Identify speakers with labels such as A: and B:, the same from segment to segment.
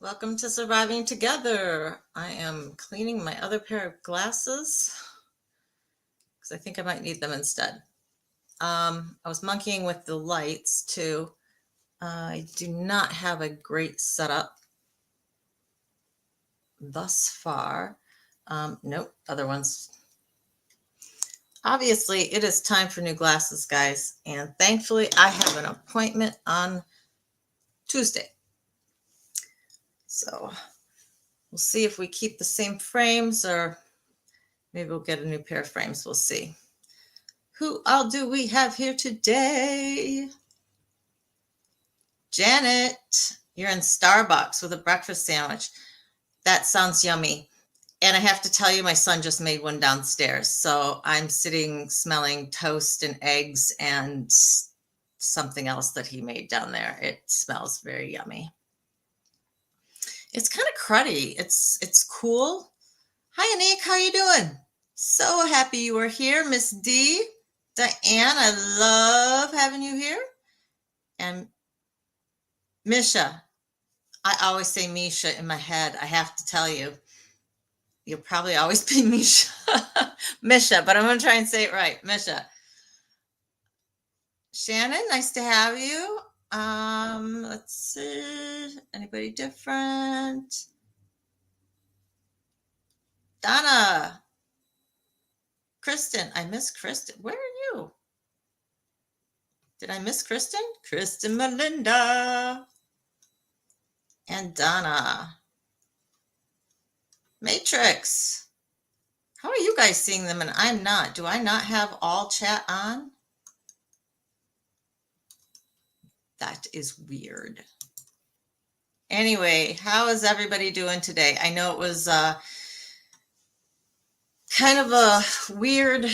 A: Welcome to Surviving Together. I am cleaning my other pair of glasses because I think I might need them instead. I was monkeying with the lights too. I do not have a great setup thus far. Nope, other ones. Obviously, it is time for new glasses, guys, and thankfully I have an appointment on Tuesday. So we'll see if we keep the same frames or maybe we'll get a new pair of frames. We'll see. Who all do we have here today? Janet, you're in Starbucks with a breakfast sandwich. That sounds yummy. And I have to tell you, my son just made one downstairs. So I'm sitting smelling toast and eggs and something else that he made down there. It smells very yummy. It's kind of cruddy. It's cool. Hi, Anik. How you doing? So happy you are here, Miss D. Diane, I love having you here. And Misha, I always say Misha in my head. I have to tell you, you'll probably always be Misha. Misha, but I'm going to try and say it right. Misha. Shannon, nice to have you. Let's see. Anybody different? Donna. Kristen. I miss Kristen. Where are you? Did I miss Kristen? Kristen Melinda. And Donna. Matrix. How are you guys seeing them and I'm not? Do I not have all chat on? That is weird. Anyway, how is everybody doing today? I know it was kind of a weird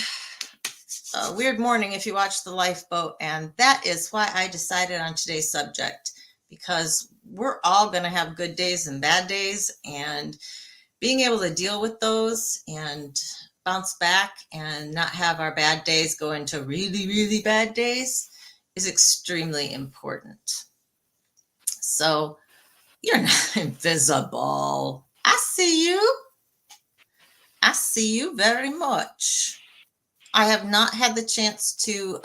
A: morning if you watched the Lifeboat, and that is why I decided on today's subject, because we're all going to have good days and bad days, and being able to deal with those and bounce back and not have our bad days go into really, really bad days is extremely important. So you're not invisible. I see you. I see you very much. I have not had the chance to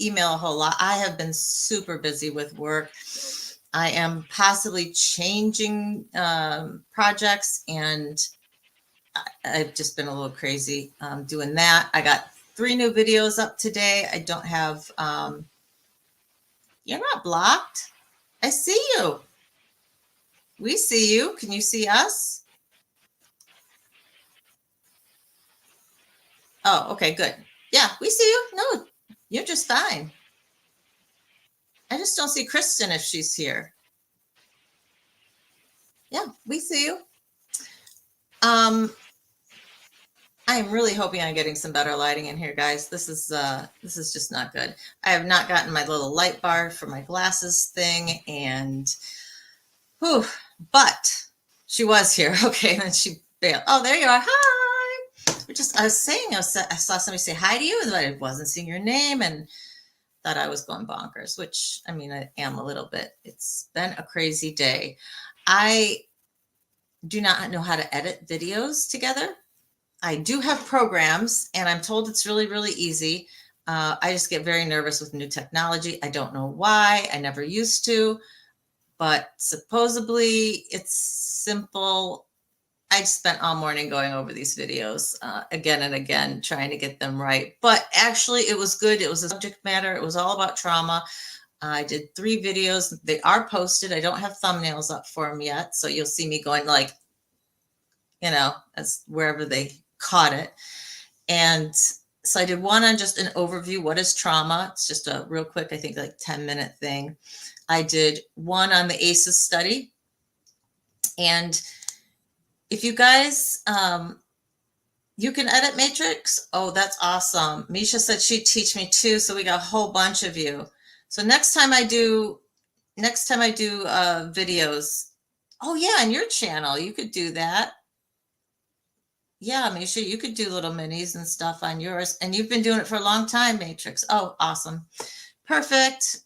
A: email a whole lot. I have been super busy with work. I am possibly changing projects, and I've just been a little crazy doing that. I got 3 new videos up today. I don't have, you're not blocked. I see you. We see you. Can you see us? Oh, okay, good. Yeah, we see you. No, you're just fine. I just don't see Kristen if she's here. Yeah, we see you. I'm really hoping I'm getting some better lighting in here, guys. This is just not good. I have not gotten my little light bar for my glasses thing, and whew, but she was here. Okay, and then she bailed. Oh, there you are. Hi. I was saying, I saw somebody say hi to you, and I wasn't seeing your name, and thought I was going bonkers, which, I mean, I am a little bit. It's been a crazy day. I do not know how to edit videos together. I do have programs, and I'm told it's really, really easy. I just get very nervous with new technology. I don't know why. I never used to, but supposedly it's simple. I spent all morning going over these videos again and again, trying to get them right. But actually, it was good. It was a subject matter. It was all about trauma. I did 3 videos. They are posted. I don't have thumbnails up for them yet. So you'll see me going like, as wherever they caught it. And so I did one on just an overview. What is trauma? It's just a real quick, I think like 10-minute thing. I did one on the ACEs study. And if you guys, you can edit Matrix. Oh, that's awesome. Misha said she'd teach me too. So we got a whole bunch of you. So next time I do videos, oh yeah, on your channel, you could do that. Yeah, Misha, you could do little minis and stuff on yours. And you've been doing it for a long time, Matrix. Oh, awesome. Perfect.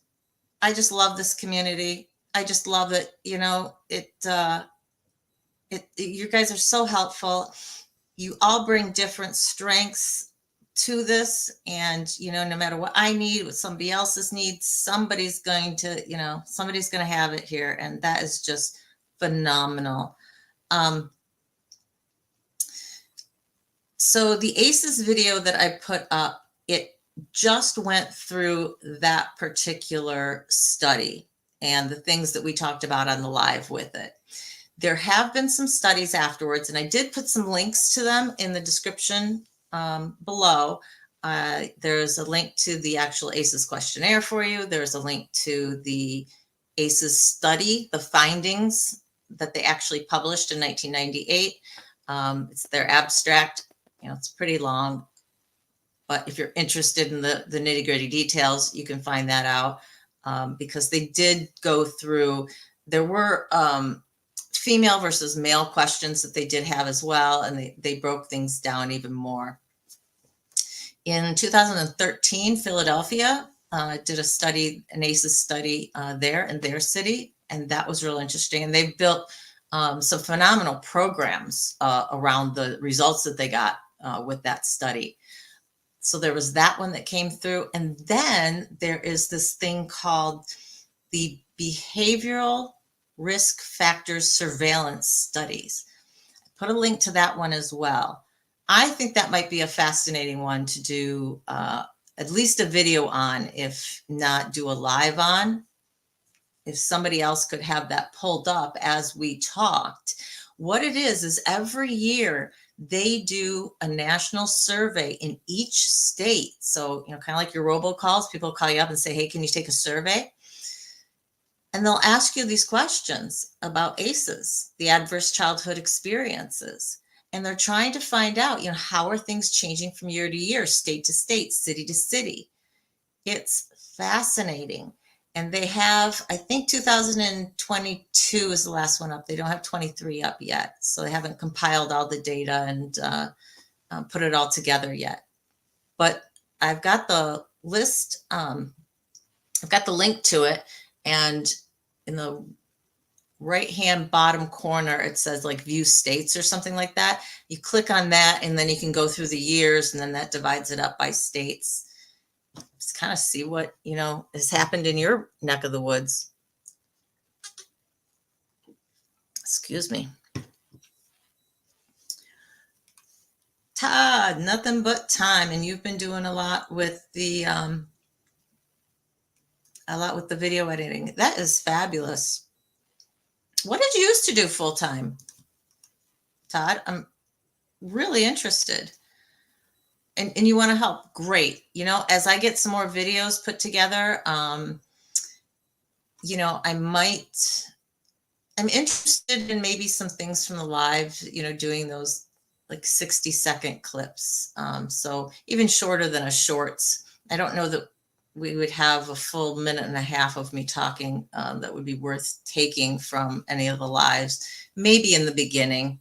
A: I just love this community. I just love it. You know, you guys are so helpful. You all bring different strengths to this. And, you know, no matter what I need, what somebody else's needs, somebody's going to have it here. And that is just phenomenal. So the ACEs video that I put up, it just went through that particular study and the things that we talked about on the live with it. There have been some studies afterwards, and I did put some links to them in the description below. There's a link to the actual ACEs questionnaire for you. There's a link to the ACEs study, the findings that they actually published in 1998. It's their abstract. You know, it's pretty long, but if you're interested in the nitty-gritty details, you can find that out, because they did go through, there were female versus male questions that they did have as well, and they broke things down even more. In 2013, Philadelphia did a study, an ACEs study there in their city, and that was real interesting. And they built some phenomenal programs around the results that they got with that study. So there was that one that came through. And then there is this thing called the Behavioral Risk Factors Surveillance Studies. I put a link to that one as well. I think that might be a fascinating one to do at least a video on, if not do a live on. If somebody else could have that pulled up as we talked. What it is every year they do a national survey in each state. So, you know, kind of like your robocalls, people call you up and say, hey, can you take a survey? And they'll ask you these questions about ACEs, the adverse childhood experiences. And they're trying to find out, you know, how are things changing from year to year, state to state, city to city. It's fascinating. And they have, I think 2022 is the last one up. They don't have 23 up yet. So they haven't compiled all the data and put it all together yet. But I've got the list. I've got the link to it. And in the right-hand bottom corner, it says like view states or something like that. You click on that, and then you can go through the years, and then that divides it up by states. Just kind of see what, you know, has happened in your neck of the woods. Excuse me. Todd, nothing but time. And you've been doing a lot with the video editing. That is fabulous. What did you used to do full time, Todd? I'm really interested. And you want to help? Great. You know, as I get some more videos put together, you know, I'm interested in maybe some things from the live, you know, doing those like 60-second clips. So even shorter than a shorts. I don't know that we would have a full minute and a half of me talking that would be worth taking from any of the lives, maybe in the beginning.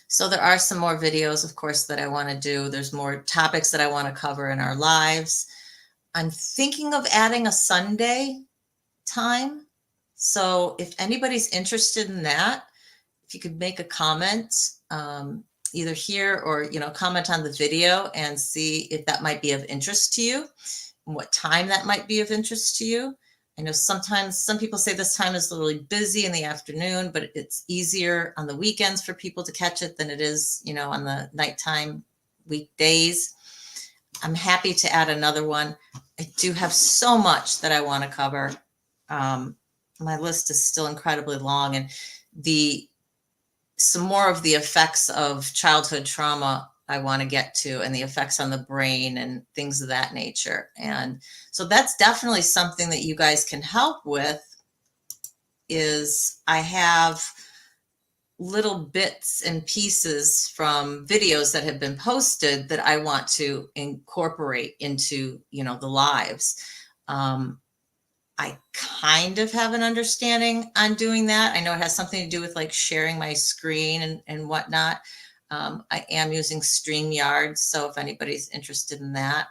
A: So there are some more videos, of course, that I want to do. There's more topics that I want to cover in our lives. I'm thinking of adding a Sunday time. So if anybody's interested in that, if you could make a comment, either here or, you know, comment on the video and see if that might be of interest to you and what time that might be of interest to you. I know sometimes some people say this time is really busy in the afternoon, but it's easier on the weekends for people to catch it than it is, you know, on the nighttime weekdays. I'm happy to add another one. I do have so much that I want to cover. My list is still incredibly long, and some more of the effects of childhood trauma I want to get to, and the effects on the brain and things of that nature. And so that's definitely something that you guys can help with. Is I have little bits and pieces from videos that have been posted that I want to incorporate into, you know, the lives. I kind of have an understanding on doing that. I know it has something to do with like sharing my screen and whatnot. I am using StreamYard, so if anybody's interested in that.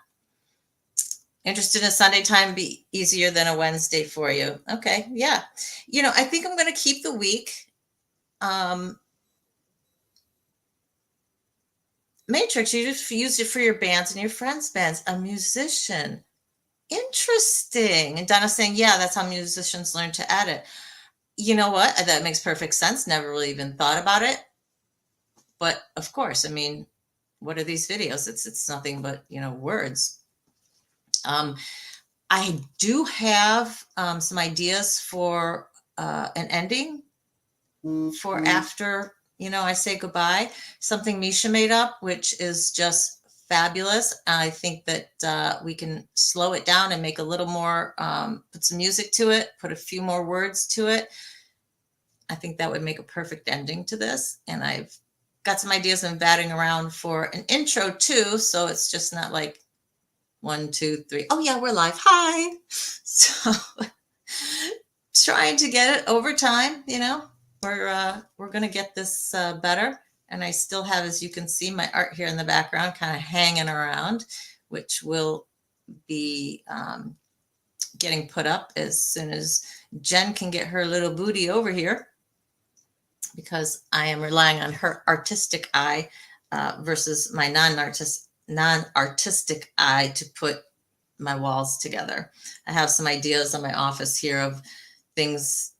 A: Interested in a Sunday time be easier than a Wednesday for you. Okay, yeah. I think I'm going to keep the week. Um, Matrix, you just used it for your bands and your friends' bands. A musician. Interesting. And Donna's saying, yeah, that's how musicians learn to edit. You know what? That makes perfect sense. Never really even thought about it. But of course, I mean, what are these videos? It's nothing but, words. Um, I do have some ideas for an ending for after, I say goodbye. Something Misha made up, which is just fabulous. I think that we can slow it down and make a little more, put some music to it, put a few more words to it. I think that would make a perfect ending to this. And I've got some ideas I'm batting around for an intro too. So it's just not like 1, 2, 3. Oh yeah, we're live. Hi. So trying to get it over time, we're going to get this better. And I still have, as you can see, my art here in the background kind of hanging around, which will be getting put up as soon as Jen can get her little booty over here, because I am relying on her artistic eye versus my non-artistic eye to put my walls together. I have some ideas on my office here of things,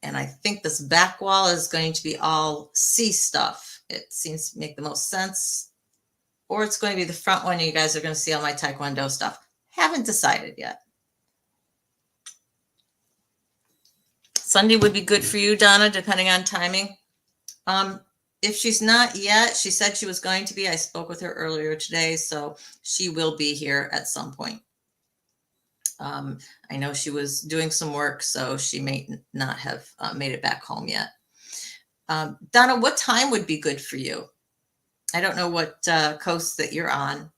A: and I think this back wall is going to be all C stuff. It seems to make the most sense. Or it's going to be the front one. You guys are going to see all my Taekwondo stuff. Haven't decided yet. Sunday would be good for you, Donna, depending on timing. If she's not yet, she said she was going to be. I spoke with her earlier today, so she will be here at some point. I know she was doing some work, so she may not have made it back home yet. Donna, what time would be good for you? I don't know what coast that you're on.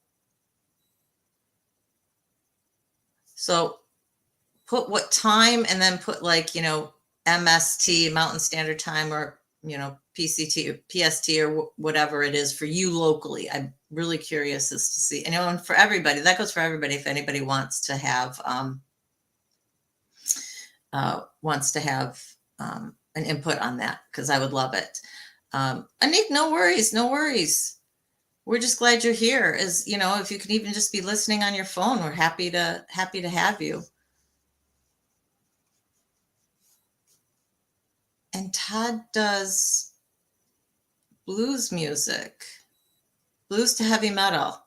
A: So put what time and then put like, MST, Mountain Standard Time, or, PCT or PST or whatever it is for you locally. I'm really curious as to see, and for everybody, that goes for everybody. If anybody wants to have, an input on that, because I would love it. Anik, no worries, no worries. We're just glad you're here. As if you can even just be listening on your phone, we're happy to have you. And Todd does blues music, blues to heavy metal.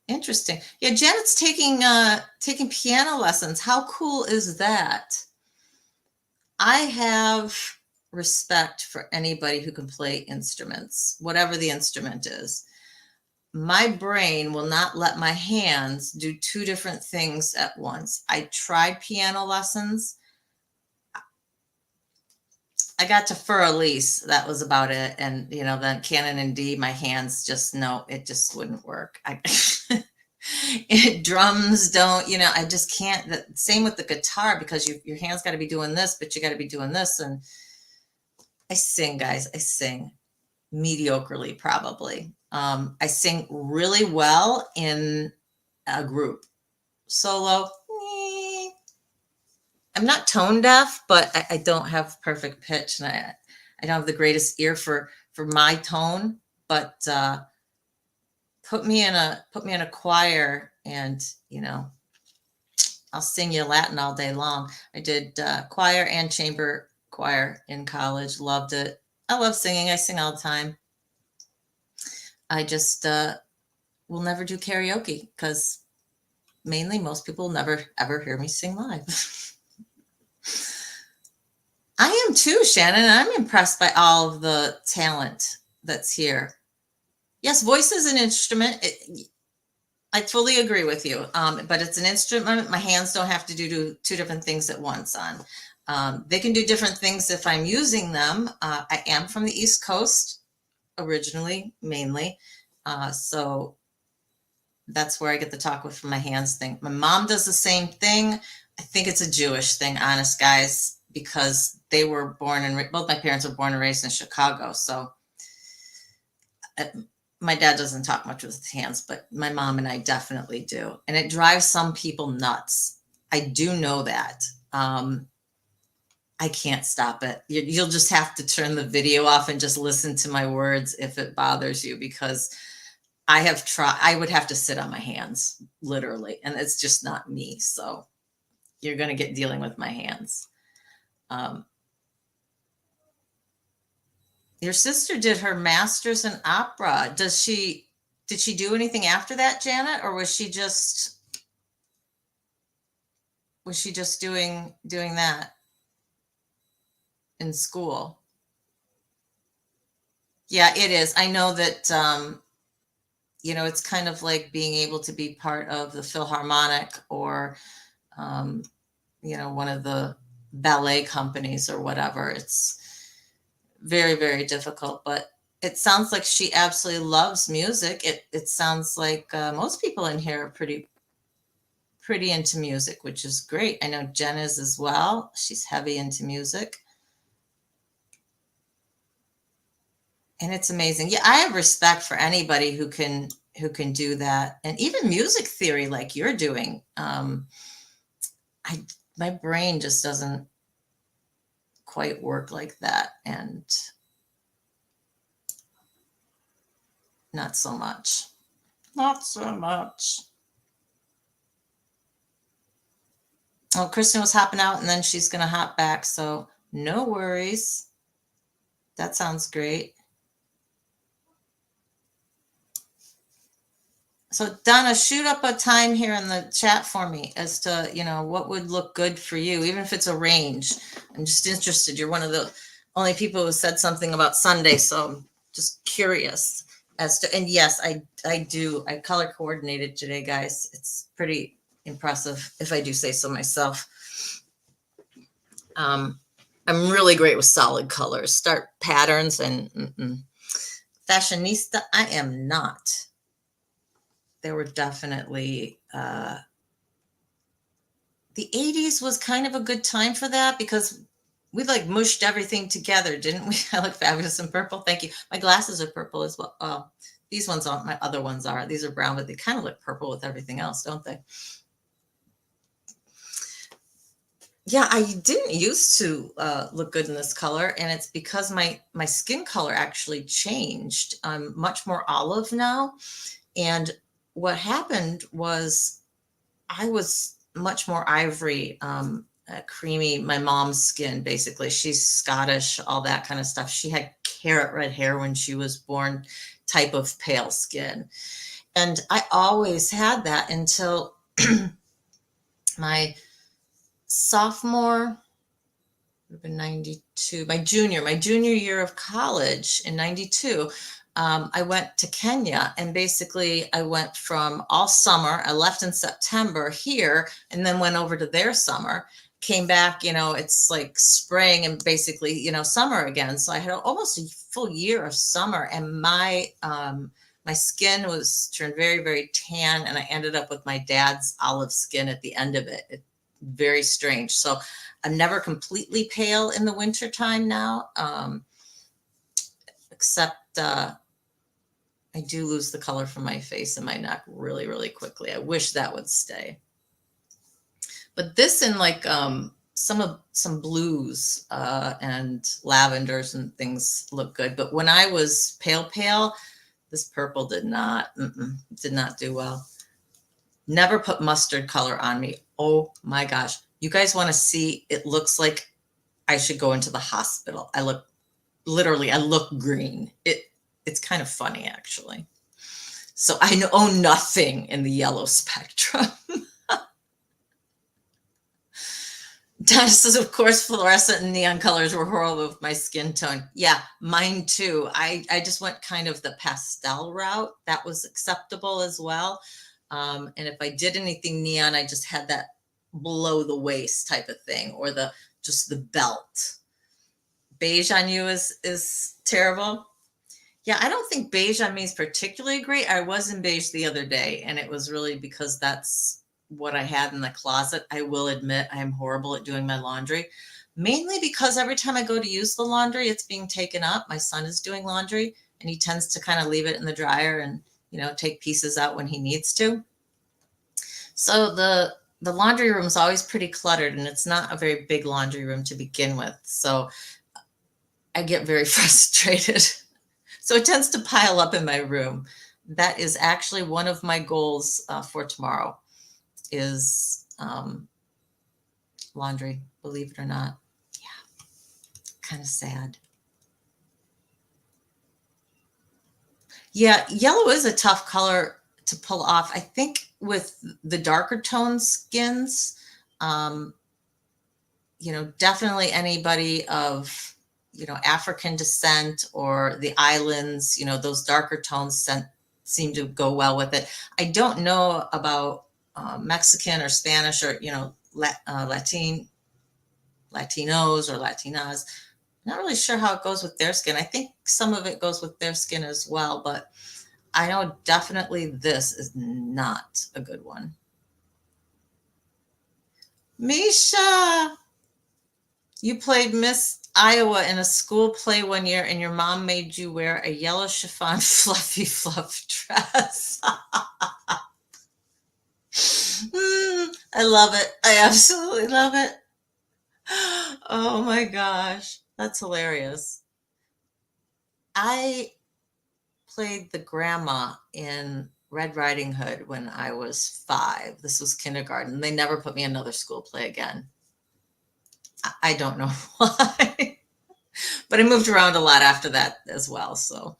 A: Interesting. Yeah, Janet's taking piano lessons. How cool is that? I have respect for anybody who can play instruments, whatever the instrument is. My brain will not let my hands do two different things at once. I tried piano lessons. I got to Fur Elise. That was about it. And, then Canon and D, my hands just, no, it just wouldn't work. Drums don't, I just can't. Same with the guitar, because your hands got to be doing this, but you got to be doing this. And I sing, guys. I sing mediocrely, probably. I sing really well in a group. Solo, I'm not tone deaf, but I don't have perfect pitch, and I don't have the greatest ear for my tone. But put me in a choir, and I'll sing you Latin all day long. I did choir and chamber choir in college. Loved it. I love singing. I sing all the time. I just will never do karaoke, because mainly most people will never ever hear me sing live. I am too, Shannon. I'm impressed by all of the talent that's here. Yes, voice is an instrument. I fully agree with you. But it's an instrument. My hands don't have to do two different things at once on. They can do different things if I'm using them. I am from the East Coast originally, mainly. So that's where I get the talk with my hands thing. My mom does the same thing. I think it's a Jewish thing, honest guys, because they were born and both my parents were born and raised in Chicago. So my dad doesn't talk much with his hands, but my mom and I definitely do. And it drives some people nuts. I do know that. I can't stop it. You'll just have to turn the video off and just listen to my words if it bothers you, because I have tried, I would have to sit on my hands, literally, and it's just not me. So you're going to get dealing with my hands. Um, your sister did her master's in opera. Did she do anything after that, Janet, or was she just doing that in school? Yeah, it is. I know that it's kind of like being able to be part of the Philharmonic, or um, one of the ballet companies or whatever. It's very, very difficult, but it sounds like she absolutely loves music. It sounds like most people in here are pretty into music, which is great. I know Jen is as well. She's heavy into music. And it's amazing. Yeah, I have respect for anybody who can do that. And even music theory like you're doing. My brain just doesn't quite work like that, and not so much. Not so much. Oh, Kristen was hopping out and then she's going to hop back. So no worries. That sounds great. So Donna, shoot up a time here in the chat for me as to, what would look good for you, even if it's a range. I'm just interested. You're one of the only people who said something about Sunday. So I'm just curious as to, and yes, I do. I color coordinated today, guys. It's pretty impressive, if I do say so myself. I'm really great with solid colors, start patterns, and fashionista, I am not. There were definitely, the 80s was kind of a good time for that, because we like mushed everything together, didn't we? I look fabulous in purple. Thank you. My glasses are purple as well. Oh, these ones aren't. My other ones are. These are brown, but they kind of look purple with everything else, don't they? Yeah, I didn't used to look good in this color, and it's because my skin color actually changed. I'm much more olive now, and what happened was I was much more ivory, creamy. My mom's skin, basically. She's Scottish, all that kind of stuff. She had carrot red hair when she was born, type of pale skin. And I always had that until my sophomore, would have been 92, my junior year of college in 92. I went to Kenya, and basically I went from all summer. I left in September here and then went over to their summer, came back, it's like spring and basically, summer again. So I had almost a full year of summer, and my skin was turned very, very tan, and I ended up with my dad's olive skin at the end of it. Very strange. So I'm never completely pale in the wintertime now, except I do lose the color from my face and my neck really, really quickly. I wish that would stay. But this and like some blues and lavenders and things look good. But when I was pale, this purple did not do well. Never put mustard color on me. Oh my gosh. You guys want to see, it looks like I should go into the hospital. I look green. It's kind of funny, actually. So I own nothing in the yellow spectrum. Donna says, of course, fluorescent and neon colors were horrible with my skin tone. Yeah, mine too. I just went kind of the pastel route. That was acceptable as well. And if I did anything neon, I just had that below the waist type of thing, or just the belt. Beige on you is terrible. Yeah, I don't think beige on me is particularly great. I was in beige the other day, and it was really because that's what I had in the closet. I will admit I am horrible at doing my laundry, mainly because every time I go to use the laundry, it's being taken up. My son is doing laundry. and he tends to kind of leave it in the dryer and, take pieces out when he needs to. So the laundry room is always pretty cluttered, and it's not a very big laundry room to begin with. So I get very frustrated. So it tends to pile up in my room. That is actually one of my goals for tomorrow is laundry, believe it or not. Yeah, kind of sad. Yeah, yellow is a tough color to pull off. I think with the darker tone skins, definitely anybody of, African descent or the islands, those darker tones seem to go well with it. I don't know about Mexican or Spanish or, Latinos or Latinas. Not really sure how it goes with their skin. I think some of it goes with their skin as well, but I know definitely this is not a good one. Misha, you played Miss Iowa in a school play one year, and your mom made you wear a yellow chiffon fluffy fluff dress. I love it. I absolutely love it. Oh my gosh, that's hilarious. I played the grandma in Red Riding Hood when I was 5. This was kindergarten. They never put me in another school play again. I don't know why, but I moved around a lot after that as well. So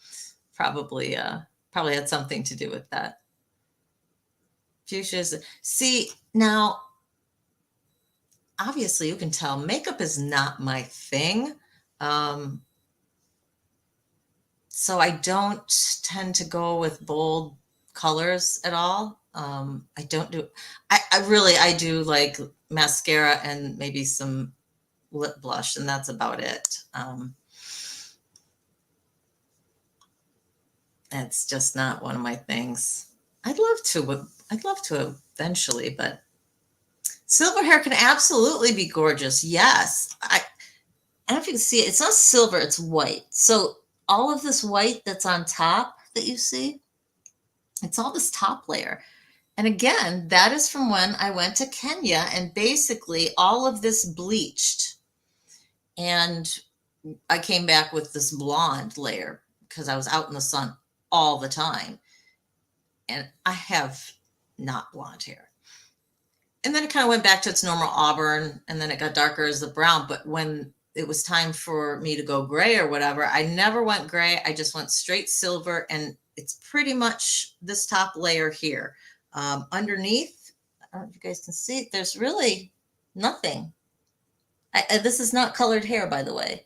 A: probably had something to do with that. Fuchsias. See, now, obviously you can tell makeup is not my thing. So I don't tend to go with bold colors at all. I don't do, I do like mascara and maybe some lip blush, and that's about it. It's just not one of my things. I'd love to eventually, but silver hair can absolutely be gorgeous. Yes. I don't know if you can see it. It's not silver, it's white. So all of this white that's on top that you see, it's all this top layer. And again, that is from when I went to Kenya, and basically all of this bleached. And I came back with this blonde layer because I was out in the sun all the time. And I have not blonde hair. And then it kind of went back to its normal auburn, and then it got darker as the brown. But when it was time for me to go gray or whatever, I never went gray. I just went straight silver, and it's pretty much this top layer here. Underneath, I don't know if you guys can see it, there's really nothing. This is not colored hair, by the way.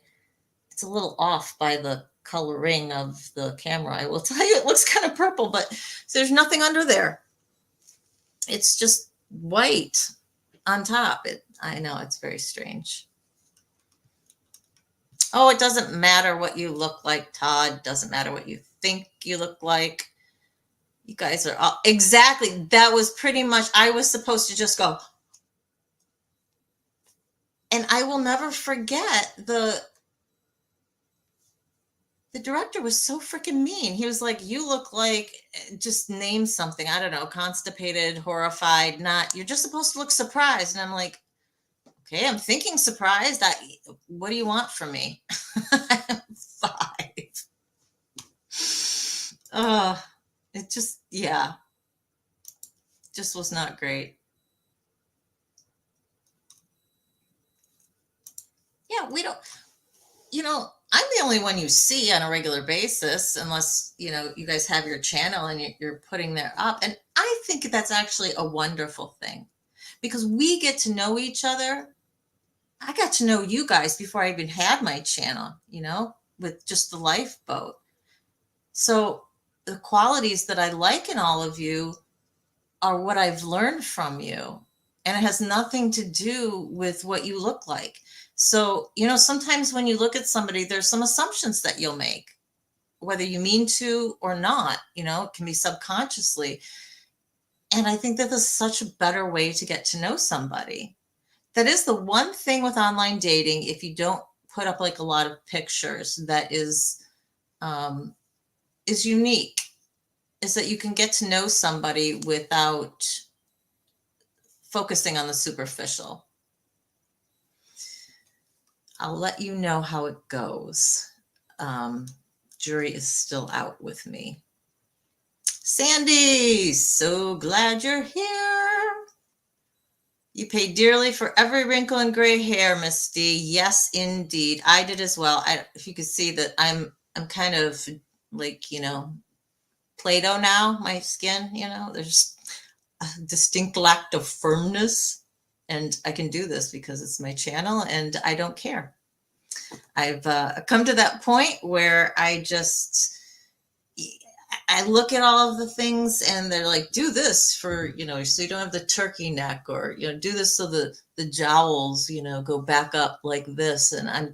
A: It's a little off by the coloring of the camera. I will tell you, it looks kind of purple, but there's nothing under there. It's just white on top. I know, it's very strange. Oh, it doesn't matter what you look like, Todd. Doesn't matter what you think you look like. You guys are all exactly. That was pretty much, I was supposed to just go. And I will never forget the director was so freaking mean. He was like, you look like, just name something. I don't know, constipated, horrified, you're just supposed to look surprised. And I'm like, okay, I'm thinking surprised. What do you want from me? I'm 5. It just, yeah, just was not great. Yeah, we don't, I'm the only one you see on a regular basis, unless, you guys have your channel and you're putting that up. And I think that's actually a wonderful thing because we get to know each other. I got to know you guys before I even had my channel, with just the lifeboat. So the qualities that I like in all of you are what I've learned from you. And it has nothing to do with what you look like. So, sometimes when you look at somebody, there's some assumptions that you'll make, whether you mean to or not, it can be subconsciously. And I think that this is such a better way to get to know somebody. That is the one thing with online dating. If you don't put up like a lot of pictures, that is is unique is that you can get to know somebody without focusing on the superficial. I'll let you know how it goes. Jury is still out with me. Sandy, so glad you're here. You pay dearly for every wrinkle and gray hair, Misty. Yes, indeed. I did as well. If you could see that I'm kind of like, Play-Doh now, my skin, there's a distinct lack of firmness. And I can do this because it's my channel and I don't care. I've come to that point where I look at all of the things and they're like, do this for, so you don't have the turkey neck, or, do this so the jowls, go back up like this. And I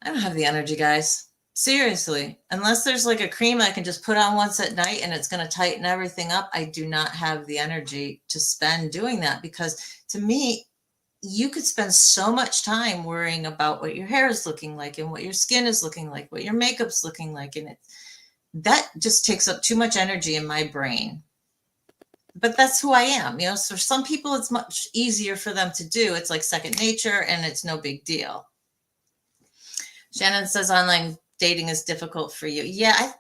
A: don't have the energy, guys. Seriously, unless there's like a cream I can just put on once at night and it's going to tighten everything up, I do not have the energy to spend doing that, because to me, you could spend so much time worrying about what your hair is looking like and what your skin is looking like, what your makeup's looking like. And that just takes up too much energy in my brain. But that's who I am. So for some people, it's much easier for them to do. It's like second nature and it's no big deal. Shannon says online dating is difficult for you. Yeah, I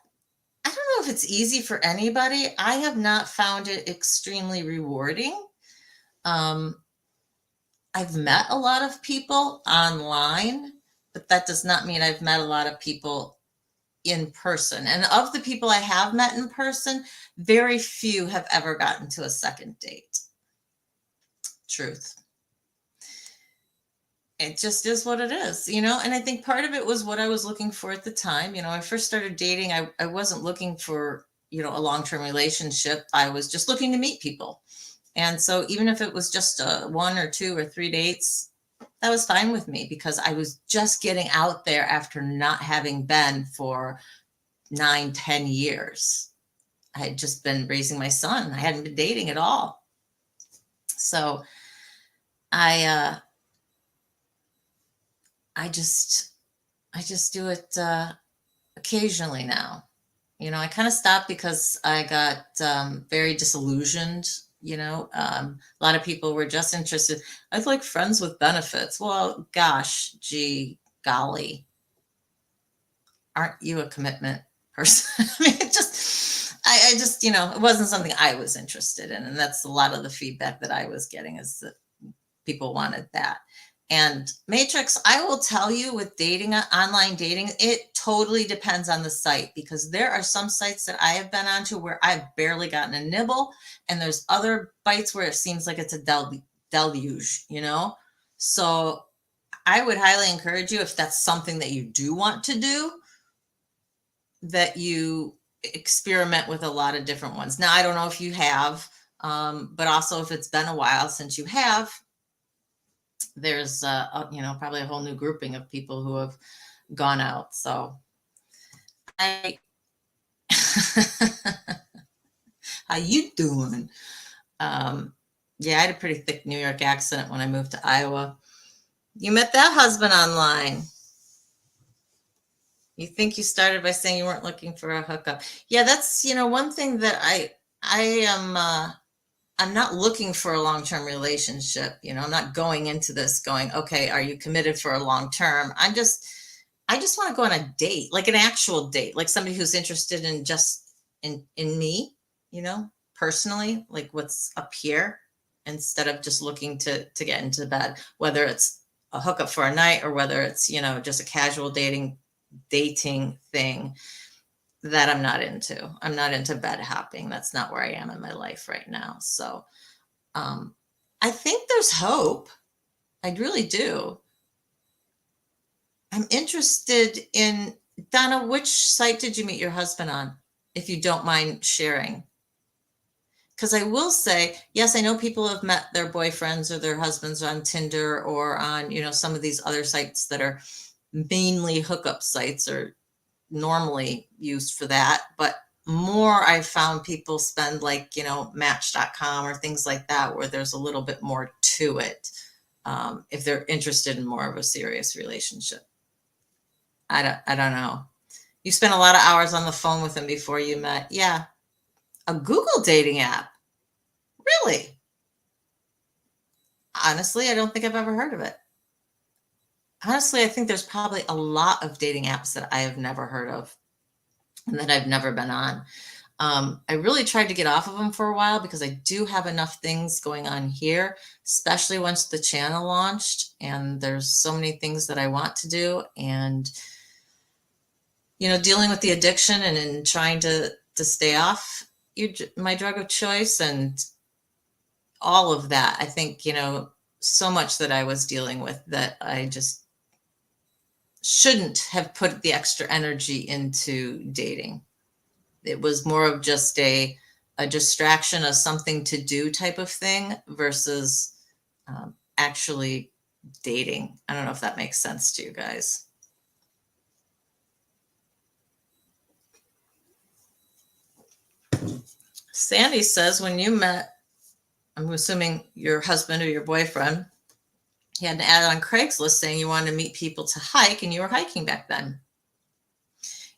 A: don't know if it's easy for anybody. I have not found it extremely rewarding. I've met a lot of people online, but that does not mean I've met a lot of people in person. And of the people I have met in person, very few have ever gotten to a second date. Truth. It just is what it is, and I think part of it was what I was looking for at the time. When I first started dating, I wasn't looking for, a long-term relationship. I was just looking to meet people. And so even if it was just 1 or 2 or 3 dates, that was fine with me, because I was just getting out there after not having been for 9-10 years. I had just been raising my son. I hadn't been dating at all. So I just do it occasionally now. I kind of stopped because I got very disillusioned. A lot of people were just interested. I'd like friends with benefits. Well, gosh, golly, aren't you a commitment person? I mean, I just, it wasn't something I was interested in. And that's a lot of the feedback that I was getting, is that people wanted that. And Matrix, I will tell you, with dating, online dating, it totally depends on the site, because there are some sites that I have been onto where I've barely gotten a nibble. And there's other bites where it seems like it's a deluge, So I would highly encourage you, if that's something that you do want to do, that you experiment with a lot of different ones. Now, I don't know if you have, but also if it's been a while since you have, there's probably a whole new grouping of people who have gone out. So how you doing? Yeah, I had a pretty thick New York accent when I moved to Iowa. You met that husband online. You think you started by saying you weren't looking for a hookup. Yeah, that's, one thing that I am, I'm not looking for a long-term relationship. I'm not going into this going, okay, are you committed for a long-term? I just want to go on a date, like an actual date, like somebody who's interested in just in me, personally, like what's up here, instead of just looking to get into bed, whether it's a hookup for a night or whether it's, just a casual dating thing that I'm not into. I'm not into bed hopping. That's not where I am in my life right now. So I think there's hope. I really do. I'm interested in, Donna, which site did you meet your husband on, if you don't mind sharing? Because I will say, yes, I know people have met their boyfriends or their husbands on Tinder or on, some of these other sites that are mainly hookup sites, or normally used for that. But more, I've found people spend like, Match.com or things like that, where there's a little bit more to it, if they're interested in more of a serious relationship. I don't know. You spent a lot of hours on the phone with him before you met. Yeah. A Google dating app. Really? Honestly, I don't think I've ever heard of it. Honestly, I think there's probably a lot of dating apps that I have never heard of and that I've never been on. I really tried to get off of them for a while because I do have enough things going on here, especially once the channel launched, and there's so many things that I want to do. And, dealing with the addiction and trying to stay off my drug of choice and all of that. I think, so much that I was dealing with that I just shouldn't have put the extra energy into dating. It was more of just a distraction, a something to do type of thing versus actually dating. I don't know if that makes sense to you guys. Sandy says when you met, I'm assuming your husband or your boyfriend, he had an ad on Craigslist saying you wanted to meet people to hike, and you were hiking back then.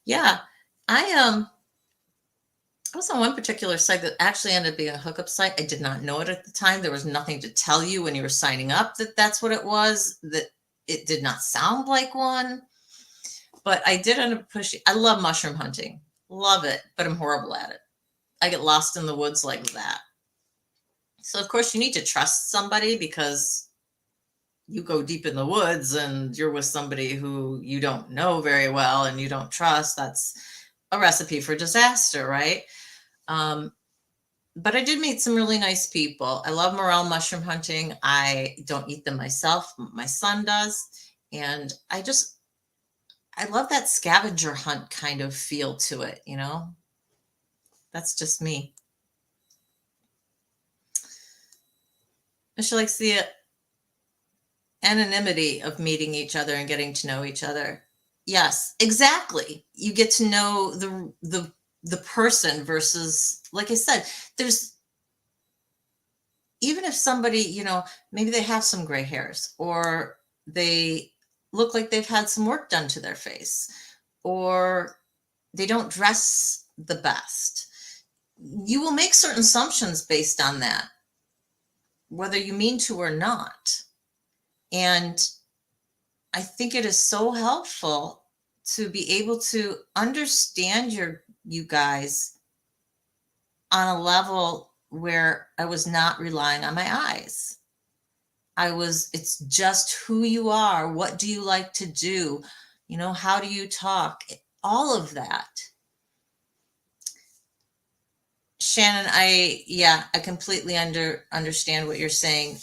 A: Yeah, I was on one particular site that actually ended up being a hookup site. I did not know it at the time. There was nothing to tell you when you were signing up that that's what it was, that it did not sound like one. But I did end up pushing. I love mushroom hunting. Love it, but I'm horrible at it. I get lost in the woods like that. So, of course, you need to trust somebody because you go deep in the woods and you're with somebody who you don't know very well and you don't trust. That's a recipe for disaster, right? But I did meet some really nice people. I love morel mushroom hunting. I don't eat them myself. My son does. And I love that scavenger hunt kind of feel to it, That's just me. She likes the anonymity of meeting each other and getting to know each other. Yes, exactly. You get to know the person versus, like I said, there's, even if somebody, maybe they have some gray hairs or they look like they've had some work done to their face or they don't dress the best, you will make certain assumptions based on that, whether you mean to or not. And I think it is so helpful to be able to understand you guys on a level where I was not relying on my eyes. It's just who you are. What do you like to do? How do you talk? All of that. Shannon, I completely understand what you're saying.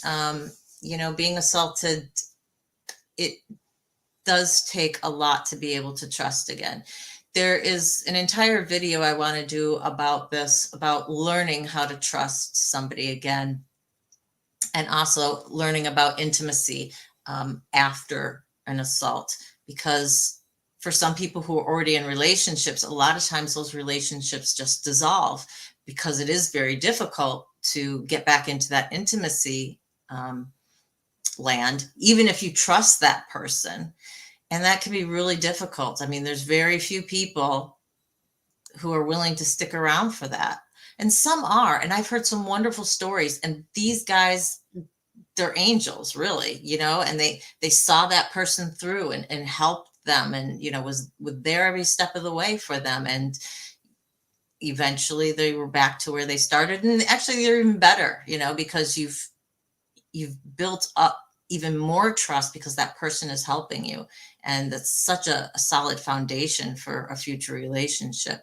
A: Being assaulted, it does take a lot to be able to trust again. There is an entire video I want to do about this, about learning how to trust somebody again, and also learning about intimacy after an assault. Because for some people who are already in relationships, a lot of times those relationships just dissolve because it is very difficult to get back into that intimacy land, even if you trust that person. And that can be really difficult. I mean, there's very few people who are willing to stick around for that. And some are. And I've heard some wonderful stories. And these guys, they're angels, really, and they saw that person through and helped them and, was there every step of the way for them. And eventually they were back to where they started. And actually they're even better, because you've built up even more trust because that person is helping you. And that's such a solid foundation for a future relationship.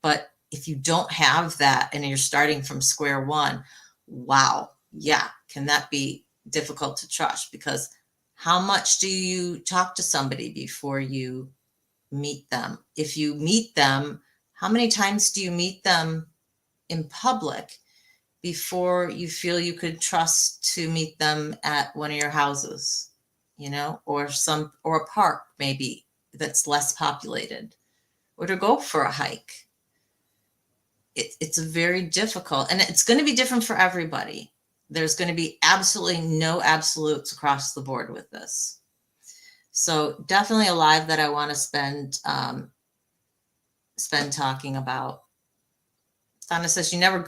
A: But if you don't have that and you're starting from square one, wow, yeah, can that be difficult to trust? Because how much do you talk to somebody before you meet them? If you meet them, how many times do you meet them in public before you feel you could trust to meet them at one of your houses, or a park maybe that's less populated, or to go for a hike? It's very difficult, and it's going to be different for everybody. There's going to be absolutely no absolutes across the board with this. So definitely a live that I want to spend spend talking about. Donna says you never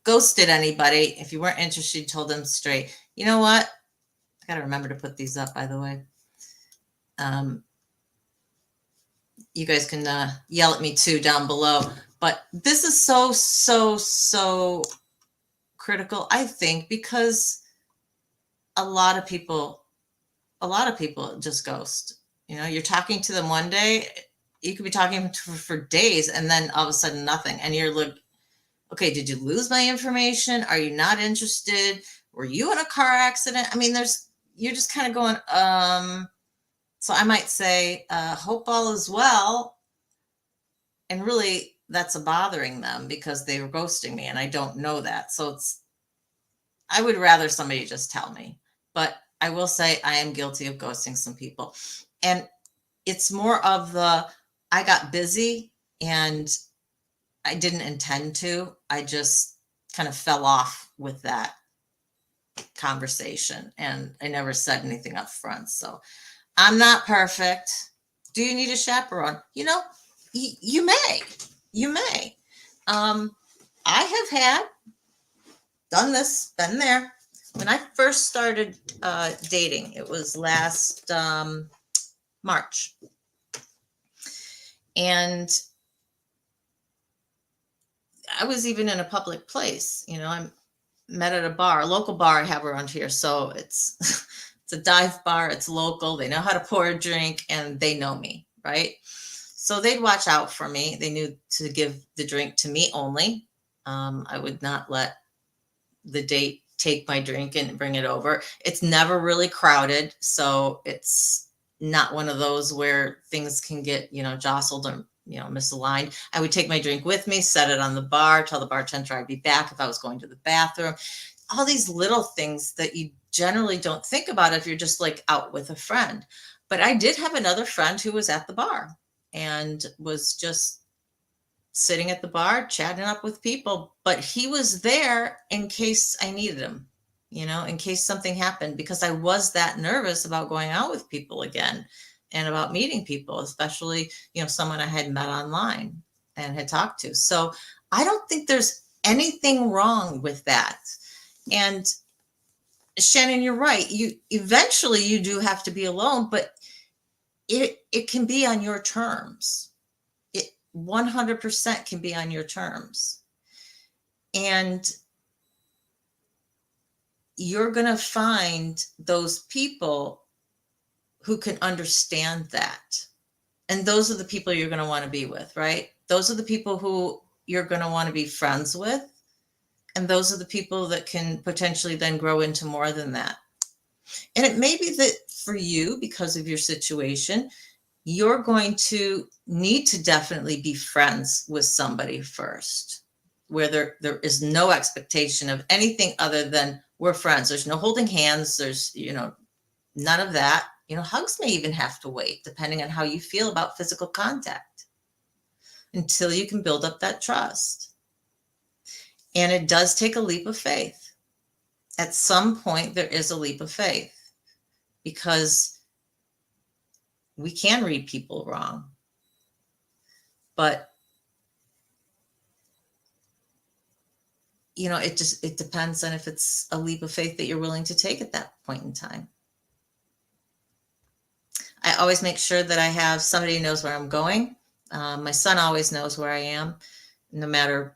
A: ghosted anybody. If you weren't interested, you told them straight. You know what? I got to remember to put these up, by the way. You guys can yell at me too down below. But this is so critical, I think, because a lot of people just ghost. You're talking to them one day, you could be talking for days, and then all of a sudden nothing. And you're like, okay, did you lose my information? Are you not interested? Were you in a car accident? I mean, you're just kind of going, so I might say, hope all is well. And really that's bothering them because they were ghosting me and I don't know that. So I would rather somebody just tell me, but I will say I am guilty of ghosting some people. And it's more of I got busy and I didn't intend to. I just kind of fell off with that conversation and I never said anything up front. So I'm not perfect. Do you need a chaperone? You may. I have done this, been there. When I first started dating, it was last March. And I was even in a public place. I met at a bar, a local bar I have around here. So it's it's a dive bar. It's local. They know how to pour a drink and they know me, right? So they'd watch out for me. They knew to give the drink to me only. I would not let the date take my drink and bring it over. It's never really crowded. So it's not one of those where things can get, jostled or, misaligned. I would take my drink with me, set it on the bar, tell the bartender I'd be back if I was going to the bathroom. All these little things that you generally don't think about if you're just like out with a friend. But I did have another friend who was at the bar and was just sitting at the bar, chatting up with people, but he was there in case I needed him, in case something happened, because I was that nervous about going out with people again and about meeting people, especially, someone I had met online and had talked to. So I don't think there's anything wrong with that. And Shannon, you're right. Eventually you do have to be alone, but it can be on your terms. 100% can be on your terms. And you're going to find those people who can understand that. And those are the people you're going to want to be with, right? Those are the people who you're going to want to be friends with. And those are the people that can potentially then grow into more than that. And it may be that for you, because of your situation, you're going to need to definitely be friends with somebody first, where there is no expectation of anything other than we're friends. There's no holding hands. There's, none of that. Hugs may even have to wait, depending on how you feel about physical contact, until you can build up that trust. And it does take a leap of faith. At some point, there is a leap of faith because we can read people wrong. But, it depends on if it's a leap of faith that you're willing to take at that point in time. I always make sure that I have somebody who knows where I'm going. My son always knows where I am, no matter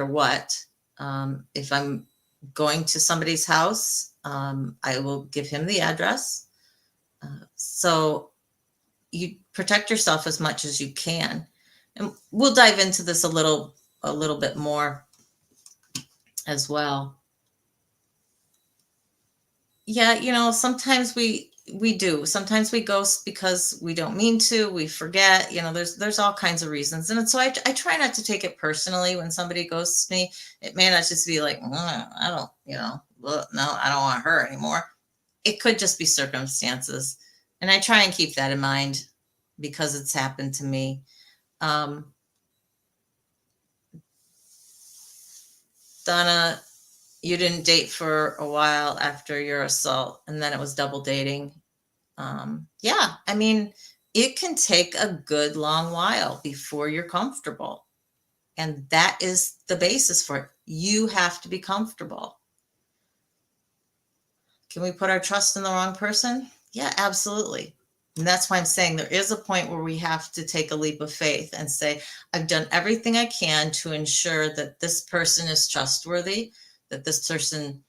A: what. If I'm going to somebody's house, I will give him the address. So you protect yourself as much as you can. And we'll dive into this a little bit more as well. Yeah, sometimes we do. Sometimes we ghost because we don't mean to. We forget. There's all kinds of reasons, and so I try not to take it personally when somebody ghosts me. It may not just be like, I don't, no, I don't want her anymore. It could just be circumstances, and I try and keep that in mind because it's happened to me. Donna, you didn't date for a while after your assault, and then it was double dating. Yeah, I mean, it can take a good long while before you're comfortable. And that is the basis for it. You have to be comfortable. Can we put our trust in the wrong person? Yeah, absolutely. And that's why I'm saying there is a point where we have to take a leap of faith and say, I've done everything I can to ensure that this person is trustworthy, that this person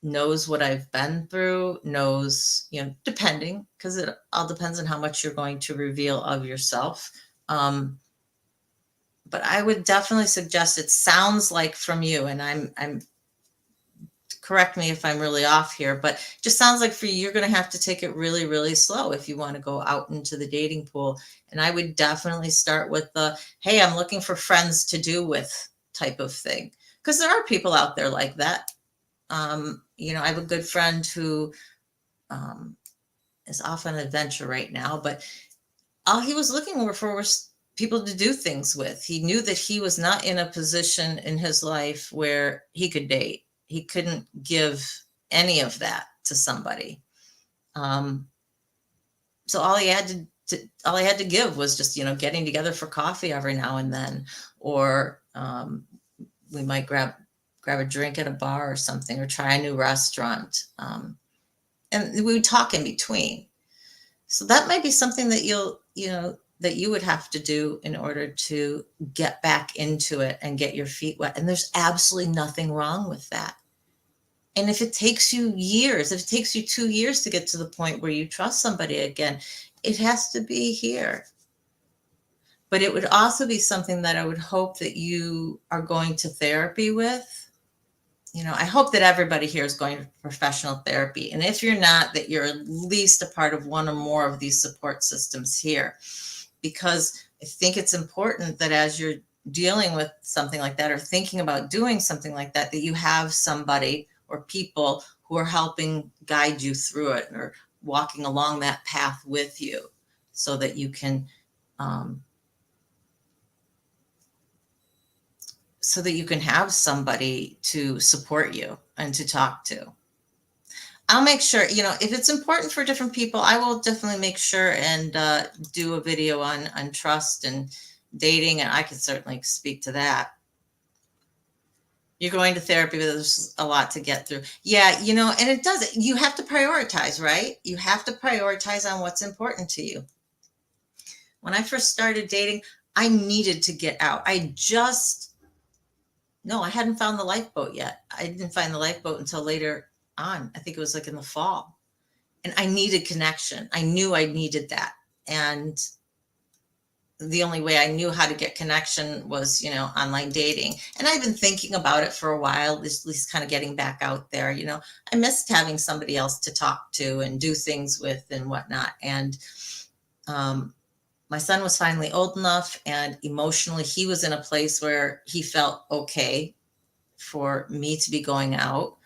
A: knows what I've been through, knows, depending, because it all depends on how much you're going to reveal of yourself. But I would definitely suggest, it sounds like from you, and I'm correct me if I'm really off here, but it just sounds like for you, you're going to have to take it really, really slow if you want to go out into the dating pool. And I would definitely start with the, hey, I'm looking for friends to do with type of thing. Because there are people out there like that. I have a good friend who is off on an adventure right now, but all he was looking for was people to do things with. He knew that he was not in a position in his life where he could date. He couldn't give any of that to somebody. So all he had to give was just, getting together for coffee every now and then, or we might grab a drink at a bar or something, or try a new restaurant. And we would talk in between. So that might be something that that you would have to do in order to get back into it and get your feet wet. And there's absolutely nothing wrong with that. And if it takes you years, if it takes you 2 years to get to the point where you trust somebody again, it has to be here. But it would also be something that I would hope that you are going to therapy with. I hope that everybody here is going to professional therapy. And if you're not, that you're at least a part of one or more of these support systems here. Because I think it's important that as you're dealing with something like that, or thinking about doing something like that, that you have somebody or people who are helping guide you through it, or walking along that path with you, so that you can have somebody to support you and to talk to. I'll make sure, if it's important for different people, I will definitely make sure and do a video on trust and dating, and I can certainly speak to that. You're going to therapy, but there's a lot to get through. Yeah, and it does. You have to prioritize, right? You have to prioritize on what's important to you. When I first started dating, I needed to get out. I hadn't found the lifeboat yet. I didn't find the lifeboat until later on. I think it was like in the fall. And I needed connection. I knew I needed that. And the only way I knew how to get connection was, online dating. And I've been thinking about it for a while, at least kind of getting back out there. I missed having somebody else to talk to and do things with and whatnot. And my son was finally old enough, and emotionally, he was in a place where he felt okay for me to be going out.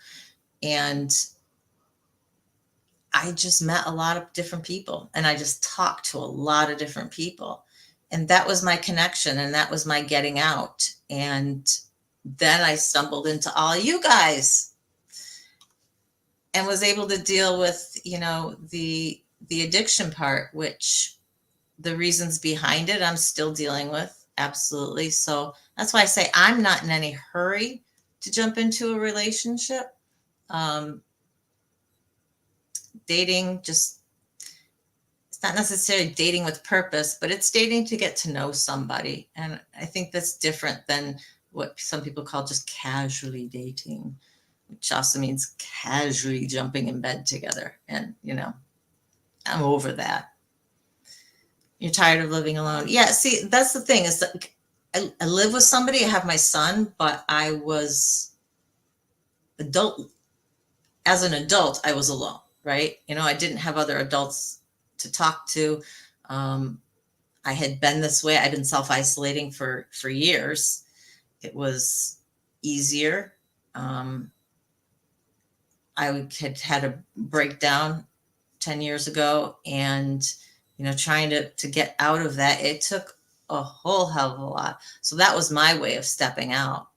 A: And I just met a lot of different people, and I just talked to a lot of different people. And that was my connection, and that was my getting out. And then I stumbled into all you guys and was able to deal with, the addiction part, which the reasons behind it, I'm still dealing with. Absolutely. So that's why I say I'm not in any hurry to jump into a relationship. Dating, it's not necessarily dating with purpose, but it's dating to get to know somebody. And I think that's different than what some people call just casually dating, which also means casually jumping in bed together. And, I'm over that. You're tired of living alone. Yeah, see, that's the thing, is that I live with somebody. I have my son, but I was as an adult, I was alone, right? I didn't have other adults to talk to. I had been this way. I'd been self-isolating for years. It was easier. I had a breakdown 10 years ago, and trying to get out of that, it took a whole hell of a lot. So that was my way of stepping out.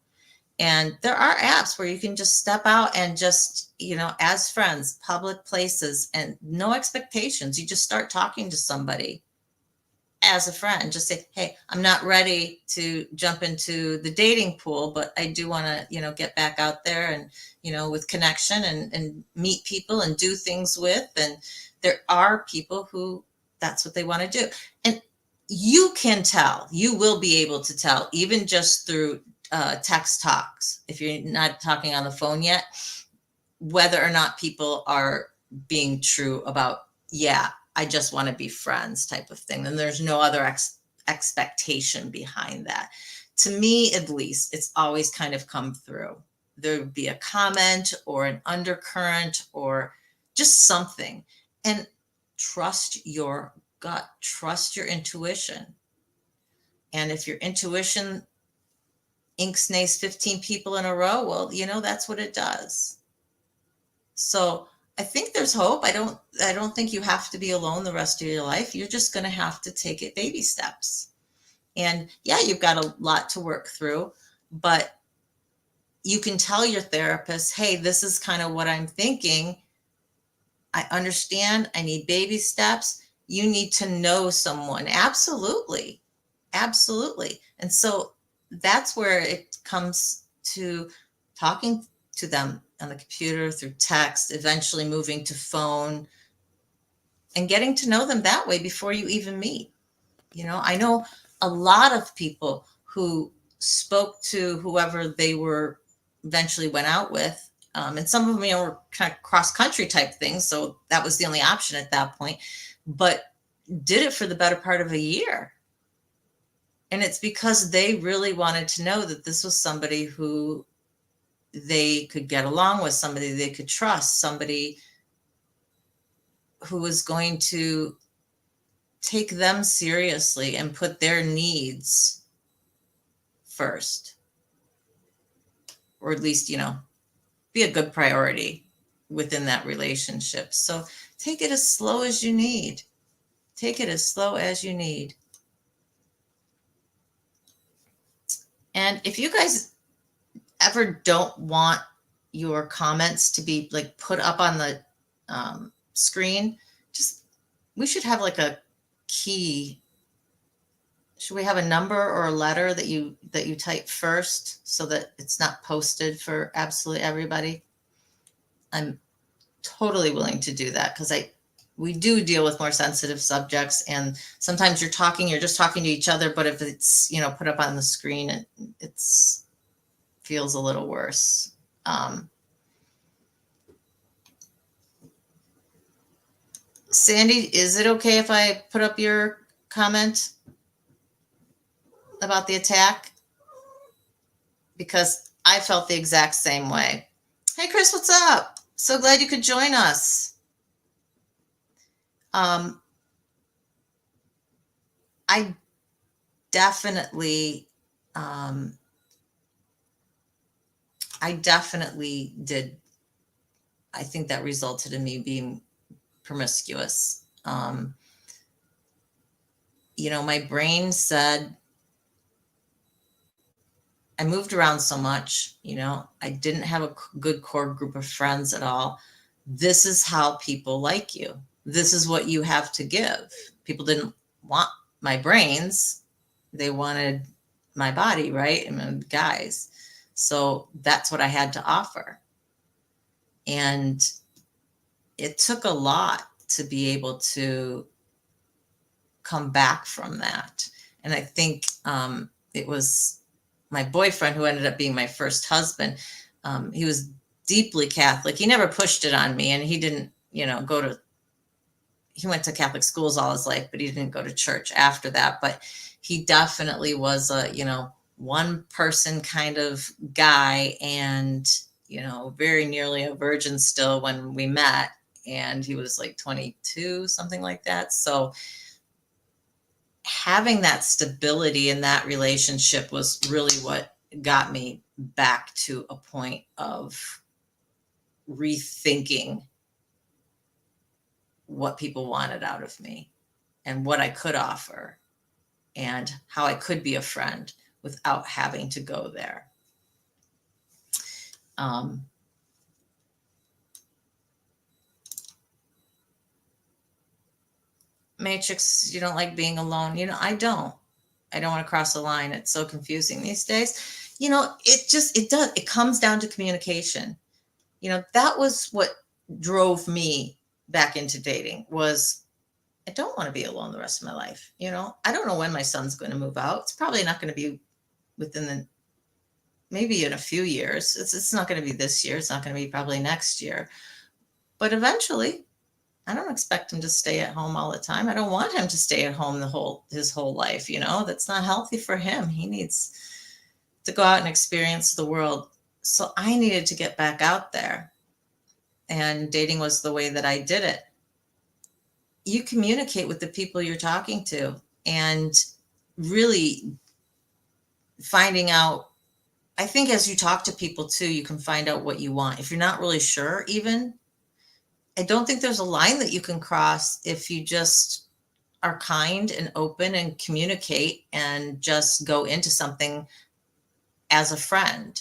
A: And there are apps where you can just step out and just, as friends, public places, and no expectations. You just start talking to somebody as a friend. Just say, hey, I'm not ready to jump into the dating pool, but I do want to, get back out there and, with connection and meet people and do things with. And there are people who that's what they want to do. And you can tell, you will be able to tell, even just through text talks, if you're not talking on the phone yet, whether or not people are being true about, yeah, I just want to be friends type of thing. And there's no other expectation behind that. To me, at least, it's always kind of come through. There would be a comment or an undercurrent or just something. And trust your gut, trust your intuition. And if your intuition ink-snays 15 people in a row, well, that's what it does. So I think there's hope. I don't think you have to be alone the rest of your life. You're just going to have to take it baby steps. And yeah, you've got a lot to work through, but you can tell your therapist, hey, this is kind of what I'm thinking. I understand. I need baby steps. You need to know someone. Absolutely. Absolutely. And so that's where it comes to talking to them on the computer, through text, eventually moving to phone, and getting to know them that way before you even meet. I know a lot of people who spoke to whoever they were eventually went out with. And some of them, were kind of cross country type things. So that was the only option at that point, but did it for the better part of a year. And it's because they really wanted to know that this was somebody who they could get along with, somebody they could trust, somebody who was going to take them seriously and put their needs first, or at least, be a good priority within that relationship. So take it as slow as you need. Take it as slow as you need. And if you guys ever don't want your comments to be like put up on the screen, we should have like a key. Should we have a number or a letter that you type first so that it's not posted for absolutely everybody? I'm totally willing to do that because we do deal with more sensitive subjects, and sometimes you're just talking to each other, but if it's put up on the screen, it's feels a little worse. Sandy, is it okay if I put up your comment about the attack? Because I felt the exact same way. Hey, Chris, what's up? So glad you could join us. I definitely did. I think that resulted in me being promiscuous. My brain said, I moved around so much, I didn't have a good core group of friends at all. This is how people like you. This is what you have to give. People didn't want my brains. They wanted my body, right? And guys. So that's what I had to offer. And it took a lot to be able to come back from that. And I think it was my boyfriend who ended up being my first husband. He was deeply Catholic. He never pushed it on me, and he didn't, he went to Catholic schools all his life, but he didn't go to church after that. But he definitely was a, one person kind of guy, and, very nearly a virgin still when we met. And he was like 22, something like that. So having that stability in that relationship was really what got me back to a point of rethinking what people wanted out of me and what I could offer and how I could be a friend without having to go there. Um, Matrix, you don't like being alone. I don't. I don't want to cross the line. It's so confusing these days. It comes down to communication. That was what drove me back into dating was I don't want to be alone the rest of my life. I don't know when my son's going to move out. It's probably not going to be within maybe in a few years. It's not going to be this year. It's not going to be probably next year. But eventually, I don't expect him to stay at home all the time. I don't want him to stay at home his whole life. That's not healthy for him. He needs to go out and experience the world. So I needed to get back out there. And dating was the way that I did it. You communicate with the people you're talking to and really finding out. I think as you talk to people too, you can find out what you want. If you're not really sure, even, I don't think there's a line that you can cross if you just are kind and open and communicate and just go into something as a friend.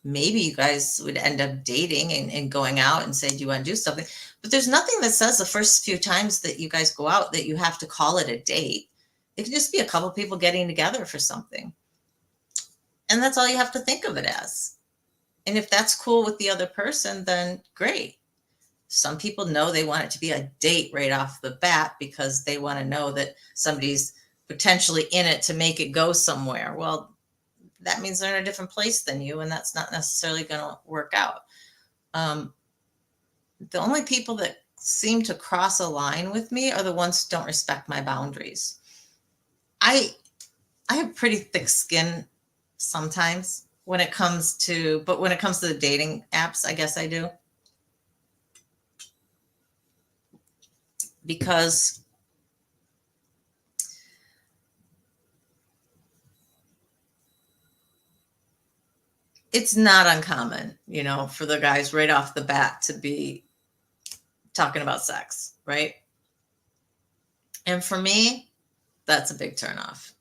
A: Maybe you guys would end up dating and going out and say, do you want to do something? But there's nothing that says the first few times that you guys go out that you have to call it a date. It could just be a couple people getting together for something. And that's all you have to think of it as. And if that's cool with the other person, then great. Some people know they want it to be a date right off the bat because they want to know that somebody's potentially in it to make it go somewhere. Well, that means they're in a different place than you, and that's not necessarily going to work out. The only people that seem to cross a line with me are the ones who don't respect my boundaries. I have pretty thick skin sometimes when it comes to the dating apps, I guess I do. Because it's not uncommon, for the guys right off the bat to be talking about sex, right? And for me, that's a big turnoff.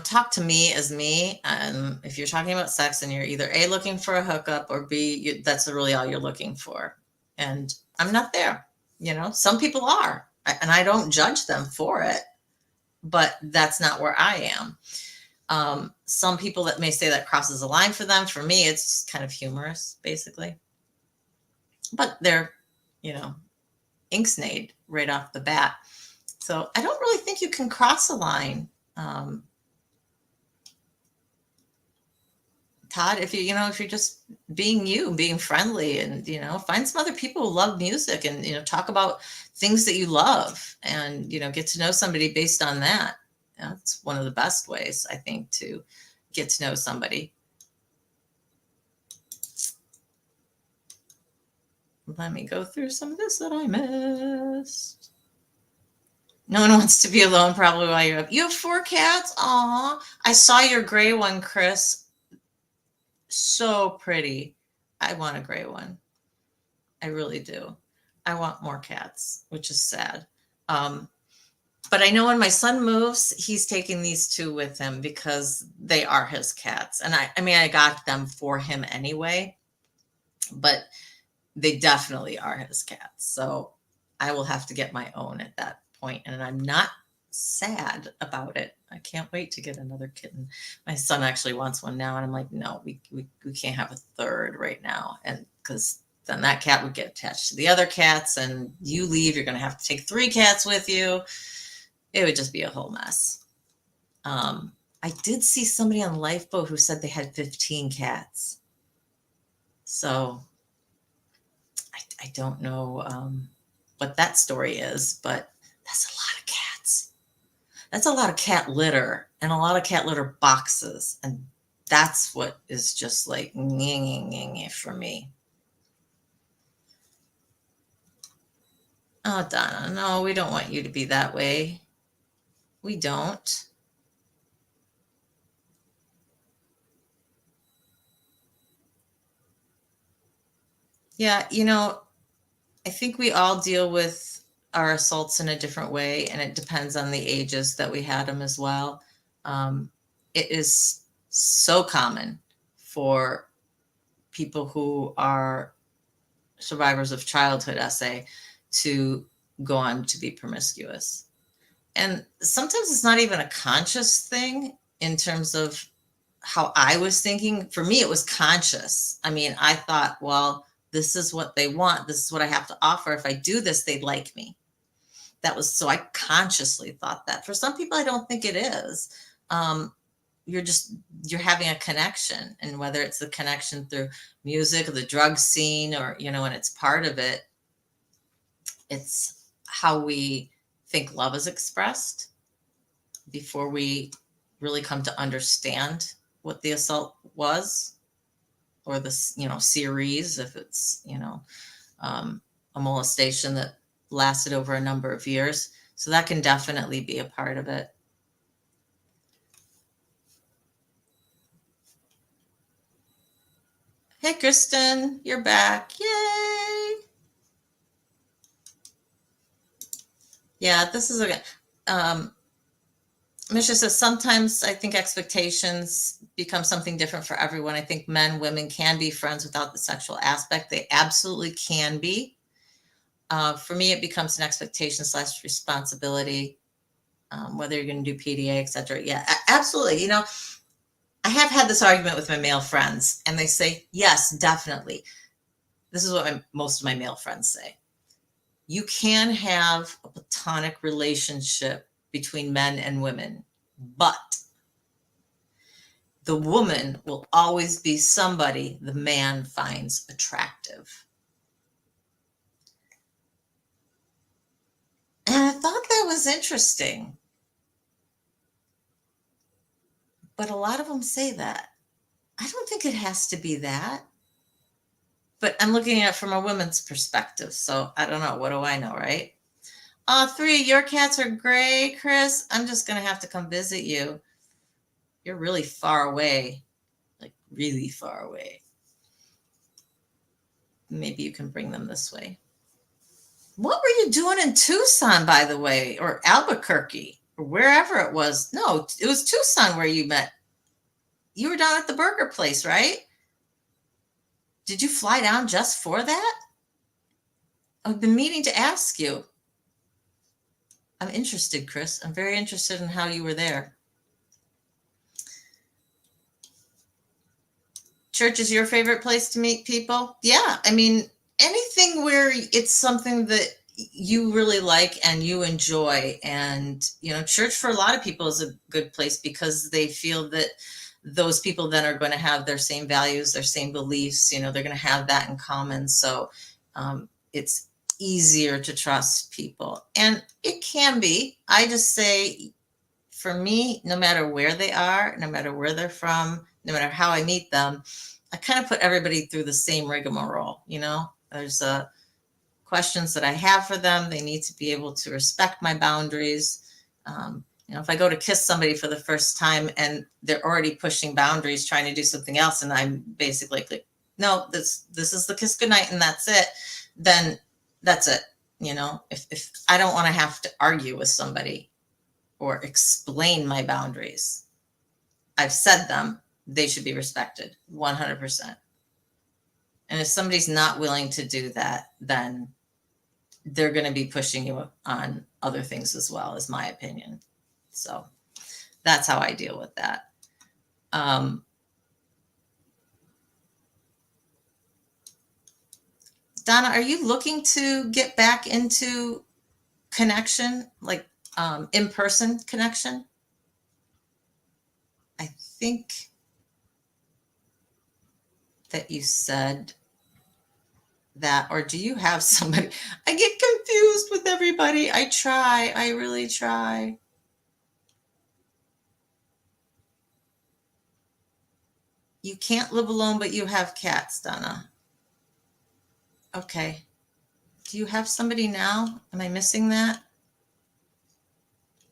A: Talk to me as me. And if you're talking about sex and you're either A, looking for a hookup, or B, that's really all you're looking for. And I'm not there. Some people are, and I don't judge them for it, but that's not where I am. Some people that may say that crosses a line for them. For me, it's just kind of humorous, basically. But they're, ink-snayed right off the bat. So I don't really think you can cross a line. Todd, if you're just being friendly and, find some other people who love music and, talk about things that you love and, get to know somebody based on that. That's one of the best ways, I think, to get to know somebody. Let me go through some of this that I missed. No one wants to be alone probably while you're up. You have 4 cats? Aw, I saw your gray one, Chris. So pretty. I want a gray one. I really do. I want more cats, which is sad. But I know when my son moves, he's taking these 2 with him because they are his cats. And I got them for him anyway, but they definitely are his cats. So I will have to get my own at that point. And I'm not sad about it. I can't wait to get another kitten. My son actually wants one now. And I'm like, no, we can't have a 3rd right now. And because then that cat would get attached to the other cats and you leave, you're going to have to take 3 cats with you. It would just be a whole mess. I did see somebody on Lifeboat who said they had 15 cats. So I don't know what that story is, but that's a lot of cats. That's a lot of cat litter and a lot of cat litter boxes. And that's what is just like for me. Oh, Donna, no, we don't want you to be that way. We don't. Yeah, I think we all deal with our assaults in a different way, and it depends on the ages that we had them as well. It is so common for people who are survivors of childhood SA to go on to be promiscuous. And sometimes it's not even a conscious thing in terms of how I was thinking. For me, it was conscious. I mean, I thought, well, this is what they want. This is what I have to offer. If I do this, they'd like me. That was, so I consciously thought that. For some people, I don't think it is. You're having a connection, and whether it's the connection through music or the drug scene, or, and it's part of it, it's how we think love is expressed before we really come to understand what the assault was, or the series, if it's a molestation that lasted over a number of years. So that can definitely be a part of it. Hey, Kristen, you're back. Yay. Yeah, this is Misha says, sometimes I think expectations become something different for everyone. I think men, women can be friends without the sexual aspect. They absolutely can be. For me, it becomes an expectation / responsibility, whether you're going to do PDA, et cetera. Yeah, absolutely. I have had this argument with my male friends, and they say, yes, definitely. This is what most of my male friends say. You can have a platonic relationship between men and women, but the woman will always be somebody the man finds attractive. And I thought that was interesting. But a lot of them say that. I don't think it has to be that. But I'm looking at it from a woman's perspective, so I don't know. What do I know, right? 3, your cats are gray, Chris. I'm just going to have to come visit you. You're really far away, like really far away. Maybe you can bring them this way. What were you doing in Tucson, by the way, or Albuquerque, or wherever it was? No, it was Tucson where you met. You were down at the burger place, right? Did you fly down just for that? I've been meaning to ask you. I'm interested, Chris. I'm very interested in how you were there. Church is your favorite place to meet people? Yeah, I mean, anything where it's something that you really like and you enjoy. And, church for a lot of people is a good place because they feel that those people then are going to have their same values, their same beliefs, they're going to have that in common. So it's easier to trust people. And it can be. I just say, for me, no matter where they are, no matter where they're from, no matter how I meet them, I kind of put everybody through the same rigmarole. There's questions that I have for them. They need to be able to respect my boundaries. If I go to kiss somebody for the first time and they're already pushing boundaries, trying to do something else, and I'm basically like, no, this is the kiss goodnight and that's it, then that's it. If I don't want to have to argue with somebody or explain my boundaries, I've said them, they should be respected 100%. And if somebody's not willing to do that, then they're going to be pushing you on other things as well, is my opinion. So that's how I deal with that. Donna, are you looking to get back into connection, like in-person connection? I think that you said that, or do you have somebody? I get confused with everybody. I really try. You can't live alone, but you have cats, Donna. Okay. Do you have somebody now? Am I missing that?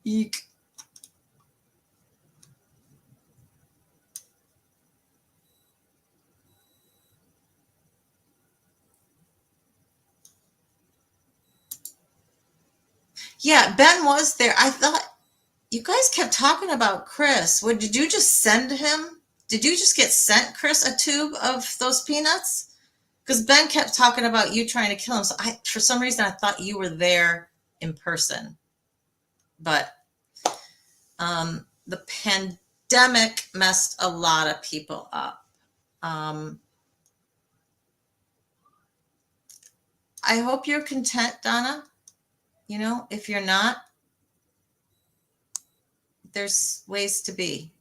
A: Eek. Yeah, Ben was there. I thought you guys kept talking about Chris. What did you just send him Did you just get sent, Chris, a tube of those peanuts? Because Ben kept talking about you trying to kill him. So for some reason, I thought you were there in person. But the pandemic messed a lot of people up. I hope you're content, Donna. You know, if you're not, there's ways to be.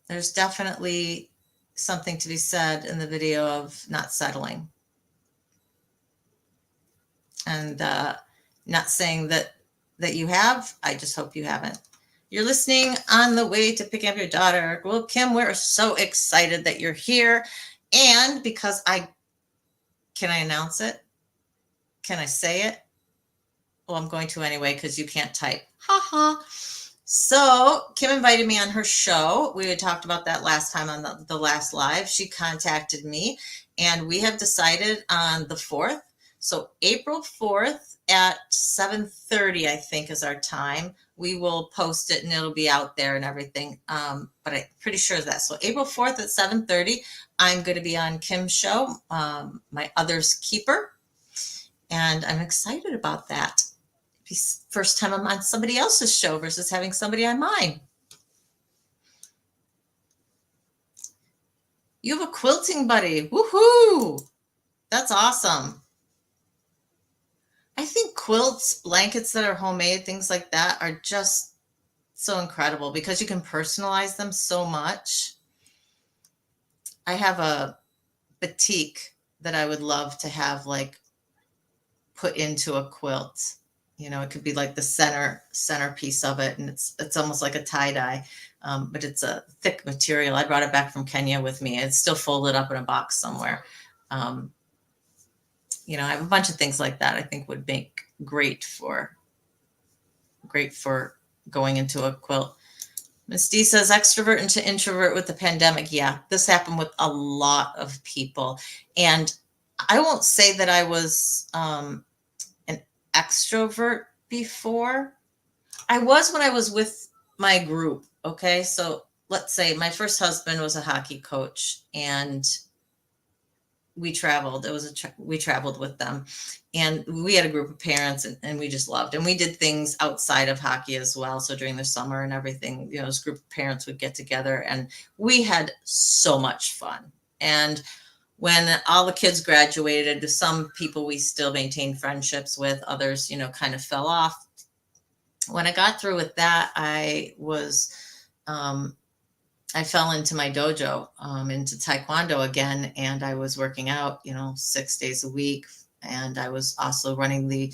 A: There's definitely something to be said in the video of not settling. And not saying that you have. I just hope you haven't. You're listening on the way to picking up your daughter. Well, Kim, we're so excited that you're here. And because can I announce it? Can I say it? Well, I'm going to anyway because you can't type. Ha ha. So Kim invited me on her show. We had talked about that last time on the last live. She contacted me and we have decided on the 4th. So April 4th at 7:30, I think is our time. We will post it and it'll be out there and everything. But I'm pretty sure that. So April 4th at 7:30, I'm going to be on Kim's show, My Other's Keeper. And I'm excited about that. First time I'm on somebody else's show versus having somebody on mine. You have a quilting buddy. Woohoo! That's awesome. I think quilts, blankets that are homemade, things like that are just so incredible because you can personalize them so much. I have a batik that I would love to have like put into a quilt. You know, it could be like the centerpiece of it, and it's almost like a tie-dye, but it's a thick material. I brought it back from Kenya with me. It's still folded up in a box somewhere. You know, I have a bunch of things like that I think would make great for going into a quilt. Miss D says extrovert into introvert with the pandemic. Yeah, this happened with a lot of people. And I won't say that I was an extrovert before. I was when I was with my group. Okay. So let's say my first husband was a hockey coach and we traveled. We traveled with them and we had a group of parents and we just loved, and we did things outside of hockey as well. So during the summer and everything, you know, this group of parents would get together and we had so much fun. And when all the kids graduated, some people we still maintain friendships with, others, you know, kind of fell off. When I got through with that, I fell into my dojo, into Taekwondo again, and I was working out, you know, 6 days a week. And I was also running the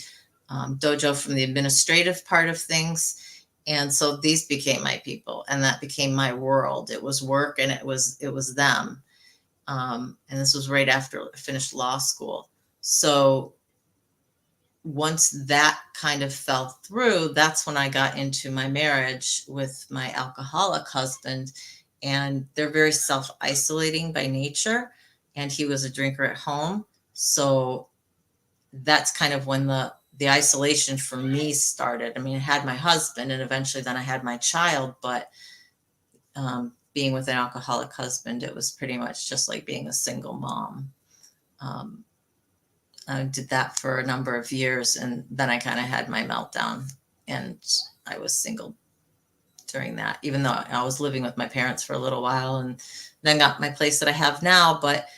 A: dojo from the administrative part of things. And so these became my people, and that became my world. It was work, and it was them. And this was right after I finished law school. So once that kind of fell through, that's when I got into my marriage with my alcoholic husband. And they're very self-isolating by nature. And he was a drinker at home. So that's kind of when the isolation for me started. I mean, I had my husband and eventually then I had my child, but being with an alcoholic husband, it was pretty much just like being a single mom. I did that for a number of years, and then I kind of had my meltdown, and I was single during that, even though I was living with my parents for a little while and then got my place that I have now. But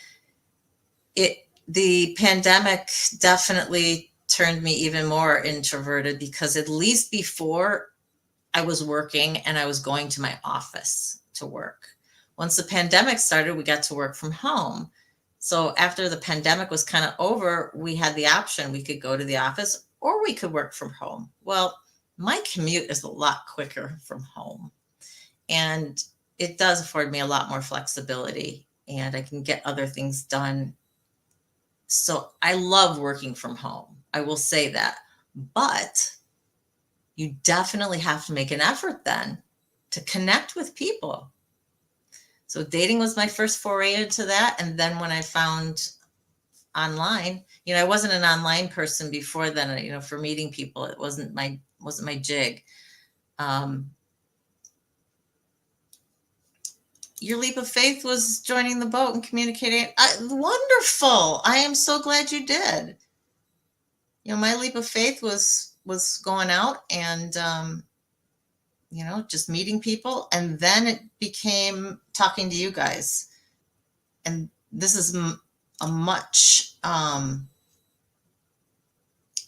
A: the pandemic definitely turned me even more introverted, because at least before I was working and I was going to my office to work. Once the pandemic started, we got to work from home. So after the pandemic was kind of over, we had the option. We could go to the office or we could work from home. Well, my commute is a lot quicker from home, and it does afford me a lot more flexibility, and I can get other things done. So I love working from home. I will say that, but you definitely have to make an effort then to connect with people. So dating was my first foray into that. And then when I found online, you know, I wasn't an online person before then, you know, for meeting people, it wasn't my jig. your leap of faith was joining the boat and communicating. Wonderful. I am so glad you did. My leap of faith was going out and just meeting people, and then it became talking to you guys. And this is a much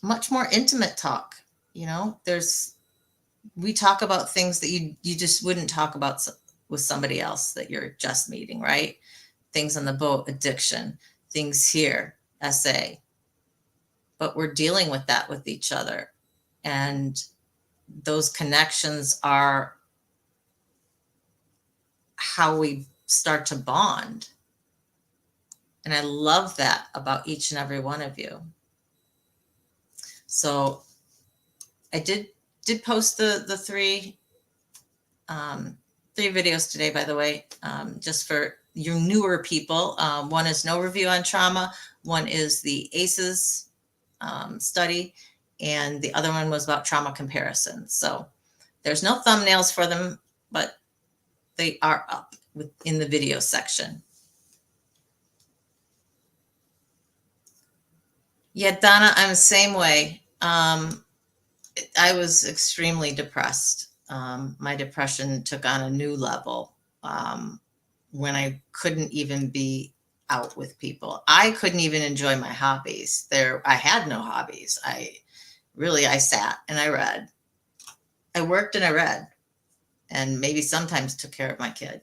A: much more intimate talk. We talk about things that you just wouldn't talk about with somebody else that you're just meeting, right? Things on the boat, addiction, things here, SA. But we're dealing with that with each other. And those connections are how we start to bond. And I love that about each and every one of you. So I did post the three videos today, by the way, just for your newer people. One is no review on trauma. One is the ACEs study. And the other one was about trauma comparison. So there's no thumbnails for them, but they are up in the video section. Yeah, Donna, I'm the same way. I was extremely depressed. My depression took on a new level when I couldn't even be out with people. I couldn't even enjoy my hobbies. I had no hobbies. I sat and I read. I worked and I read, and maybe sometimes took care of my kid.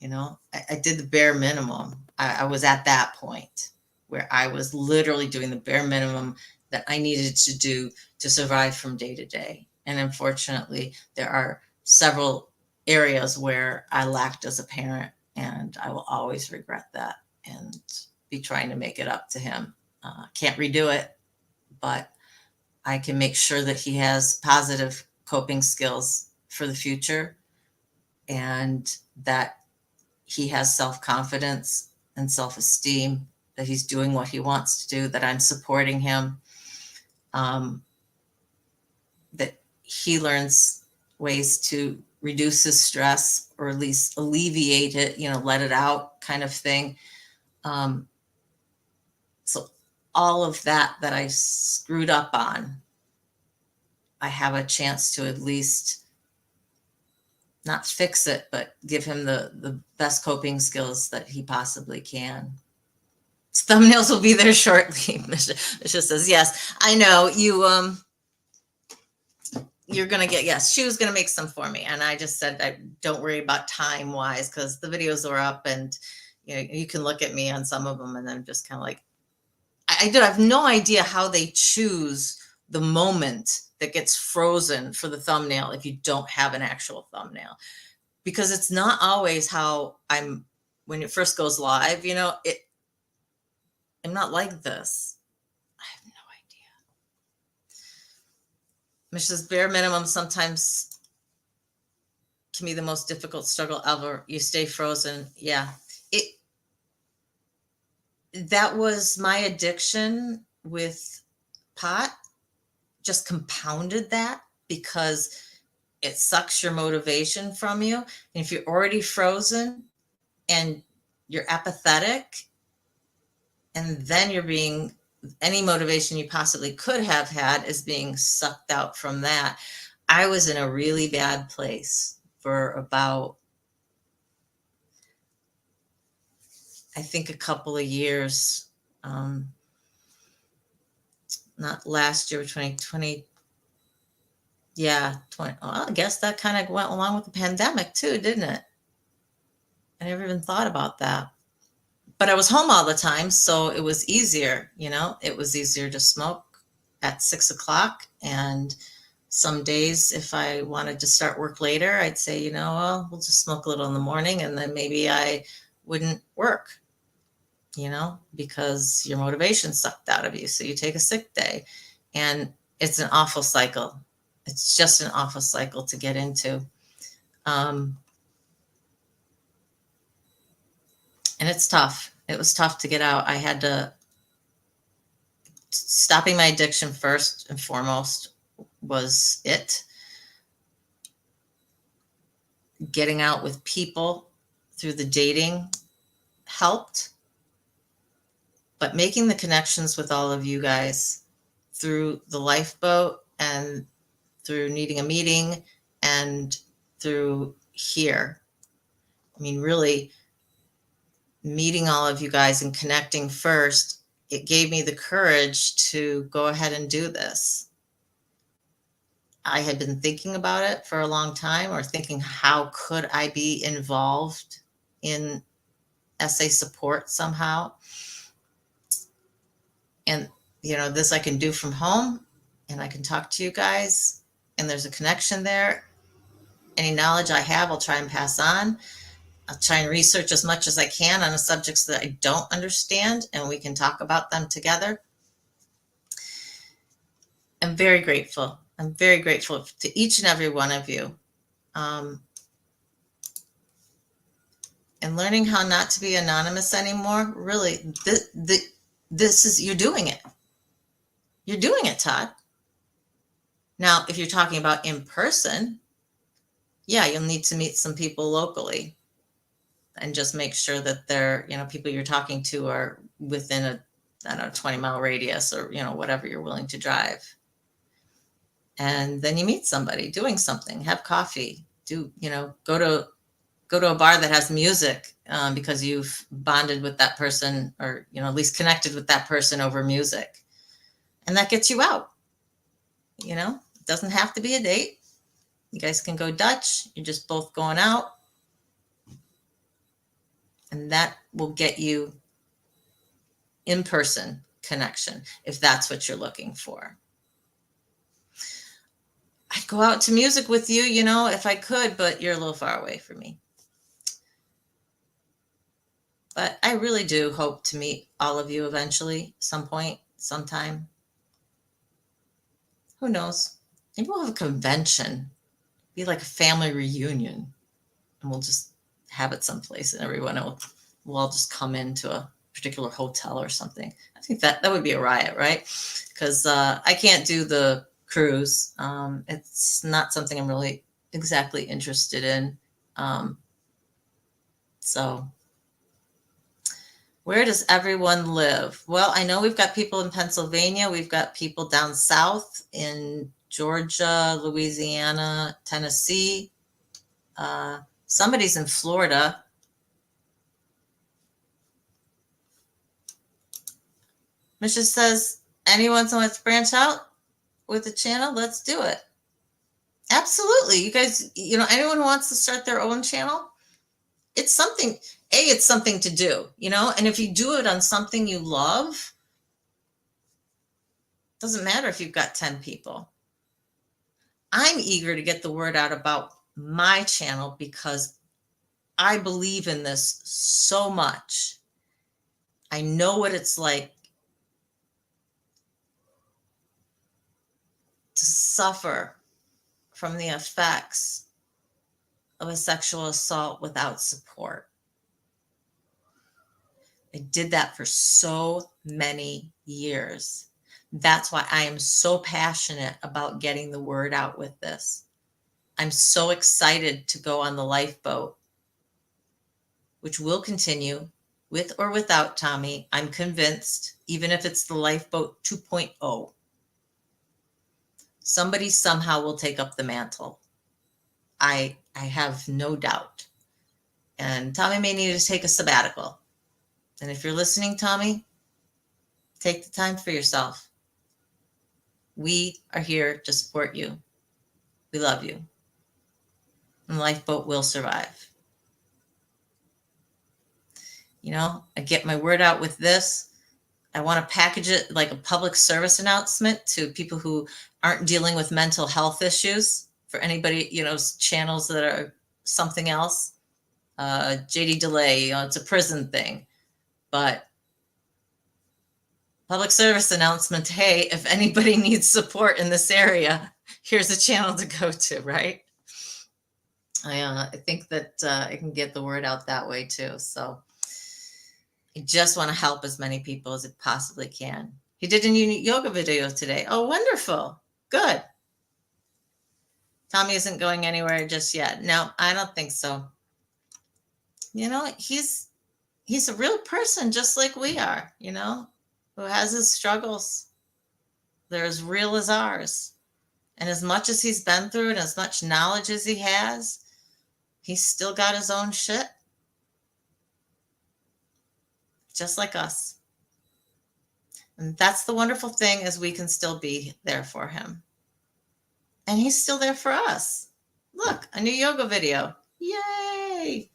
A: I did the bare minimum. I was at that point where I was literally doing the bare minimum that I needed to do to survive from day to day. And unfortunately, there are several areas where I lacked as a parent, and I will always regret that and be trying to make it up to him. Can't redo it, but I can make sure that he has positive coping skills for the future, and that he has self-confidence and self-esteem, that he's doing what he wants to do, that I'm supporting him, that he learns ways to reduce his stress, or at least alleviate it, let it out kind of thing. So all of that I screwed up on, I have a chance to at least not fix it, but give him the best coping skills that he possibly can. Thumbnails will be there shortly. Misha says, yes, I know you, you're going to get, yes, she was going to make some for me. And I just said, don't worry about time wise, because the videos are up, and you can look at me on some of them, and I'm just kind of like, I have no idea how they choose the moment that gets frozen for the thumbnail if you don't have an actual thumbnail, because it's not always how when it first goes live, I'm not like this. I have no idea. Mrs. Bare minimum sometimes can be the most difficult struggle ever. You stay frozen. Yeah. That was my addiction with pot, just compounded that, because it sucks your motivation from you. And if you're already frozen and you're apathetic, and then any motivation you possibly could have had is being sucked out from that. I was in a really bad place for about, I think, a couple of years. Not last year, 2020. Yeah, 20. Well, I guess that kind of went along with the pandemic too, didn't it? I never even thought about that. But I was home all the time, so it was easier, it was easier to smoke at 6 o'clock. And some days, if I wanted to start work later, I'd say, well, we'll just smoke a little in the morning, and then maybe I wouldn't work, because your motivation sucked out of you. So you take a sick day, and it's an awful cycle. It's just an awful cycle to get into. And it's tough. It was tough to get out. I had to, stopping my addiction first and foremost was it. Getting out with people through the dating helped, but making the connections with all of you guys through the lifeboat and through needing a meeting and through here. I mean, really meeting all of you guys and connecting first, it gave me the courage to go ahead and do this. I had been thinking about it for a long time, or thinking, how could I be involved in SA support somehow? And, this I can do from home, and I can talk to you guys, and there's a connection there. Any knowledge I have, I'll try and pass on. I'll try and research as much as I can on the subjects that I don't understand, and we can talk about them together. I'm very grateful. I'm very grateful to each and every one of you. And learning how not to be anonymous anymore, really, this is, you're doing it. You're doing it, Todd. Now, if you're talking about in person, yeah, you'll need to meet some people locally and just make sure that they're, people you're talking to are within a, 20-mile radius, or, whatever you're willing to drive. And then you meet somebody doing something, have coffee, go to a bar that has music, because you've bonded with that person, or, at least connected with that person over music. And that gets you out. It doesn't have to be a date. You guys can go Dutch. You're just both going out. And that will get you in-person connection, if that's what you're looking for. I'd go out to music with you, if I could, but you're a little far away from me. But I really do hope to meet all of you eventually, some point, sometime. Who knows? Maybe we'll have a convention, be like a family reunion, and we'll just have it someplace, and everyone will all just come into a particular hotel or something. I think that would be a riot, right? Because I can't do the cruise. It's not something I'm really exactly interested in. So where does everyone live? Well, I know we've got people in Pennsylvania. We've got people down south in Georgia, Louisiana, Tennessee. Somebody's in Florida. Misha says, anyone wants to branch out with the channel? Let's do it. Absolutely. You guys, anyone who wants to start their own channel, it's something, it's something to do, and if you do it on something you love, doesn't matter if you've got 10 people. I'm eager to get the word out about my channel because I believe in this so much. I know what it's like to suffer from the effects of a sexual assault without support. I did that for so many years. That's why I am so passionate about getting the word out with this. I'm so excited to go on the lifeboat, which will continue with or without Tommy. I'm convinced, even if it's the lifeboat 2.0, somebody somehow will take up the mantle. I have no doubt. And Tommy may need to take a sabbatical. And if you're listening, Tommy, take the time for yourself. We are here to support you. We love you. And Lifeboat will survive. I get my word out with this. I want to package it like a public service announcement to people who aren't dealing with mental health issues. For anybody, channels that are something else. JD Delay, it's a prison thing. But public service announcement, hey, if anybody needs support in this area, here's a channel to go to, right? I think that I can get the word out that way too. So I just want to help as many people as it possibly can. He did a new yoga video today. Oh, wonderful. Good. Tommy isn't going anywhere just yet. No, I don't think so. he's a real person just like we are, who has his struggles. They're as real as ours. And as much as he's been through and as much knowledge as he has, he's still got his own shit. Just like us. And that's the wonderful thing, is we can still be there for him. And he's still there for us. Look, a new yoga video. Yay!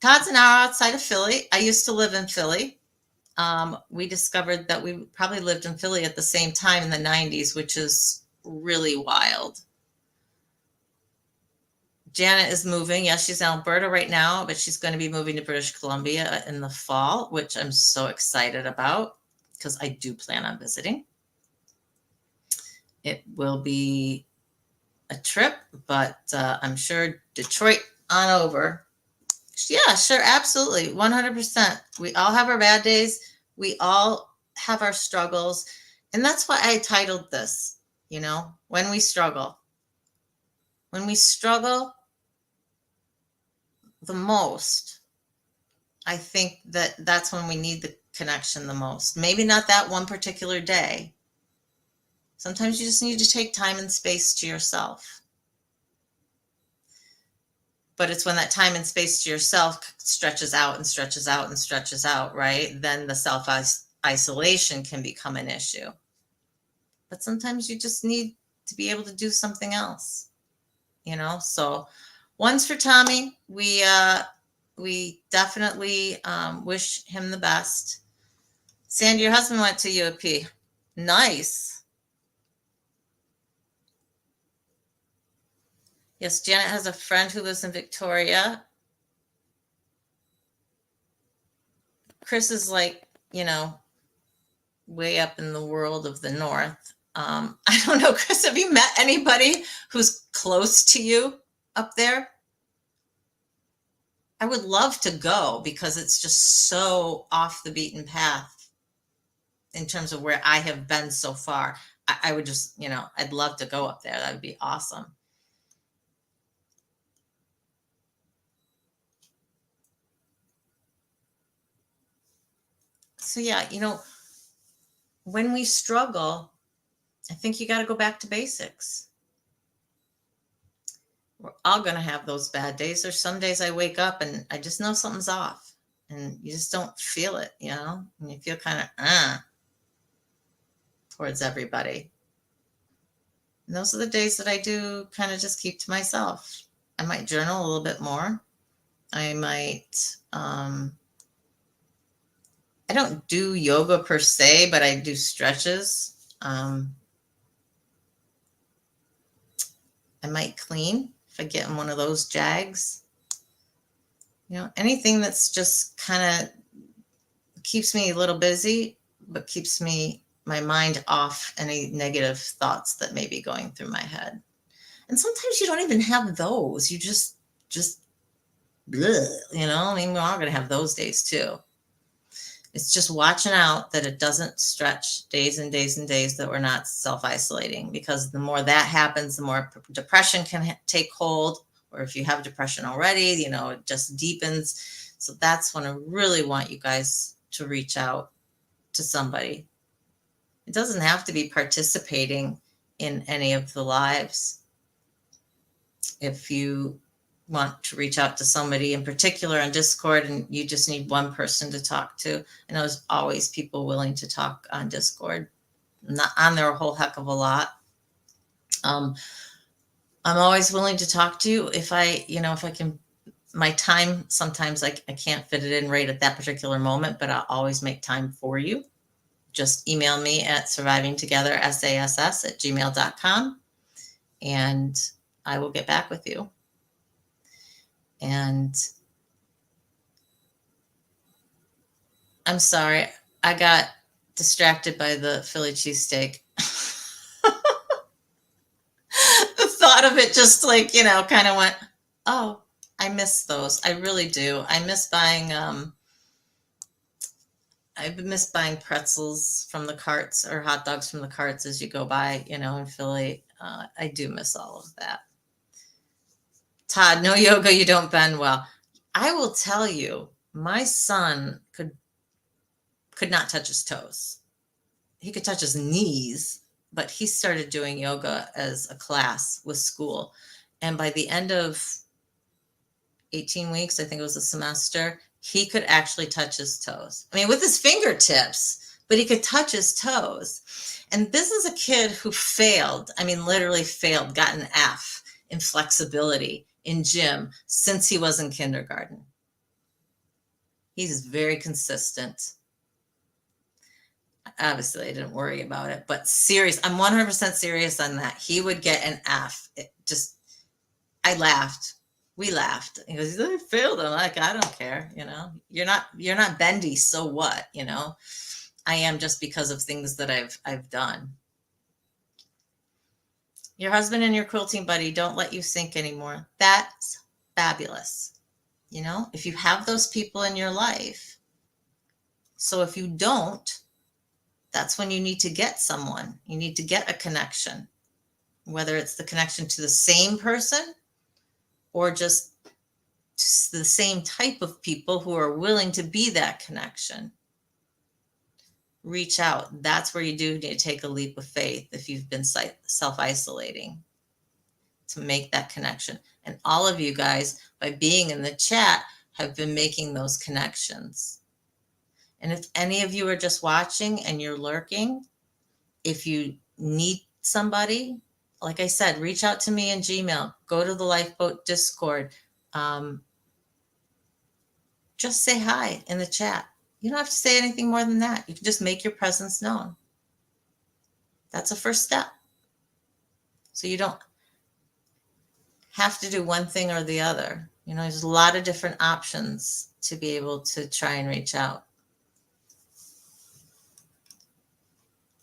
A: Todd's an hour outside of Philly. I used to live in Philly. We discovered that we probably lived in Philly at the same time in the 90s, which is really wild. Janet is moving. Yes, she's in Alberta right now, but she's going to be moving to British Columbia in the fall, which I'm so excited about because I do plan on visiting. It will be a trip, but I'm sure Detroit on over. Yeah, sure, absolutely, 100%. We all have our bad days. We all have our struggles. And that's why I titled this, When We Struggle. When we struggle the most, I think that's when we need the connection the most. Maybe not that one particular day. Sometimes you just need to take time and space to yourself. But it's when that time and space to yourself stretches out and stretches out and stretches out, right? Then the self-isolation can become an issue. But sometimes you just need to be able to do something else, So one's for Tommy. We definitely wish him the best. Sandy, your husband went to UAP. Nice. Yes, Janet has a friend who lives in Victoria. Chris is like, way up in the world of the north. I don't know, Chris, have you met anybody who's close to you up there? I would love to go because it's just so off the beaten path in terms of where I have been so far. I would just, I'd love to go up there. That would be awesome. So yeah, when we struggle, I think you got to go back to basics. We're all going to have those bad days. There's some days I wake up and I just know something's off and you just don't feel it, and you feel kind of towards everybody. And those are the days that I do kind of just keep to myself. I might journal a little bit more. I might, I don't do yoga per se, but I do stretches. I might clean if I get in one of those jags. Anything that's just kind of keeps me a little busy, but keeps my mind off any negative thoughts that may be going through my head. And sometimes you don't even have those. You just bleh, we're all going to have those days too. It's just watching out that it doesn't stretch days and days and days that we're not self-isolating, because the more that happens, the more depression can take hold, or if you have depression already, it just deepens. So that's when I really want you guys to reach out to somebody. It doesn't have to be participating in any of the lives. If you want to reach out to somebody in particular on Discord and you just need one person to talk to, I know there's always people willing to talk on Discord. I'm not on there a whole heck of a lot. I'm always willing to talk to you if I can. My time, sometimes I can't fit it in right at that particular moment, but I'll always make time for you. Just email me at survivingtogethersass@gmail.com and I will get back with you. And I'm sorry, I got distracted by the Philly cheesesteak. The thought of it just kind of went, oh, I miss those. I really do. I miss buying, pretzels from the carts or hot dogs from the carts as you go by, in Philly. I do miss all of that. Todd, no yoga, you don't bend well. I will tell you, my son could not touch his toes. He could touch his knees, but he started doing yoga as a class with school. And by the end of 18 weeks, I think it was a semester, he could actually touch his toes. I mean, with his fingertips, but he could touch his toes. And this is a kid who failed. I mean, literally failed, got an F in flexibility in gym since he was in kindergarten. He's very consistent. Obviously, I didn't worry about it, but serious. I'm 100% serious on that. He would get an F. I laughed. We laughed. He goes, I failed. I'm like, I don't care. You're not bendy. So what? I am just because of things that I've done. Your husband and your quilting buddy don't let you sink anymore. That's fabulous. If you have those people in your life. So if you don't, that's when you need to get someone. You need to get a connection, whether it's the connection to the same person or just the same type of people who are willing to be that connection. Reach out. That's where you do need to take a leap of faith if you've been self-isolating to make that connection. And all of you guys, by being in the chat, have been making those connections. And if any of you are just watching and you're lurking, if you need somebody, like I said, reach out to me in Gmail, go to the Lifeboat Discord. Just say hi in the chat. You don't have to say anything more than that. You can just make your presence known. That's a first step. So you don't have to do one thing or the other. There's a lot of different options to be able to try and reach out.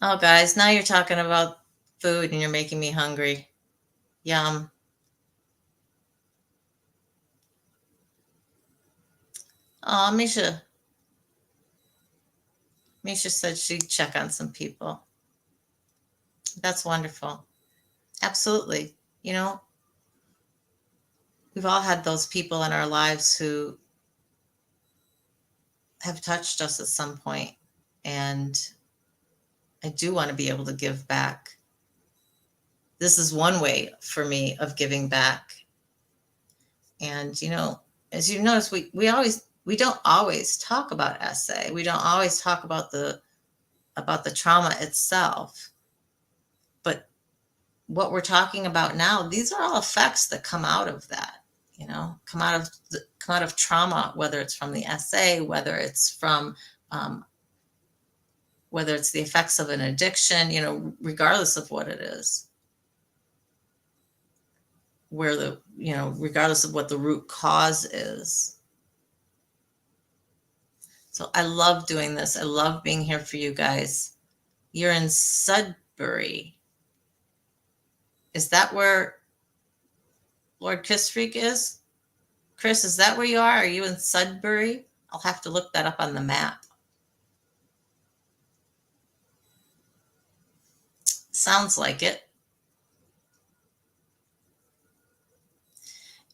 A: Oh, guys, now you're talking about food and you're making me hungry. Yum. Oh, Misha said she'd check on some people. That's wonderful. Absolutely. We've all had those people in our lives who have touched us at some point, and I do want to be able to give back. This is one way for me of giving back. And, as you notice, we don't always talk about SA. We don't always talk about the trauma itself. But what we're talking about now, these are all effects that come out of that, come out of trauma, whether it's from the SA, whether it's from whether it's the effects of an addiction, regardless of what it is. Regardless of what the root cause is. So I love doing this. I love being here for you guys. You're in Sudbury. Is that where Lord Kiss Freak is? Chris, is that where you are? Are you in Sudbury? I'll have to look that up on the map. Sounds like it.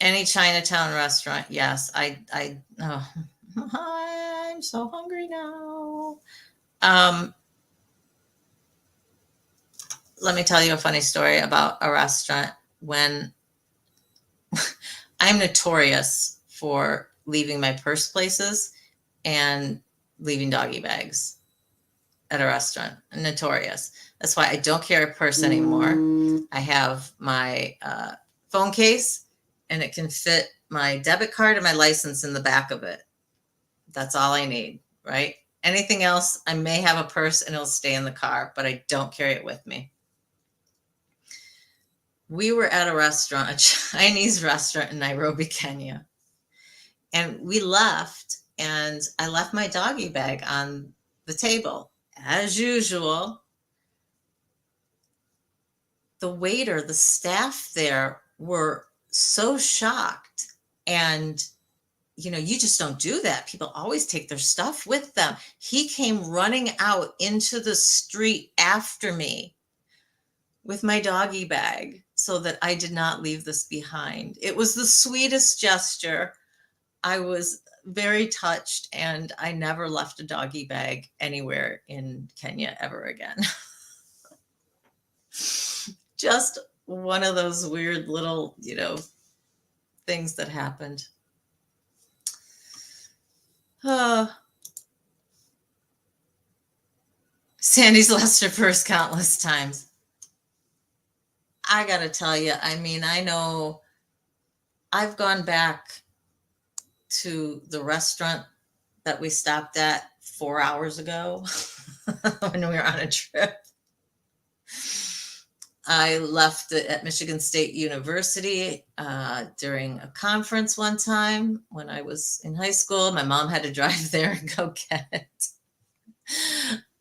A: Any Chinatown restaurant? Yes, oh, I'm so hungry now. Let me tell you a funny story about a restaurant. When I'm notorious for leaving my purse places and leaving doggy bags at a restaurant. I'm notorious. That's why I don't carry a purse anymore. I have my phone case, and it can fit my debit card and my license in the back of it. That's all I need, right? Anything else, I may have a purse and it'll stay in the car, but I don't carry it with me. We were at a restaurant, a Chinese restaurant in Nairobi, Kenya. And we left, and I left my doggy bag on the table. As usual, the waiter, the staff there were so shocked. And, you just don't do that. People always take their stuff with them. He came running out into the street after me with my doggy bag so that I did not leave this behind. It was the sweetest gesture. I was very touched, and I never left a doggy bag anywhere in Kenya ever again. Just one of those weird little, things that happened. Uh, Sandy's lost her purse countless times. I got to tell you, I mean, I know I've gone back to the restaurant that we stopped at 4 hours ago when we were on a trip. I left it at Michigan State University during a conference one time when I was in high school. My mom had to drive there and go get it.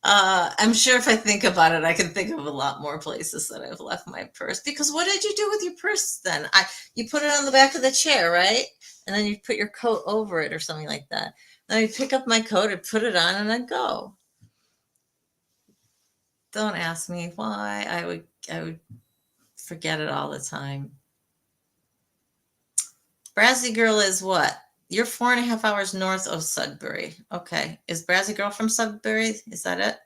A: I'm sure if I think about it, I can think of a lot more places that I've left my purse. Because what did you do with your purse then? You put it on the back of the chair, right? And then you put your coat over it or something like that. Then I'd pick up my coat and put it on and I'd go. Don't ask me why. I would forget it all the time. Brazzy Girl is what? You're 4.5 hours north of Sudbury. Okay. Is Brazzy Girl from Sudbury? Is that it?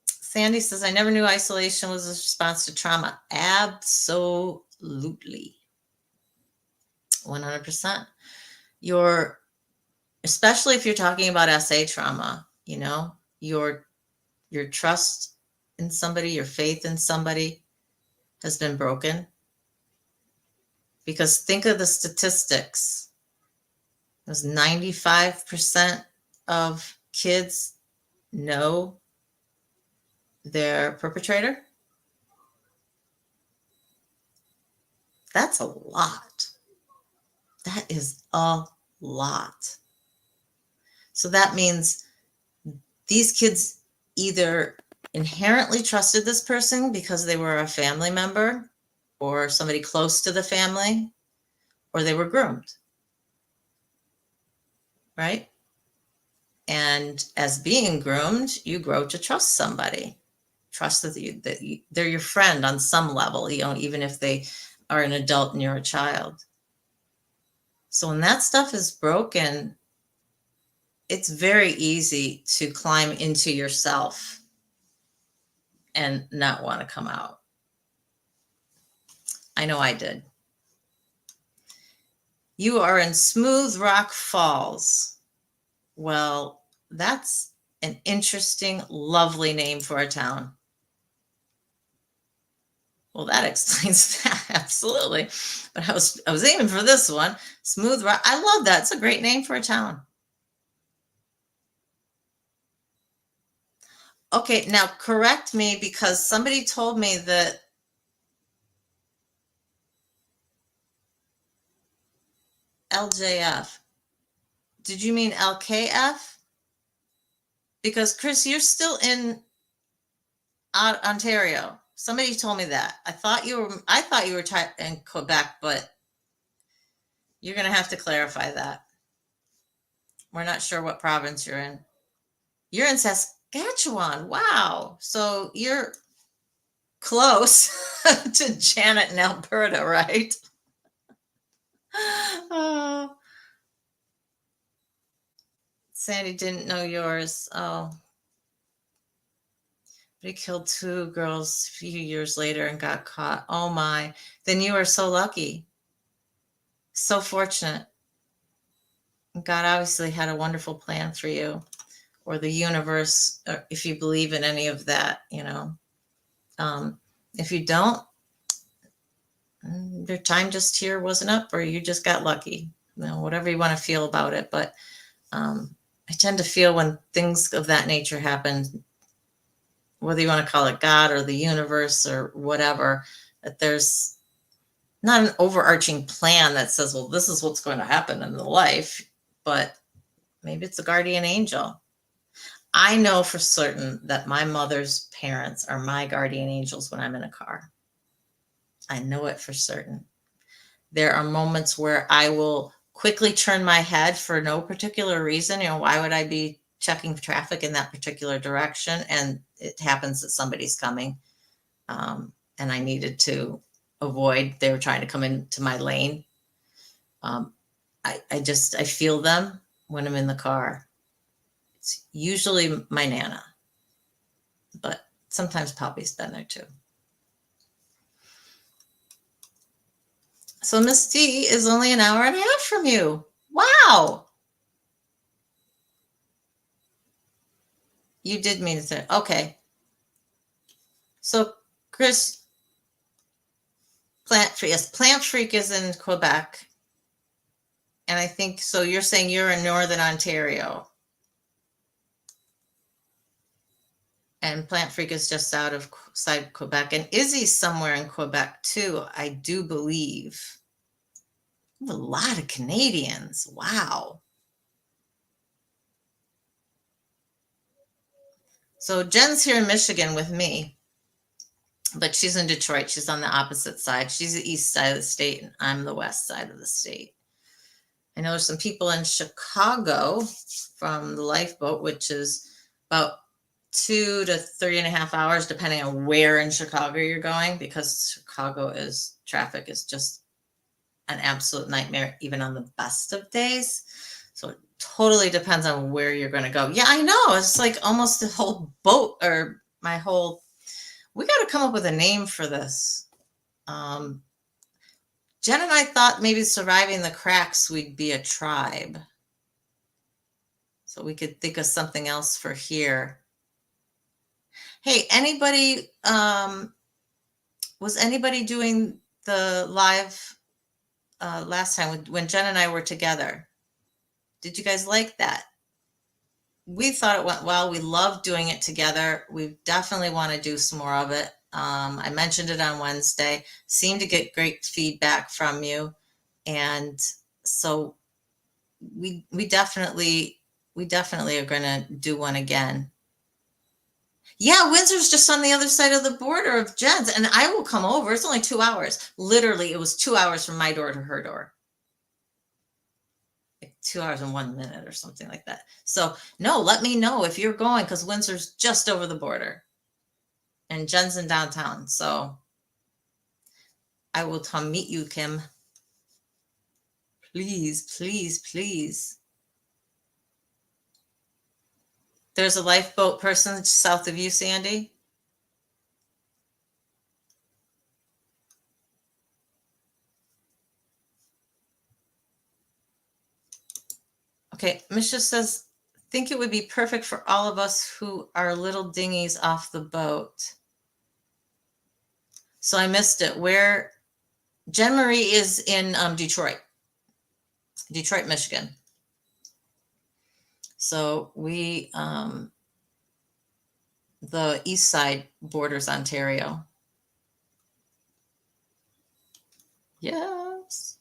A: Sandy says, I never knew isolation was a response to trauma. Absolutely. 100%. Especially if you're talking about SA trauma, your trust in somebody, your faith in somebody has been broken. Because think of the statistics. There's 95% of kids know their perpetrator. That's a lot. That is a lot. So that means these kids either inherently trusted this person because they were a family member or somebody close to the family, or they were groomed, right? And as being groomed, you grow to trust somebody. Trust that they're your friend on some level, even if they are an adult and you're a child. So when that stuff is broken, it's very easy to climb into yourself and not want to come out. I know I did. You are in Smooth Rock Falls. Well, that's an interesting, lovely name for a town. Well, that explains that, absolutely. But I was aiming for this one, Smooth Rock. I love that. It's a great name for a town. Okay, now correct me because somebody told me that LJF. Did you mean LKF? Because Chris, you're still in Ontario. Somebody told me that. I thought you were in Quebec, but you're going to have to clarify that. We're not sure what province you're in. You're in Saskatchewan. Wow. So you're close to Janet in Alberta, right? Oh. Sandy didn't know yours. Oh. But he killed 2 girls a few years later and got caught. Oh my. Then you are so lucky. So fortunate. God obviously had a wonderful plan for you, or the universe, or if you believe in any of that, if you don't, your time just here wasn't up, or you just got lucky, whatever you want to feel about it. But I tend to feel when things of that nature happen, whether you want to call it God or the universe or whatever, that there's not an overarching plan that says, well, this is what's going to happen in the life, but maybe it's a guardian angel. I know for certain that my mother's parents are my guardian angels when I'm in a car. I know it for certain. There are moments where I will quickly turn my head for no particular reason. Why would I be checking traffic in that particular direction? And it happens that somebody's coming, and I needed to avoid. They were trying to come into my lane. I feel them when I'm in the car. It's usually my Nana, but sometimes Poppy's been there too. So Miss D is only an hour and a half from you. Wow. You did mean to say, okay. So Chris, Plant Freak, yes, Plant Freak is in Quebec. And I think, so you're saying you're in Northern Ontario. And Plant Freak is just outside Quebec. And Izzy's somewhere in Quebec too, I do believe. A lot of Canadians. Wow. So Jen's here in Michigan with me, but she's in Detroit. She's on the opposite side. She's the east side of the state, and I'm the west side of the state. I know there's some people in Chicago from the Lifeboat, which is about 2 to 3.5 hours, depending on where in Chicago you're going, because Chicago is traffic is just an absolute nightmare, even on the best of days. So it totally depends on where you're going to go. Yeah, I know. It's like almost the whole boat or my whole, we got to come up with a name for this. Jen and I thought maybe surviving the cracks, we'd be a tribe. So we could think of something else for here. Hey, anybody, was anybody doing the live last time when Jen and I were together? Did you guys like that? We thought it went well. We loved doing it together. We definitely want to do some more of it. I mentioned it on Wednesday. Seemed to get great feedback from you, and so we definitely are going to do one again. Yeah, Windsor's just on the other side of the border of Jen's, and I will come over. It's only 2 hours. Literally, it was 2 hours from my door to her door. 2 hours and 1 minute or something like that. So no, let me know if you're going, because Windsor's just over the border and Jen's in downtown. So I will come meet you, Kim. Please, please, please. There's a Lifeboat person south of you, Sandy. Okay, Misha says, think it would be perfect for all of us who are little dinghies off the boat. So I missed it. Where? Jen Marie is in Detroit, Michigan. So we, the east side borders Ontario. Yes.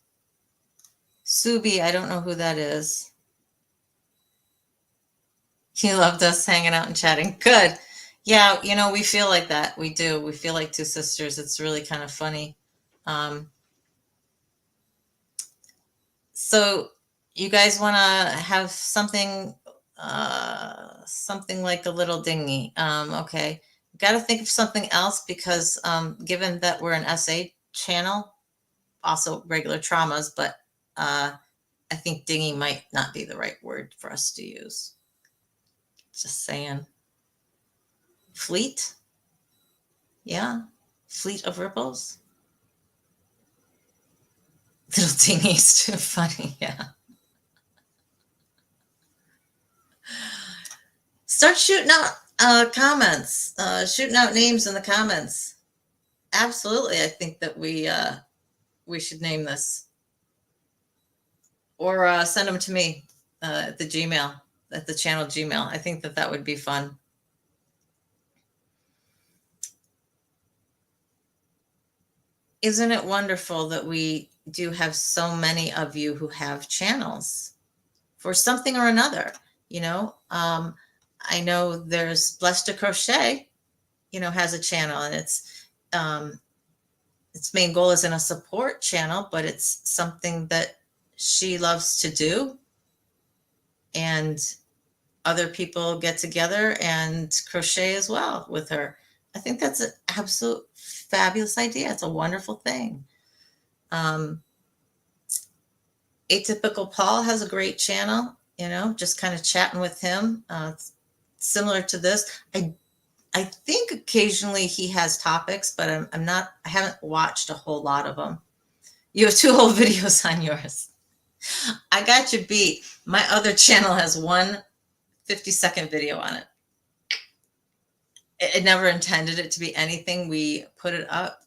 A: Subi, I don't know who that is. He loved us hanging out and chatting. Good. Yeah, you know, we feel like that. We do. We feel like two sisters. It's really kind of funny. So you guys want to have something like a little dinghy. Okay. Got to think of something else because given that we're an SA channel, also regular traumas, but I think dinghy might not be the right word for us to use. Just saying. Fleet? Yeah. Fleet of ripples? Little dinghies, too funny. Yeah. Start shooting out comments, shooting out names in the comments. Absolutely. I think that we should name this. Or send them to me at the Gmail, at the channel Gmail. I think that would be fun. Isn't it wonderful that we do have so many of you who have channels for something or another? You know, I know there's Blessed to Crochet, you know, has a channel, and its main goal isn't a support channel, but it's something that she loves to do. And other people get together and crochet as well with her. I think that's an absolute fabulous idea. It's a wonderful thing. Atypical Paul has a great channel, just kind of chatting with him. Similar to this. I think occasionally he has topics, but I haven't watched a whole lot of them. You have 2 whole videos on yours. I got you beat. My other channel has one 50-second video on it. It never intended it to be anything. We put it up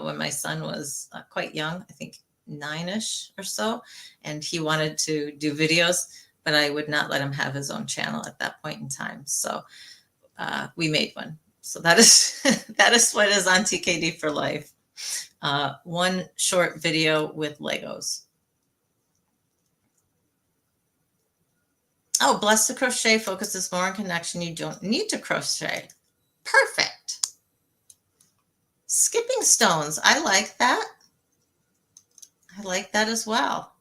A: when my son was quite young, I think 9-ish or so, and he wanted to do videos, but I would not let him have his own channel at that point in time. So we made one. So that is that is what is on TKD for life. One short video with Legos. Oh, Blessed to Crochet focuses more on connection. You don't need to crochet. Perfect. Skipping stones. I like that. I like that as well.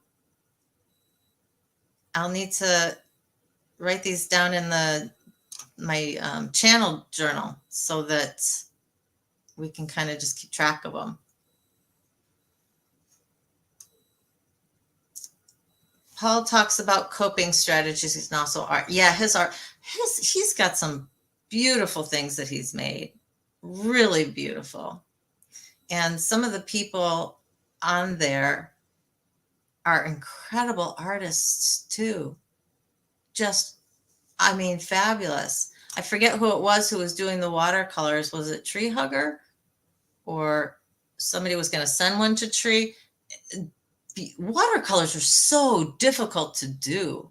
A: I'll need to write these down in my channel journal so that we can kind of just keep track of them. Paul talks about coping strategies and also art. Yeah, his art, he's got some beautiful things that he's made. Really beautiful. And some of the people on there are incredible artists too. Just, I mean, fabulous. I forget who it was who was doing the watercolors. Was it Tree Hugger? Or somebody was going to send one to Tree? Watercolors are so difficult to do.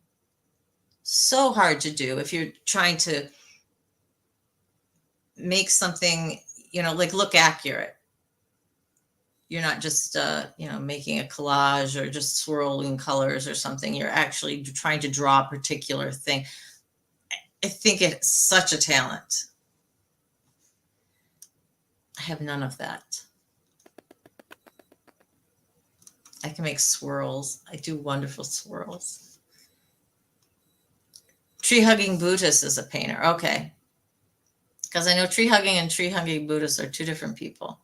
A: So hard to do if you're trying to make something, like look accurate. You're not just, making a collage or just swirling colors or something. You're actually trying to draw a particular thing. I think it's such a talent. I have none of that. I can make swirls. I do wonderful swirls. Tree hugging Buddhist is a painter. Okay. Because I know tree hugging and tree hugging Buddhists are 2 different people.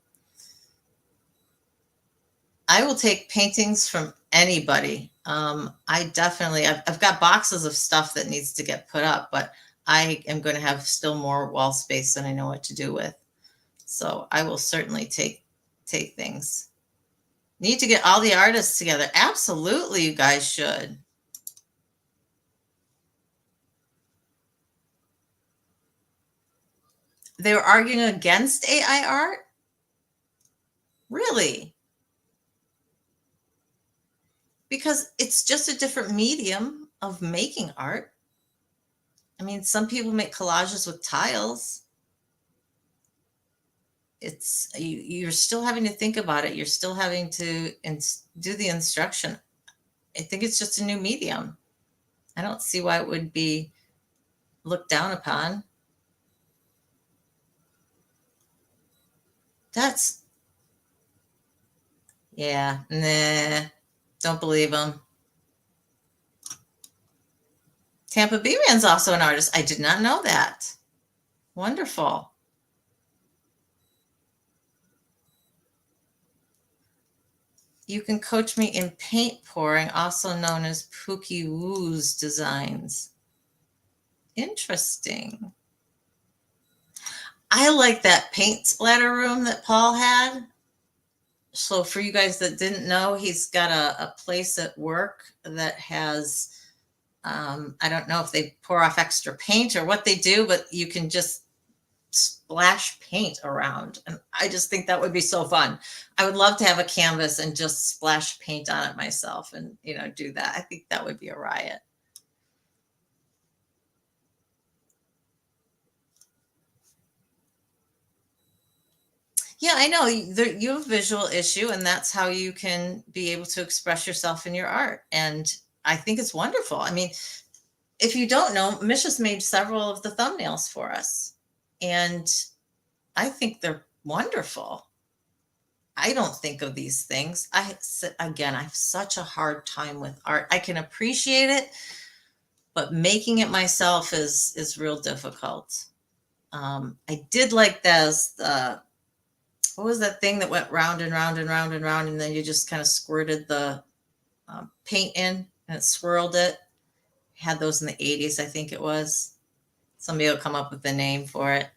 A: I will take paintings from anybody. I've got boxes of stuff that needs to get put up, but I am going to have still more wall space than I know what to do with. So I will certainly take things. Need to get all the artists together. Absolutely, you guys should. They were arguing against AI art? Really? Because it's just a different medium of making art. I mean, some people make collages with tiles. You're still having to think about it. You're still having to do the instruction. I think it's just a new medium. I don't see why it would be looked down upon. Yeah, nah, don't believe them. Tampa Bay Man's also an artist. I did not know that. Wonderful. You can coach me in paint pouring, also known as Pookie Woo's designs. Interesting. I like that paint splatter room that Paul had. So for you guys that didn't know, he's got a place at work that has, I don't know if they pour off extra paint or what they do, but you can just splash paint around. And I just think that would be so fun. I would love to have a canvas and just splash paint on it myself and, do that. I think that would be a riot. Yeah, I know you have a visual issue, and that's how you can be able to express yourself in your art. And I think it's wonderful. I mean, if you don't know, Misha's made several of the thumbnails for us, and I think they're wonderful. I don't think of these things. I have such a hard time with art. I can appreciate it, but making it myself is real difficult. I did like this. What was that thing that went round and round and round and round, and then you just kind of squirted the paint in and it swirled it. Had those in the 80s, I think it was. Somebody will come up with a name for it.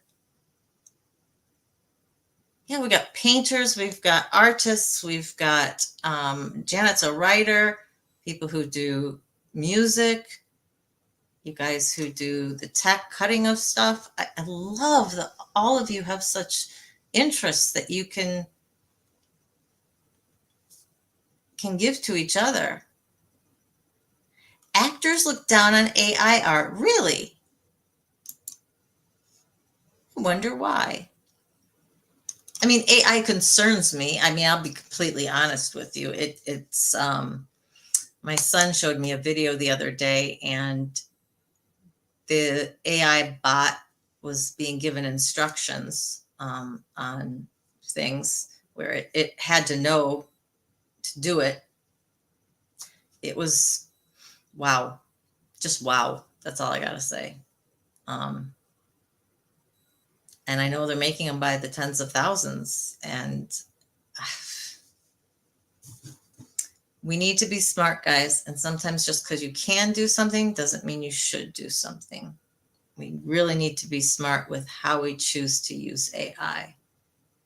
A: Yeah, we got painters, we've got artists, we've got Janet's a writer, people who do music, you guys who do the tech cutting of stuff. I love that all of you have such interests that you can give to each other. Actors look down on AI art. Really? I wonder why. I mean, AI concerns me. I mean, I'll be completely honest with you. It's my son showed me a video the other day, and the AI bot was being given instructions on things where it had to know to do it. It was wow, just wow. That's all I got to say. And I know they're making them by the tens of thousands, and we need to be smart, guys. And sometimes just because you can do something doesn't mean you should do something. We really need to be smart with how we choose to use AI,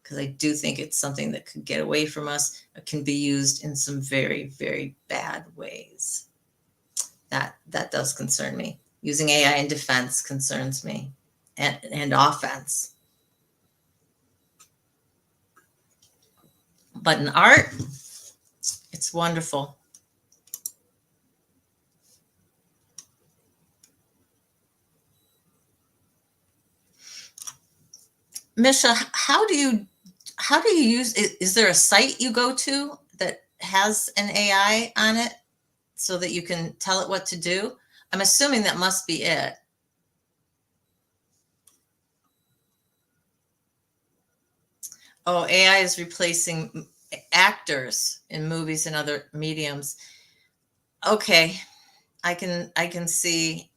A: because I do think it's something that could get away from us. It can be used in some very, very bad ways. That does concern me. Using AI in defense concerns me, and offense. But in art, it's wonderful. Misha, how do you use it? Is there a site you go to that has an AI on it so that you can tell it what to do? I'm assuming that must be it. Oh, AI is replacing actors in movies and other mediums. Okay, I can see.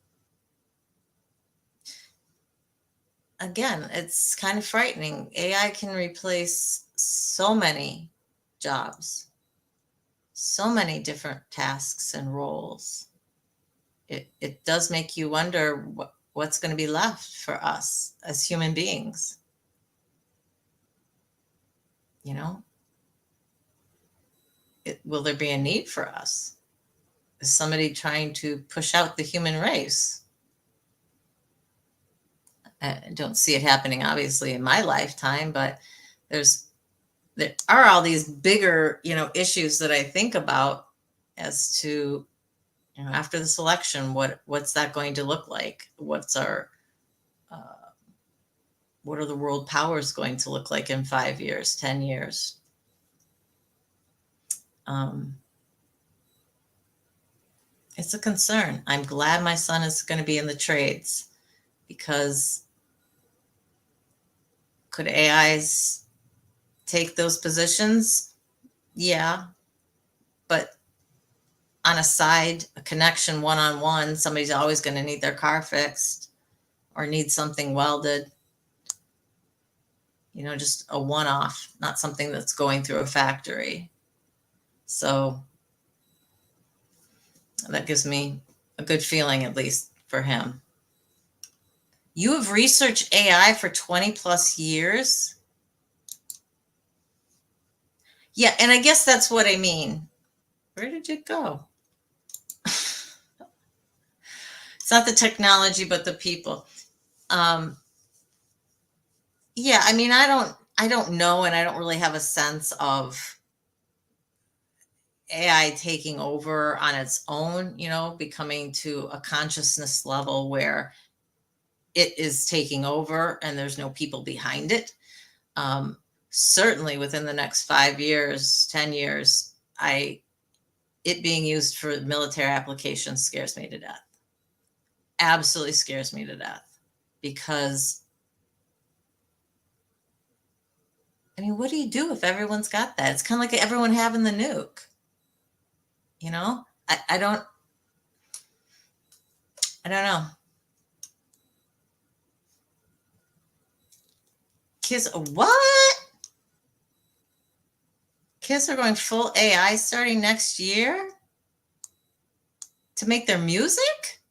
A: Again, it's kind of frightening. AI can replace so many jobs, so many different tasks and roles. It does make you wonder what's going to be left for us as human beings. You know, will there be a need for us? Is somebody trying to push out the human race? I don't see it happening, obviously, in my lifetime, but there are all these bigger, issues that I think about as to, after this election, what's that going to look like? What are the world powers going to look like in 5 years, 10 years? It's a concern. I'm glad my son is going to be in the trades, because could AIs take those positions? Yeah. But on a side, a connection one-on-one, somebody's always going to need their car fixed or need something welded. Just a one-off, not something that's going through a factory. So that gives me a good feeling, at least for him. You have researched AI for 20 plus years? Yeah, and I guess that's what I mean. Where did it go? It's not the technology, but the people. Yeah, I mean, I don't know, and I don't really have a sense of AI taking over on its own, becoming to a consciousness level where it is taking over and there's no people behind it. Certainly within the next 5 years, 10 years, it being used for military applications scares me to death. Absolutely scares me to death, because I mean, what do you do if everyone's got that? It's kind of like everyone having the nuke. I don't know. Kids, what? Kids are going full AI starting next year? to make their music?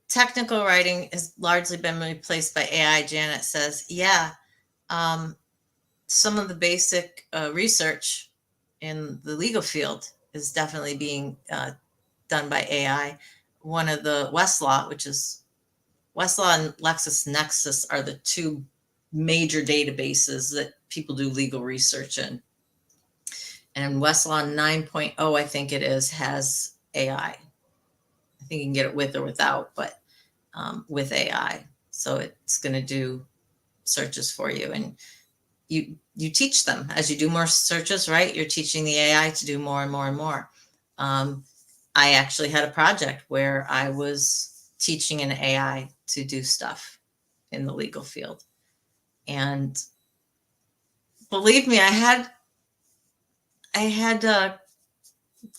A: Technical writing has largely been replaced by AI, Janet says. Yeah, some of the basic research in the legal field is definitely being done by AI. One of the Westlaw, which is Westlaw and LexisNexis, are the two major databases that people do legal research in. And Westlaw 9.0, I think it is, has AI. I think you can get it with or without, but with AI. So it's going to do searches for you, and you teach them as you do more searches, right? You're teaching the AI to do more and more and more. I actually had a project where I was teaching an AI to do stuff in the legal field. And believe me, I had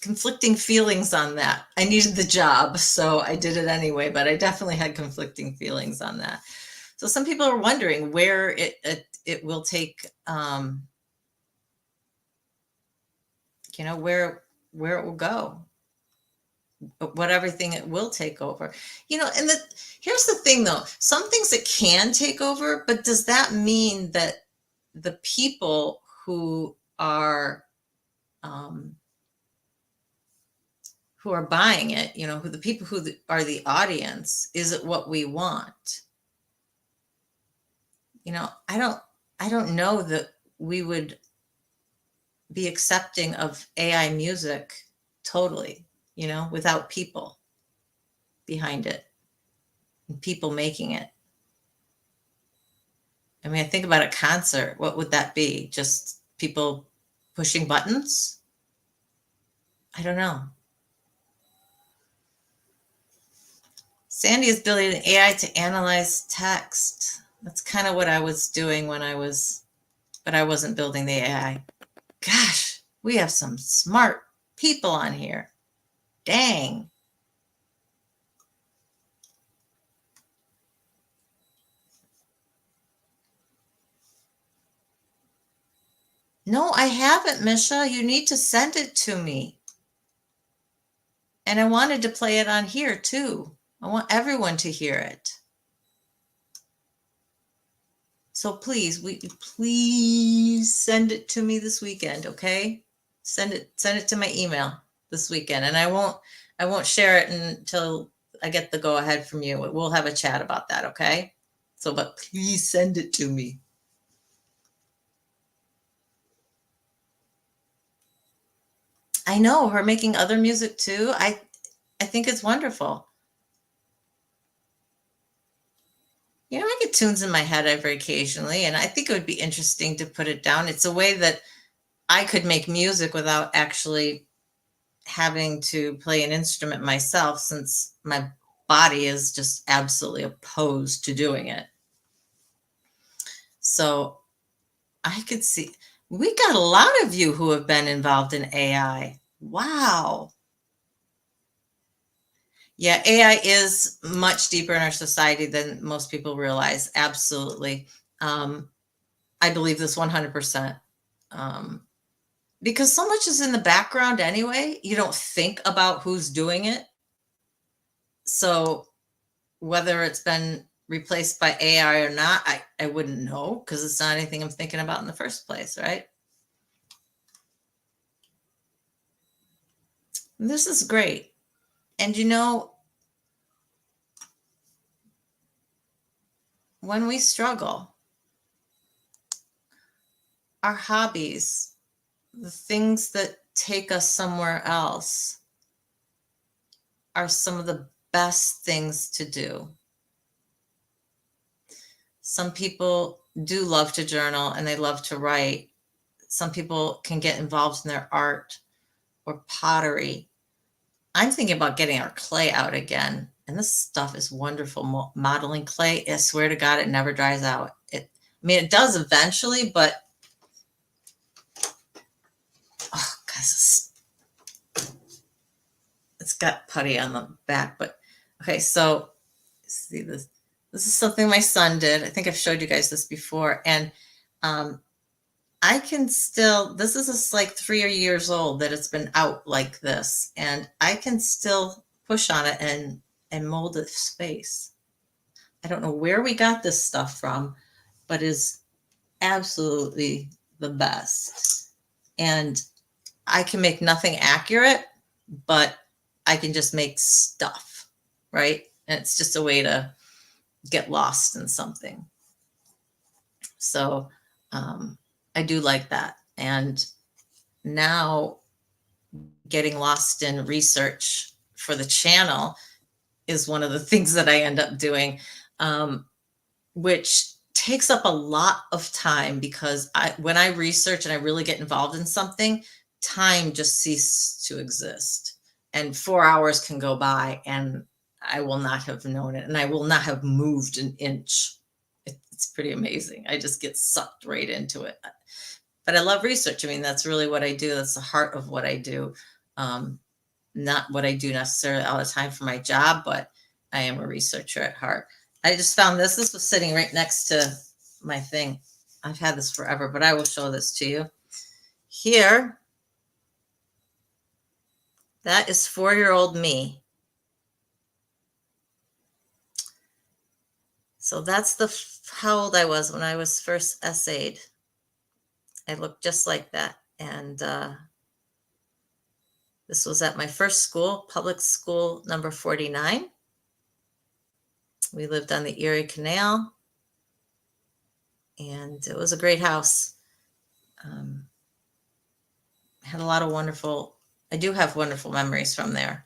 A: conflicting feelings on that. I needed the job, so I did it anyway, but I definitely had conflicting feelings on that. So some people are wondering where it will take, where it will go, what everything it will take over. And here's the thing though, some things it can take over, but does that mean that the people who are buying it, who the people who are the audience, is it what we want? I don't know that we would be accepting of AI music totally, without people behind it and people making it. I mean, I think about a concert. What would that be? Just people pushing buttons? I don't know. Sandy is building an AI to analyze text. That's kind of what I was doing but I wasn't building the AI. Gosh, we have some smart people on here. Dang. No, I haven't, Misha. You need to send it to me. And I wanted to play it on here too. I want everyone to hear it. So please send it to me this weekend, okay? Send it to my email this weekend, and I won't share it until I get the go ahead from you. We'll have a chat about that, okay? So, but please send it to me. I know her making other music too. I think it's wonderful. I get tunes in my head every occasionally, and I think it would be interesting to put it down. It's a way that I could make music without actually having to play an instrument myself, since my body is just absolutely opposed to doing it. So I could see we got a lot of you who have been involved in AI. Wow. Yeah, AI is much deeper in our society than most people realize. Absolutely. I believe this 100%. Because so much is in the background anyway. You don't think about who's doing it. So whether it's been replaced by AI or not, I wouldn't know, because it's not anything I'm thinking about in the first place, right? This is great. And when we struggle, our hobbies, the things that take us somewhere else, are some of the best things to do. Some people do love to journal and they love to write. Some people can get involved in their art or pottery. I'm thinking about getting our clay out again. And this stuff is wonderful. Modeling clay, I swear to God, it never dries out. It does eventually, but oh, guys, it's got putty on the back. But okay, so see this. This is something my son did. I think I've showed you guys this before. And I can still, this is just like 3 years old that it's been out like this, and I can still push on it and mold a space. I don't know where we got this stuff from, but is absolutely the best. And I can make nothing accurate, but I can just make stuff, right? And it's just a way to get lost in something. So I do like that. And now getting lost in research for the channel is one of the things that I end up doing, which takes up a lot of time because when I research and I really get involved in something, time just ceases to exist. And 4 hours can go by and I will not have known it and I will not have moved an inch. It's pretty amazing. I just get sucked right into it. But I love research. I mean, that's really what I do. That's the heart of what I do. Not what I do necessarily all the time for my job, but I am a researcher at heart. I just found this. This was sitting right next to my thing. I've had this forever, but I will show this to you. Here, that is 4-year-old me. So that's how old I was when I was first essayed. I looked just like that. And this was at my first school, public school number 49. We lived on the Erie Canal, and it was a great house. Had a lot of I do have wonderful memories from there.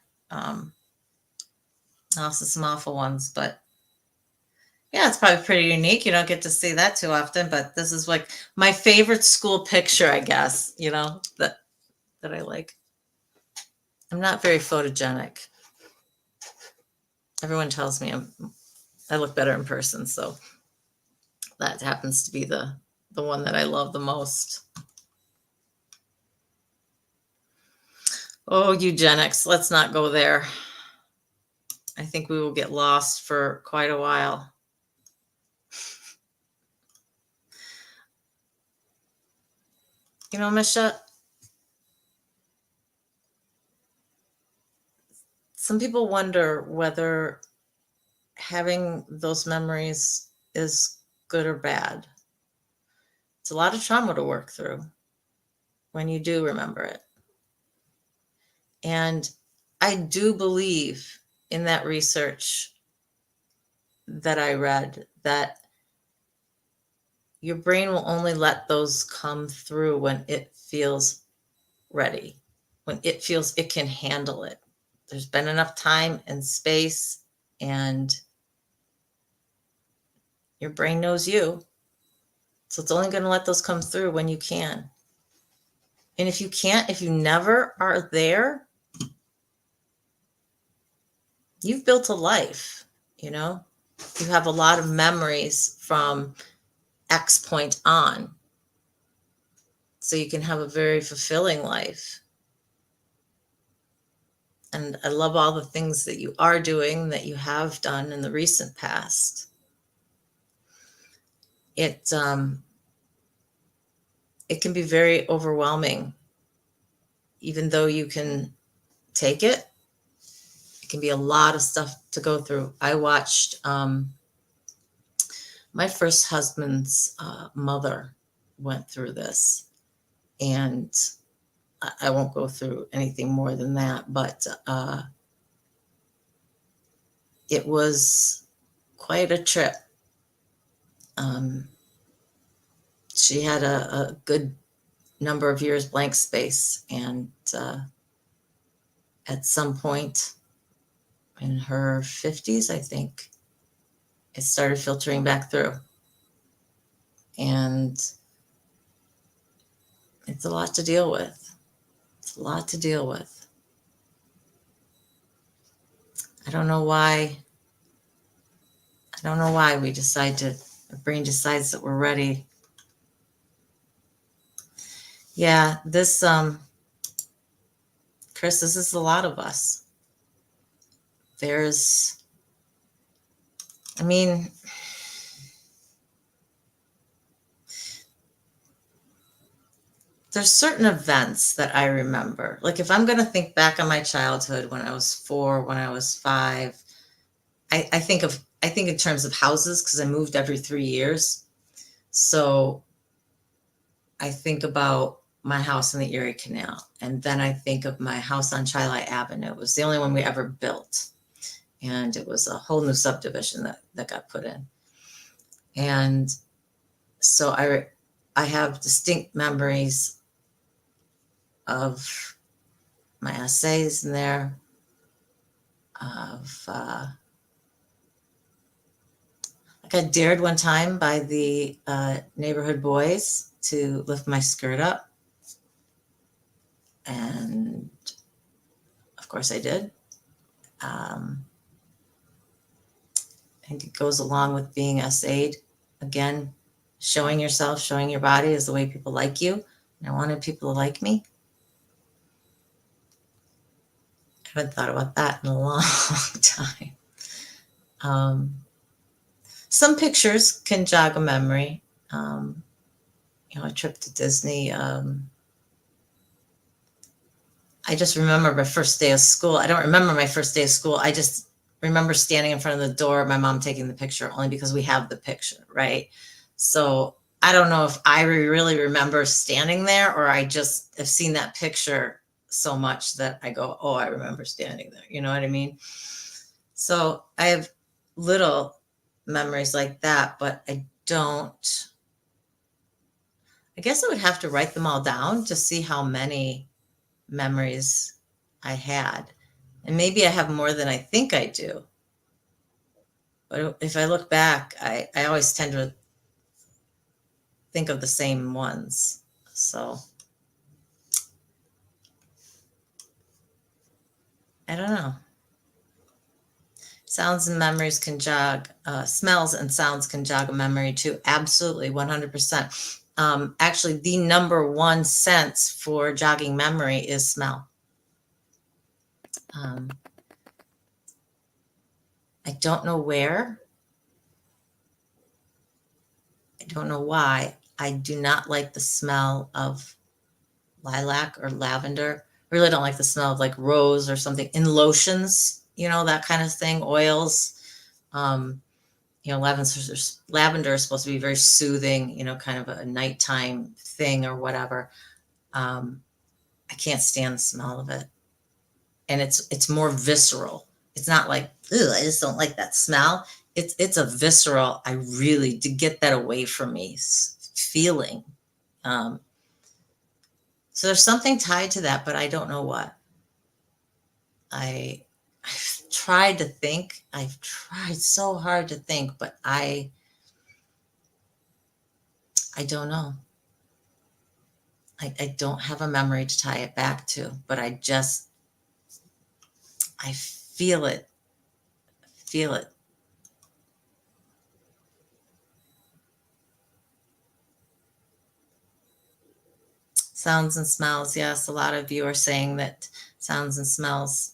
A: Also some awful ones, but yeah, it's probably pretty unique. You don't get to see that too often, but this is like my favorite school picture, I guess, that I like. I'm not very photogenic. Everyone tells me I look better in person, so that happens to be the one that I love the most. Oh, eugenics, let's not go there. I think we will get lost for quite a while. Misha, some people wonder whether having those memories is good or bad. It's a lot of trauma to work through when you do remember it. And I do believe in that research that I read that your brain will only let those come through when it feels ready, when it feels it can handle it. There's been enough time and space, and your brain knows you. So it's only going to let those come through when you can. And if you can't, if you never are there, you've built a life, you have a lot of memories from X point on. So you can have a very fulfilling life. And I love all the things that you are doing, that you have done in the recent past. It can be very overwhelming, even though you can take it. It can be a lot of stuff to go through. I watched my first husband's mother went through this, and I won't go through anything more than that, but it was quite a trip. She had a good number of years blank space, and at some point in her 50s, I think, it started filtering back through. And it's a lot to deal with. It's a lot to deal with. I don't know why we decide our brain decides that we're ready. Yeah, this, Chris, this is a lot of us. I mean, there's certain events that I remember. Like if I'm going to think back on my childhood when I was 4, when I was 5, I think in terms of houses because I moved every 3 years. So I think about my house in the Erie Canal, and then I think of my house on Chili Avenue. It was the only one we ever built, and it was a whole new subdivision that got put in. And so I have distinct memories of my essays in there, of I got dared one time by the neighborhood boys to lift my skirt up, and of course I did. I think it goes along with being essayed. Again, showing yourself, showing your body is the way people like you. And I wanted people to like me. I haven't thought about that in a long time. Some pictures can jog a memory. A trip to Disney. I just remember my first day of school. I don't remember my first day of school. I just remember standing in front of the door, my mom taking the picture only because we have the picture, right? So I don't know if I really remember standing there or I just have seen that picture so much that I go, oh, I remember standing there. You know what I mean? So I have little memories like that, but I guess I would have to write them all down to see how many memories I had. And maybe I have more than I think I do. But if I look back, I always tend to think of the same ones. So I don't know. Sounds and memories can jog, smells and sounds can jog a memory too. Absolutely, 100%. Actually, the number one sense for jogging memory is smell. I don't know where. I don't know why. I do not like the smell of lilac or lavender. I really don't like the smell of like rose or something in lotions, that kind of thing, oils. Lavender is supposed to be very soothing, kind of a nighttime thing or whatever. I can't stand the smell of it. And it's more visceral. It's not like, ugh, I just don't like that smell. It's a visceral, I really, to get that away from me feeling. So there's something tied to that, but I don't know what. I've tried to think. I've tried so hard to think, but I don't know. I don't have a memory to tie it back to, but I feel it. Feel it. Sounds and smells. Yes, a lot of you are saying that sounds and smells.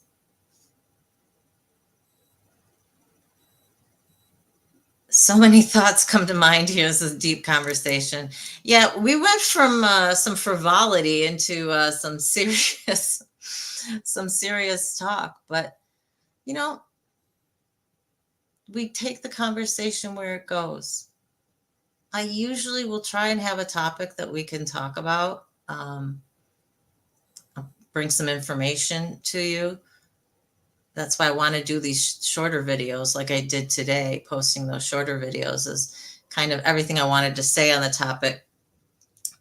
A: So many thoughts come to mind here. This is a deep conversation. Yeah, we went from some frivolity into some serious talk, but we take the conversation where it goes. I usually will try and have a topic that we can talk about, bring some information to you. That's why I want to do these shorter videos like I did today. Posting those shorter videos is kind of everything I wanted to say on the topic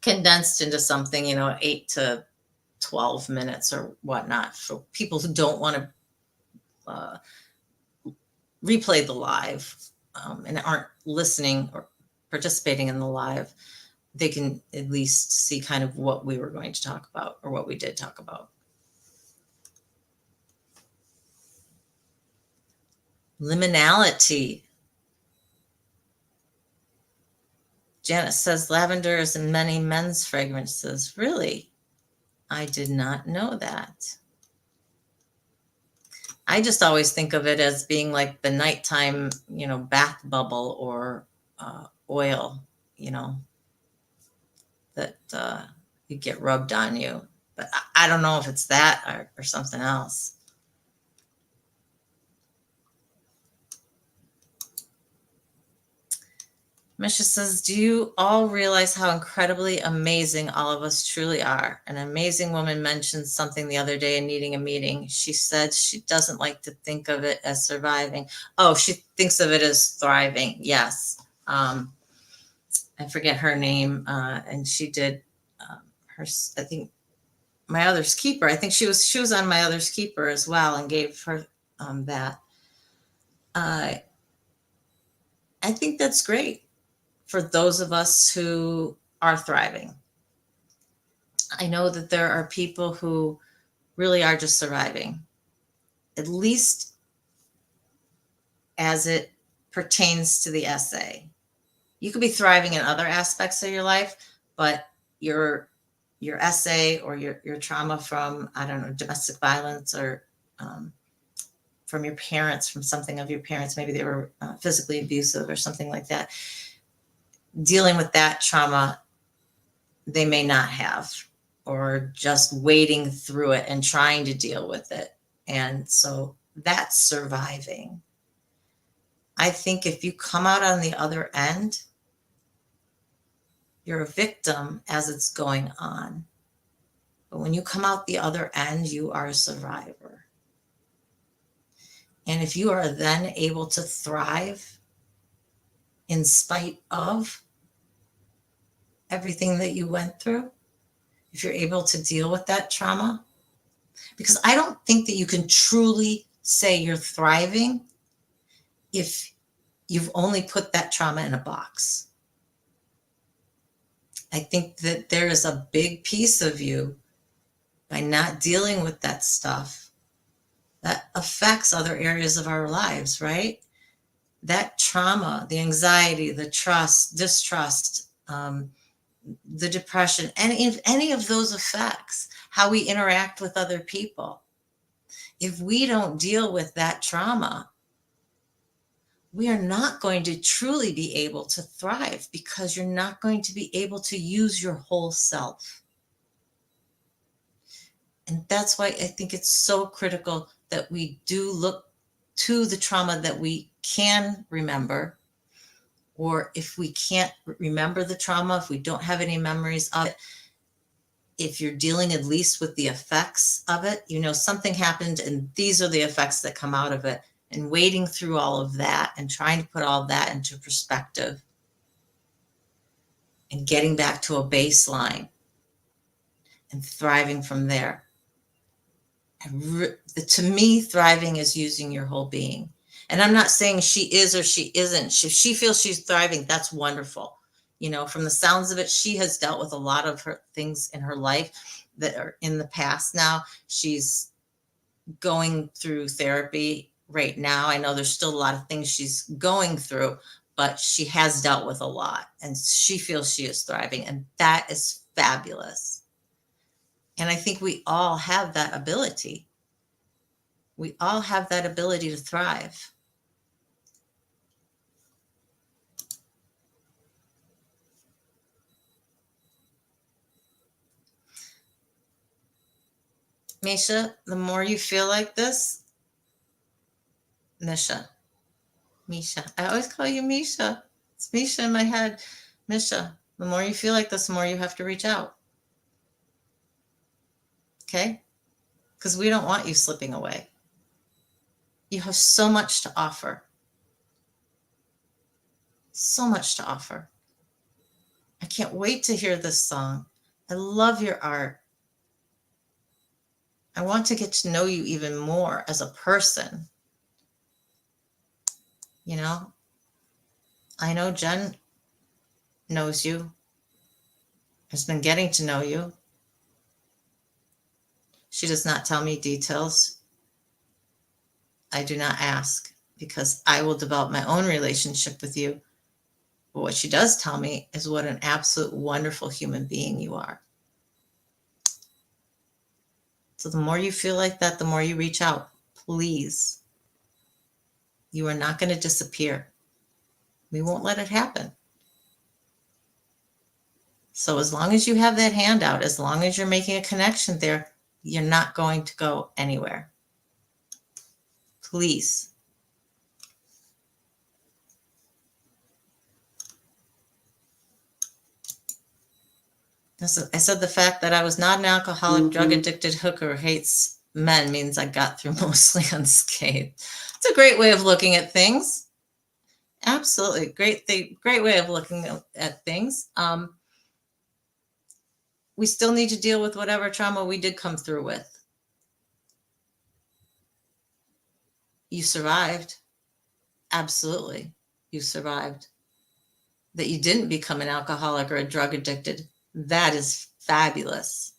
A: condensed into something, 8 to 12 minutes or whatnot for people who don't want to replay the live and aren't listening or participating in the live. They can at least see kind of what we were going to talk about or what we did talk about. Liminality. Janet says lavender is in many men's fragrances. Really? I did not know that. I just always think of it as being like the nighttime, bath bubble or oil, that you get rubbed on you. But I don't know if it's that or something else. Misha says, do you all realize how incredibly amazing all of us truly are? An amazing woman mentioned something the other day in needing a meeting. She said she doesn't like to think of it as surviving. Oh, she thinks of it as thriving. Yes. I forget her name. And she did her, I think, My Other's Keeper. I think she was on My Other's Keeper as well and gave her that. I think that's great for those of us who are thriving. I know that there are people who really are just surviving, at least as it pertains to the essay. You could be thriving in other aspects of your life, but your essay or your trauma from, I don't know, domestic violence or from your parents, from something of your parents, maybe they were physically abusive or something like that. Dealing with that trauma, they may not have, or just wading through it and trying to deal with it. And so that's surviving. I think if you come out on the other end, you're a victim as it's going on. But when you come out the other end, you are a survivor. And if you are then able to thrive in spite of everything that you went through, if you're able to deal with that trauma, because I don't think that you can truly say you're thriving if you've only put that trauma in a box. I think that there is a big piece of you, by not dealing with that stuff, that affects other areas of our lives, right? That trauma, the anxiety, the distrust, the depression, any of those effects, how we interact with other people. If we don't deal with that trauma, we are not going to truly be able to thrive, because you're not going to be able to use your whole self. And that's why I think it's so critical that we do look to the trauma that we can remember. Or if we can't remember the trauma, if we don't have any memories of it, if you're dealing at least with the effects of it, something happened and these are the effects that come out of it, and wading through all of that and trying to put all that into perspective and getting back to a baseline and thriving from there. And to me, thriving is using your whole being. And I'm not saying she is or she isn't. If she feels she's thriving, that's wonderful. From the sounds of it, she has dealt with a lot of her things in her life that are in the past now. She's going through therapy right now. I know there's still a lot of things she's going through, but she has dealt with a lot and she feels she is thriving, and that is fabulous. And I think we all have that ability. We all have that ability to thrive. Misha, the more you feel like this, Misha, I always call you Misha. It's Misha in my head. Misha, the more you feel like this, the more you have to reach out. Okay? Because we don't want you slipping away. You have so much to offer. So much to offer. I can't wait to hear this song. I love your art. I want to get to know you even more as a person. I know Jen knows you, has been getting to know you. She does not tell me details. I do not ask, because I will develop my own relationship with you. But what she does tell me is what an absolute wonderful human being you are. So the more you feel like that, the more you reach out. Please. You are not going to disappear. We won't let it happen. So as long as you have that hand out, as long as you're making a connection there, you're not going to go anywhere. Please. I said the fact that I was not an alcoholic, drug addicted hooker who hates men means I got through mostly unscathed. It's a great way of looking at things. Absolutely. Great thing, great way of looking at things. We still need to deal with whatever trauma we did come through with. You survived. Absolutely. You survived. That you didn't become an alcoholic or a drug addicted. That is fabulous.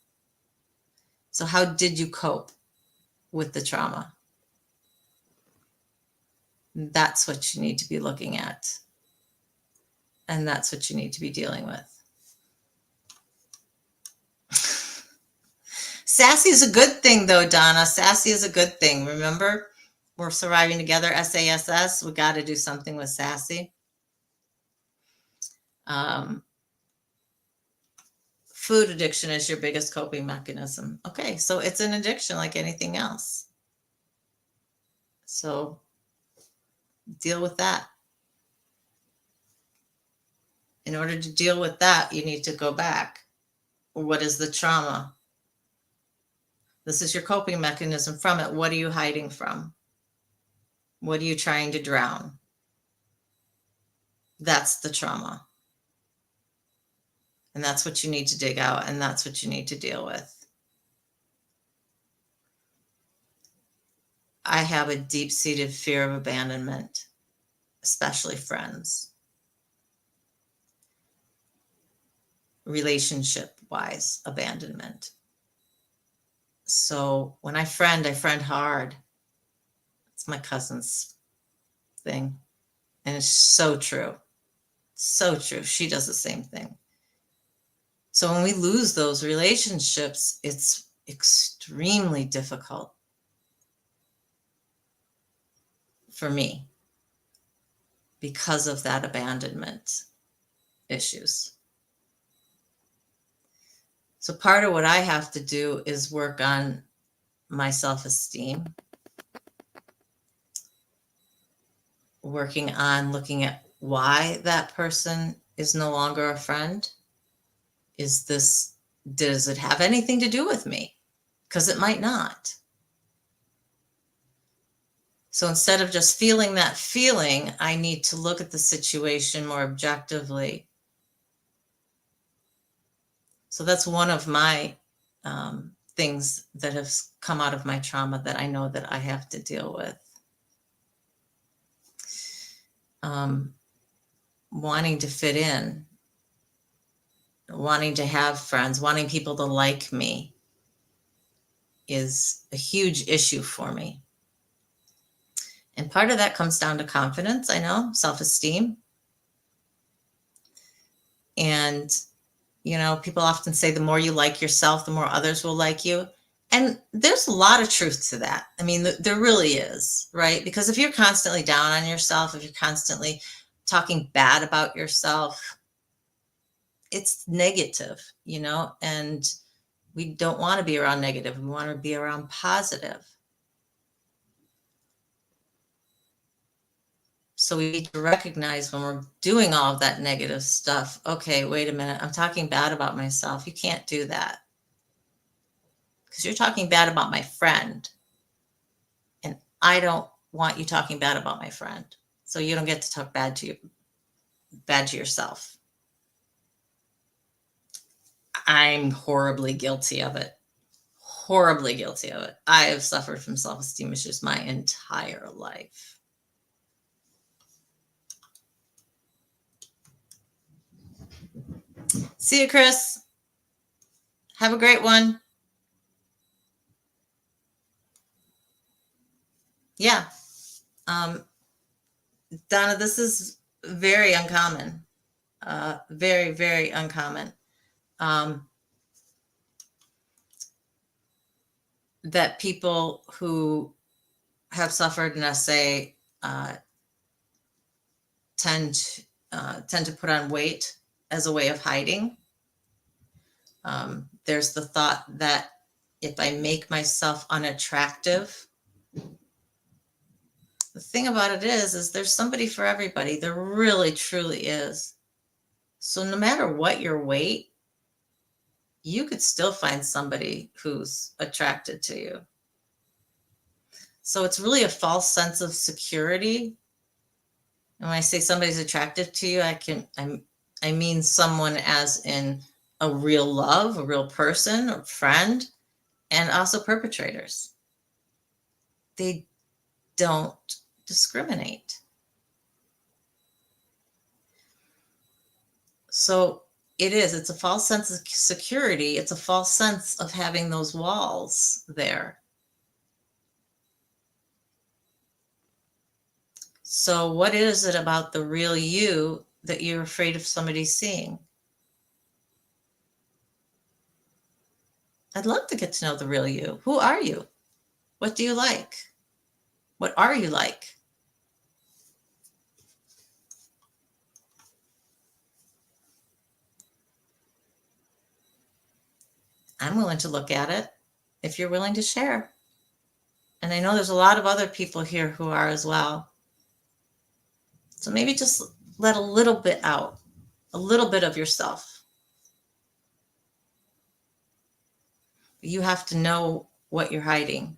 A: So how did you cope with the trauma? That's what you need to be looking at. And that's what you need to be dealing with. Sassy is a good thing, though, Donna. Sassy is a good thing. Remember, we're surviving together, SASS. We got to do something with sassy. Food addiction is your biggest coping mechanism. Okay, so it's an addiction like anything else. So deal with that. In order to deal with that, you need to go back. What is the trauma? This is your coping mechanism from it. What are you hiding from? What are you trying to drown? That's the trauma. And that's what you need to dig out, and that's what you need to deal with. I have a deep-seated fear of abandonment, especially friends. Relationship-wise abandonment. So when I friend hard. It's my cousin's thing. And it's so true. So true. She does the same thing. So when we lose those relationships, it's extremely difficult for me because of that abandonment issues. So part of what I have to do is work on my self-esteem, working on looking at why that person is no longer a friend. Does it have anything to do with me? Because it might not. So instead of just feeling that feeling, I need to look at the situation more objectively. So that's one of my things that have come out of my trauma that I know that I have to deal with. Wanting to fit in, wanting to have friends, wanting people to like me is a huge issue for me. And part of that comes down to confidence, I know, self-esteem. And, you know, people often say the more you like yourself, the more others will like you. And there's a lot of truth to that. I mean, there really is, right? Because if you're constantly down on yourself, if you're constantly talking bad about yourself, it's negative, you know, and we don't want to be around negative. We want to be around positive. So we need to recognize when we're doing all of that negative stuff, okay, wait a minute, I'm talking bad about myself. You can't do that. Because you're talking bad about my friend. And I don't want you talking bad about my friend. So you don't get to talk bad to yourself. I'm horribly guilty of it. Horribly guilty of it. I have suffered from self-esteem issues my entire life. See you, Chris. Have a great one. Yeah. Donna, this is very uncommon. Very, very uncommon. That people who have suffered an SA tend to put on weight as a way of hiding. There's the thought that if I make myself unattractive, the thing about it is there's somebody for everybody. There really, truly is. So no matter what your weight, you could still find somebody who's attracted to you. So it's really a false sense of security. And when I say somebody's attractive to you, I mean someone as in a real love, a real person, a friend, and also perpetrators. They don't discriminate. So it's a false sense of security. It's a false sense of having those walls there. So what is it about the real you that you're afraid of somebody seeing? I'd love to get to know the real you. Who are you? What do you like? What are you like? I'm willing to look at it if you're willing to share. And I know there's a lot of other people here who are as well. So maybe just let a little bit out, a little bit of yourself. You have to know what you're hiding.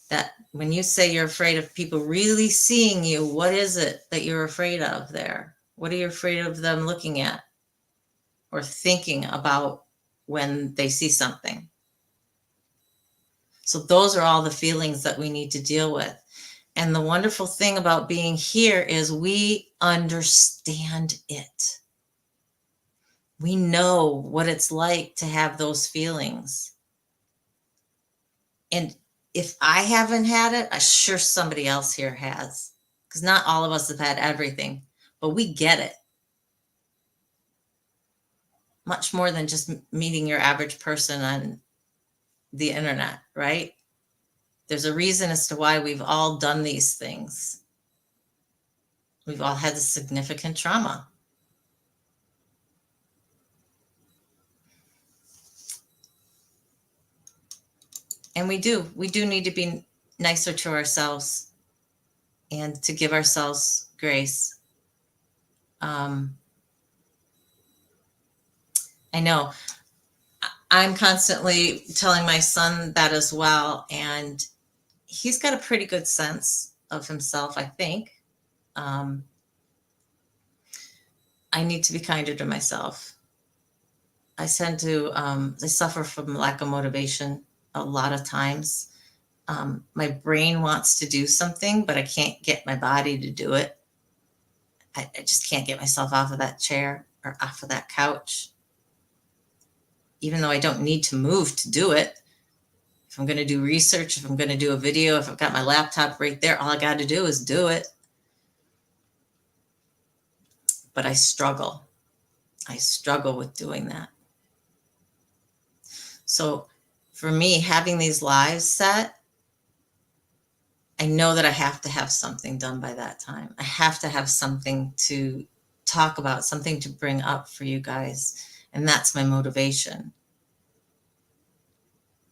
A: That when you say you're afraid of people really seeing you, what is it that you're afraid of there? What are you afraid of them looking at or thinking about when they see something? So those are all the feelings that we need to deal with. And the wonderful thing about being here is we understand it. We know what it's like to have those feelings. And if I haven't had it, I'm sure somebody else here has, because not all of us have had everything, but we get it. Much more than just meeting your average person on the internet, right? There's a reason as to why we've all done these things. We've all had this significant trauma. And we do need to be nicer to ourselves and to give ourselves grace. I know I'm constantly telling my son that as well. And he's got a pretty good sense of himself, I think. I need to be kinder to myself. I tend to, I suffer from lack of motivation a lot of times. My brain wants to do something, but I can't get my body to do it. I just can't get myself off of that chair or off of that couch, even though I don't need to move to do it. If I'm going to do research, if I'm going to do a video, if I've got my laptop right there, all I got to do is do it. But I struggle. I struggle with doing that. So for me, having these lives set, I know that I have to have something done by that time. I have to have something to talk about, something to bring up for you guys. And that's my motivation.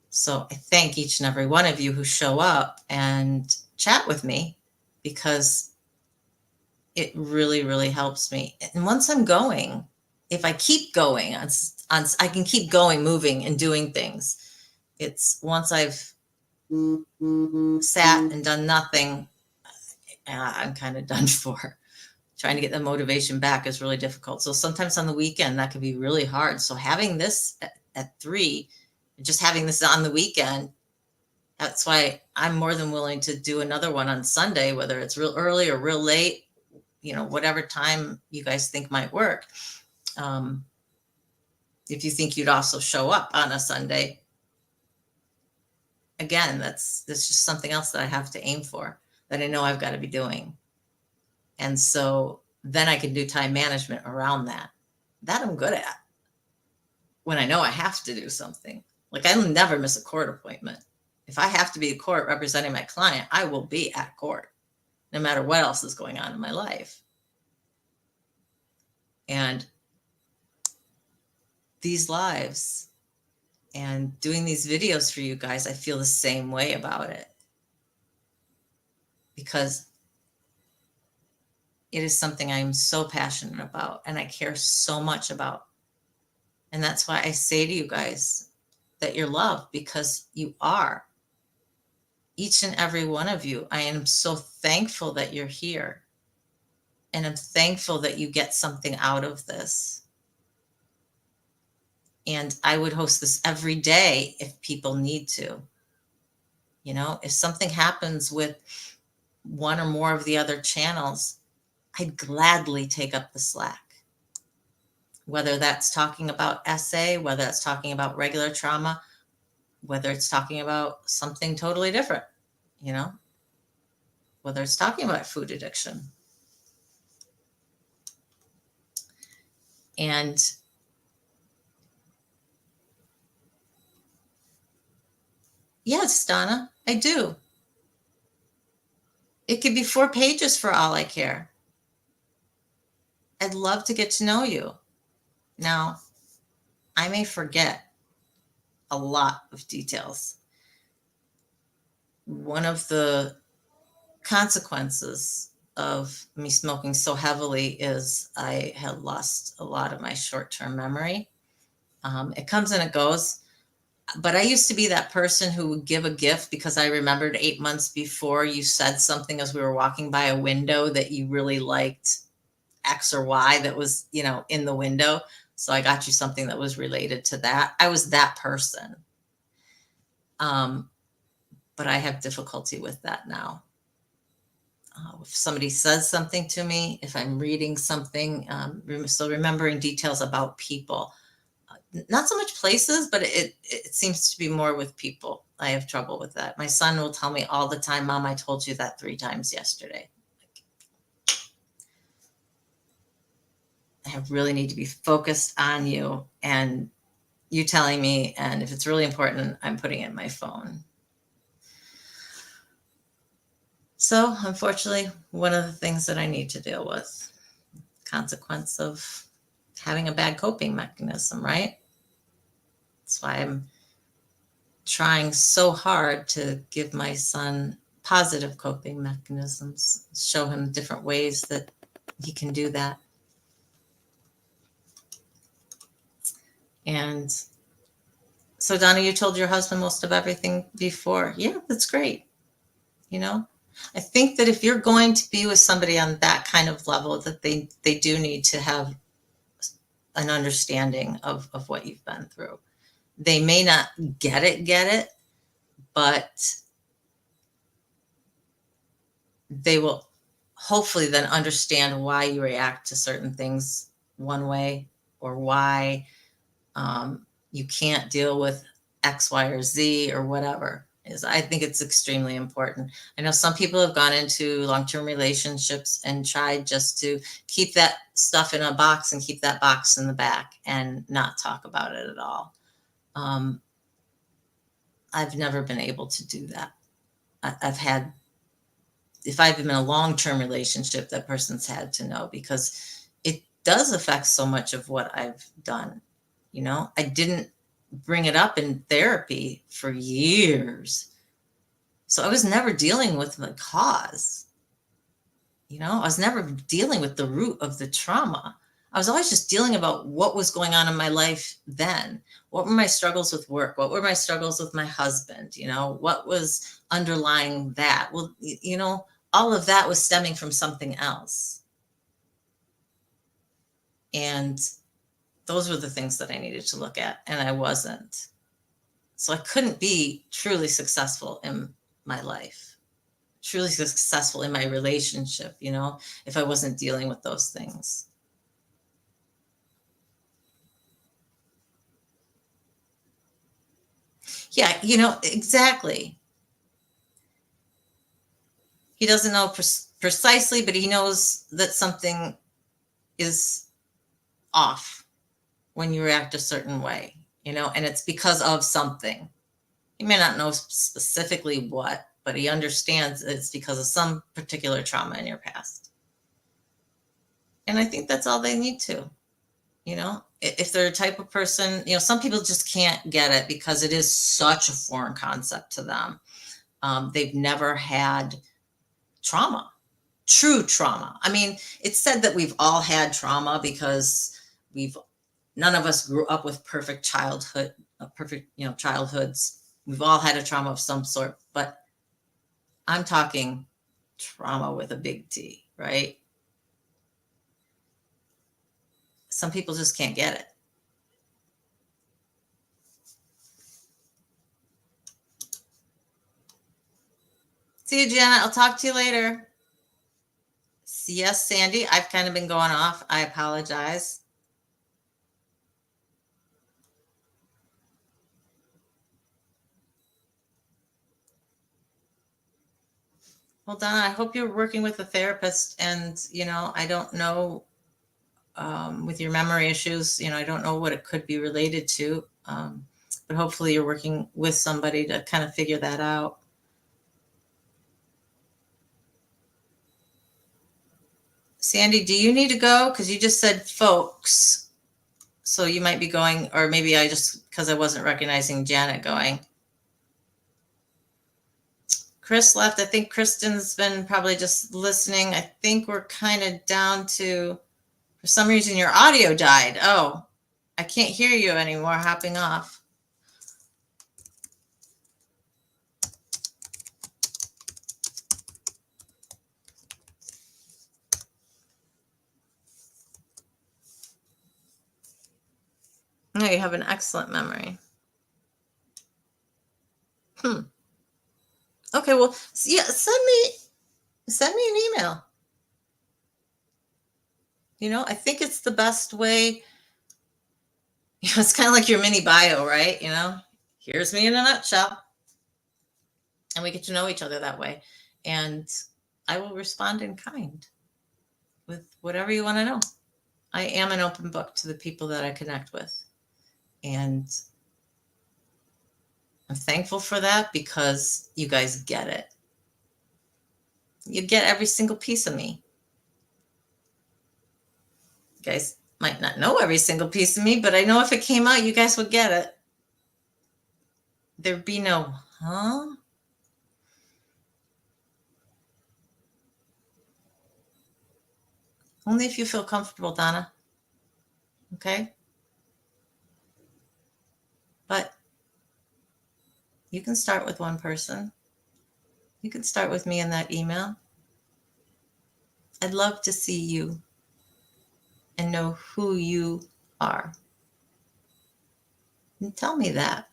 A: So I thank each and every one of you who show up and chat with me, because it really, really helps me. And once I'm going, if I keep going, I can keep going, moving and doing things. It's once I've sat and done nothing, I'm kind of done for. Trying to get the motivation back is really difficult. So sometimes on the weekend, that can be really hard. So having this at 3, just having this on the weekend, that's why I'm more than willing to do another one on Sunday, whether it's real early or real late, whatever time you guys think might work. If you think you'd also show up on a Sunday, again, that's just something else that I have to aim for, that I know I've got to be doing. And so then I can do time management around that. That I'm good at. When I know I have to do something. Like, I'll never miss a court appointment. If I have to be in court representing my client, I will be at court, no matter what else is going on in my life. And these lives and doing these videos for you guys, I feel the same way about it, because it is something I'm so passionate about and I care so much about. And that's why I say to you guys that you're loved, because you are. Each and every one of you. I am so thankful that you're here. And I'm thankful that you get something out of this. And I would host this every day if people need to. You know, if something happens with one or more of the other channels, I'd gladly take up the slack. Whether that's talking about SA, whether that's talking about regular trauma, whether it's talking about something totally different, you know, whether it's talking about food addiction. And yes, Donna, I do. It could be 4 pages for all I care. I'd love to get to know you. Now, I may forget a lot of details. One of the consequences of me smoking so heavily is I had lost a lot of my short-term memory. It comes and it goes. But I used to be that person who would give a gift because I remembered 8 months before you said something as we were walking by a window that you really liked X or Y that was, you know, in the window. So I got you something that was related to that. I was that person. But I have difficulty with that now. If somebody says something to me, if I'm reading something, so remembering details about people, not so much places, but it seems to be more with people. I have trouble with that. My son will tell me all the time, Mom, I told you that 3 times yesterday. I really need to be focused on you and you telling me, and if it's really important, I'm putting it in my phone. So unfortunately, one of the things that I need to deal with, consequence of having a bad coping mechanism, right? That's why I'm trying so hard to give my son positive coping mechanisms, show him different ways that he can do that. And so, Donna, you told your husband most of everything before. Yeah, that's great. You know, I think that if you're going to be with somebody on that kind of level, that they do need to have an understanding of what you've been through. They may not get it, but they will hopefully then understand why you react to certain things one way, or why you can't deal with X, Y, or Z, or whatever. I think it's extremely important. I know some people have gone into long-term relationships and tried just to keep that stuff in a box and keep that box in the back and not talk about it at all. I've never been able to do that. If I've been in a long-term relationship, that person's had to know, because it does affect so much of what I've done. You know, I didn't bring it up in therapy for years. So I was never dealing with the cause. You know, I was never dealing with the root of the trauma. I was always just dealing about what was going on in my life then. What were my struggles with work? What were my struggles with my husband? You know, what was underlying that? Well, you know, all of that was stemming from something else. And those were the things that I needed to look at, and I wasn't. So I couldn't be truly successful in my life, truly successful in my relationship, you know, if I wasn't dealing with those things. Yeah, you know, exactly. He doesn't know precisely, but he knows that something is off when you react a certain way, you know, and it's because of something. He may not know specifically what, but he understands it's because of some particular trauma in your past. And I think that's all they need to. You know, if they're a type of person, you know, some people just can't get it because it is such a foreign concept to them. They've never had trauma, true trauma. I mean, it's said that we've all had trauma because we've none of us grew up with perfect childhood, perfect, you know, childhoods. We've all had a trauma of some sort, but I'm talking trauma with a big T, right? Some people just can't get it. See you, Janet. I'll talk to you later. Yes, Sandy, I've kind of been going off. I apologize. Well, Donna, I hope you're working with a therapist. And, you know, I don't know with your memory issues, you know, I don't know what it could be related to. But hopefully you're working with somebody to kind of figure that out. Sandy, do you need to go? Because you just said folks. So you might be going, or maybe I just, because I wasn't recognizing Janet going. Chris left. I think Kristen's been probably just listening. I think we're kind of down to, for some reason, your audio died. Oh, I can't hear you anymore, hopping off. No, you have an excellent memory. Okay, well, yeah, send me an email. You know, I think it's the best way. You know, it's kind of like your mini bio, right? You know, here's me in a nutshell. And we get to know each other that way. And I will respond in kind with whatever you want to know. I am an open book to the people that I connect with. And I'm thankful for that because you guys get it. You get every single piece of me. You guys might not know every single piece of me, but I know if it came out, you guys would get it. There'd be no, huh? Only if you feel comfortable, Donna. Okay? But you can start with one person. You can start with me in that email. I'd love to see you and know who you are. And tell me that.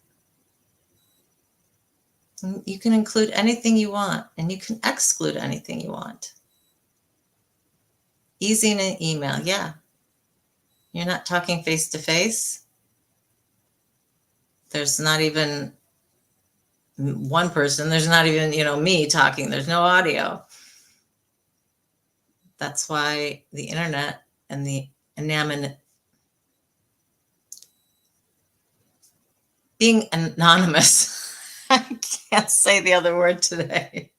A: And you can include anything you want, and you can exclude anything you want. Easy in an email, yeah. You're not talking face to face. There's not even one person. There's not even, you know, me talking. There's no audio. That's why the internet and the anonymous, being anonymous. I can't say the other word today.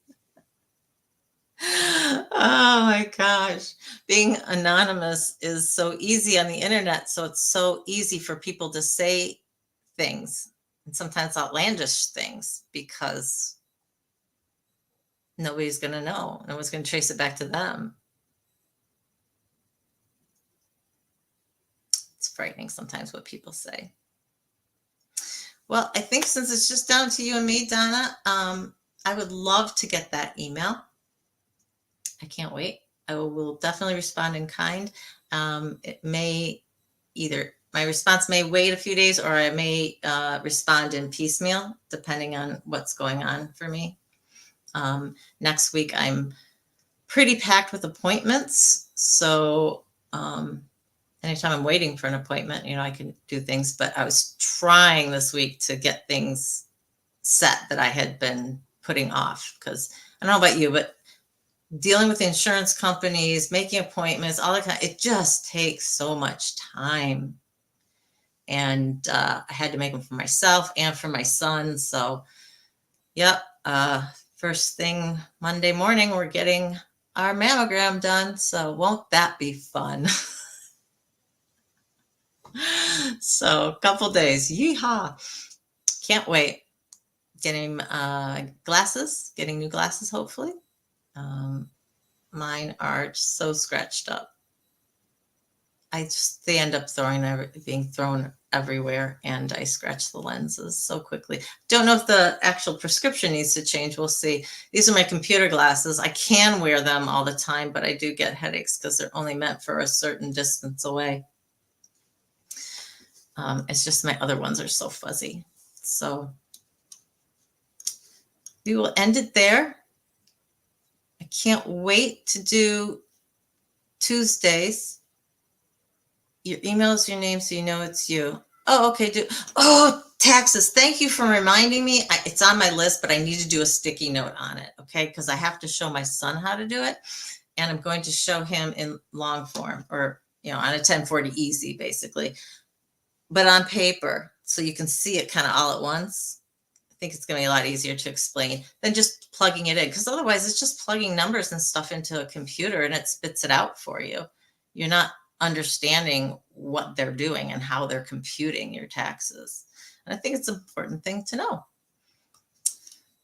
A: Oh my gosh. Being anonymous is so easy on the internet. So it's so easy for people to say things, and sometimes outlandish things, because nobody's going to know. No one's going to trace it back to them. It's frightening sometimes what people say. Well, I think since it's just down to you and me, Donna, I would love to get that email. I can't wait. I will definitely respond in kind. It may either, my response may wait a few days, or I may respond in piecemeal, depending on what's going on for me. Next week, I'm pretty packed with appointments. So anytime I'm waiting for an appointment, you know, I can do things. But I was trying this week to get things set that I had been putting off, because I don't know about you, but dealing with insurance companies, making appointments, all that kind of, it just takes so much time. And I had to make them for myself and for my son. So, yep. First thing Monday morning, we're getting our mammogram done. So won't that be fun? So a couple days. Yeehaw. Can't wait. Getting getting new glasses, hopefully. Mine are so scratched up. They end up being thrown everywhere, and I scratch the lenses so quickly. Don't know if the actual prescription needs to change. We'll see. These are my computer glasses. I can wear them all the time, but I do get headaches because they're only meant for a certain distance away. It's just my other ones are so fuzzy. So we will end it there. I can't wait to do Tuesdays. Your email is your name, so you know it's you. Oh, okay. Taxes. Thank you for reminding me. It's on my list, but I need to do a sticky note on it, okay? Because I have to show my son how to do it, and I'm going to show him in long form, or on a 1040 easy, basically, but on paper, so you can see it kind of all at once. I think it's going to be a lot easier to explain than just plugging it in, because otherwise it's just plugging numbers and stuff into a computer and it spits it out for you. You're not understanding what they're doing and how they're computing your taxes. And I think it's an important thing to know.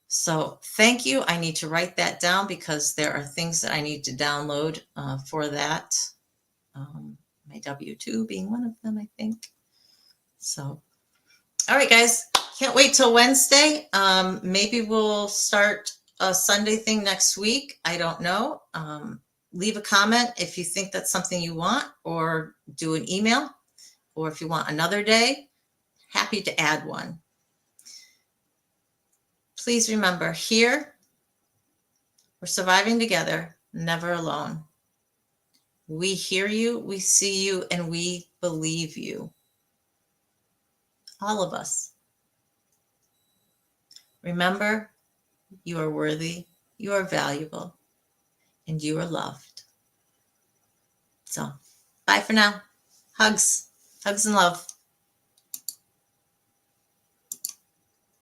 A: So thank you. I need to write that down because there are things that I need to download for that. My W-2 being one of them, I think. So, all right, guys. Can't wait till Wednesday. Maybe we'll start a Sunday thing next week. I don't know. Leave a comment if you think that's something you want, or do an email, or if you want another day, happy to add one. Please remember, here, we're surviving together, never alone. We hear you, we see you, and we believe you. All of us. Remember, you are worthy, you are valuable, and you are loved. So, bye for now. Hugs and love.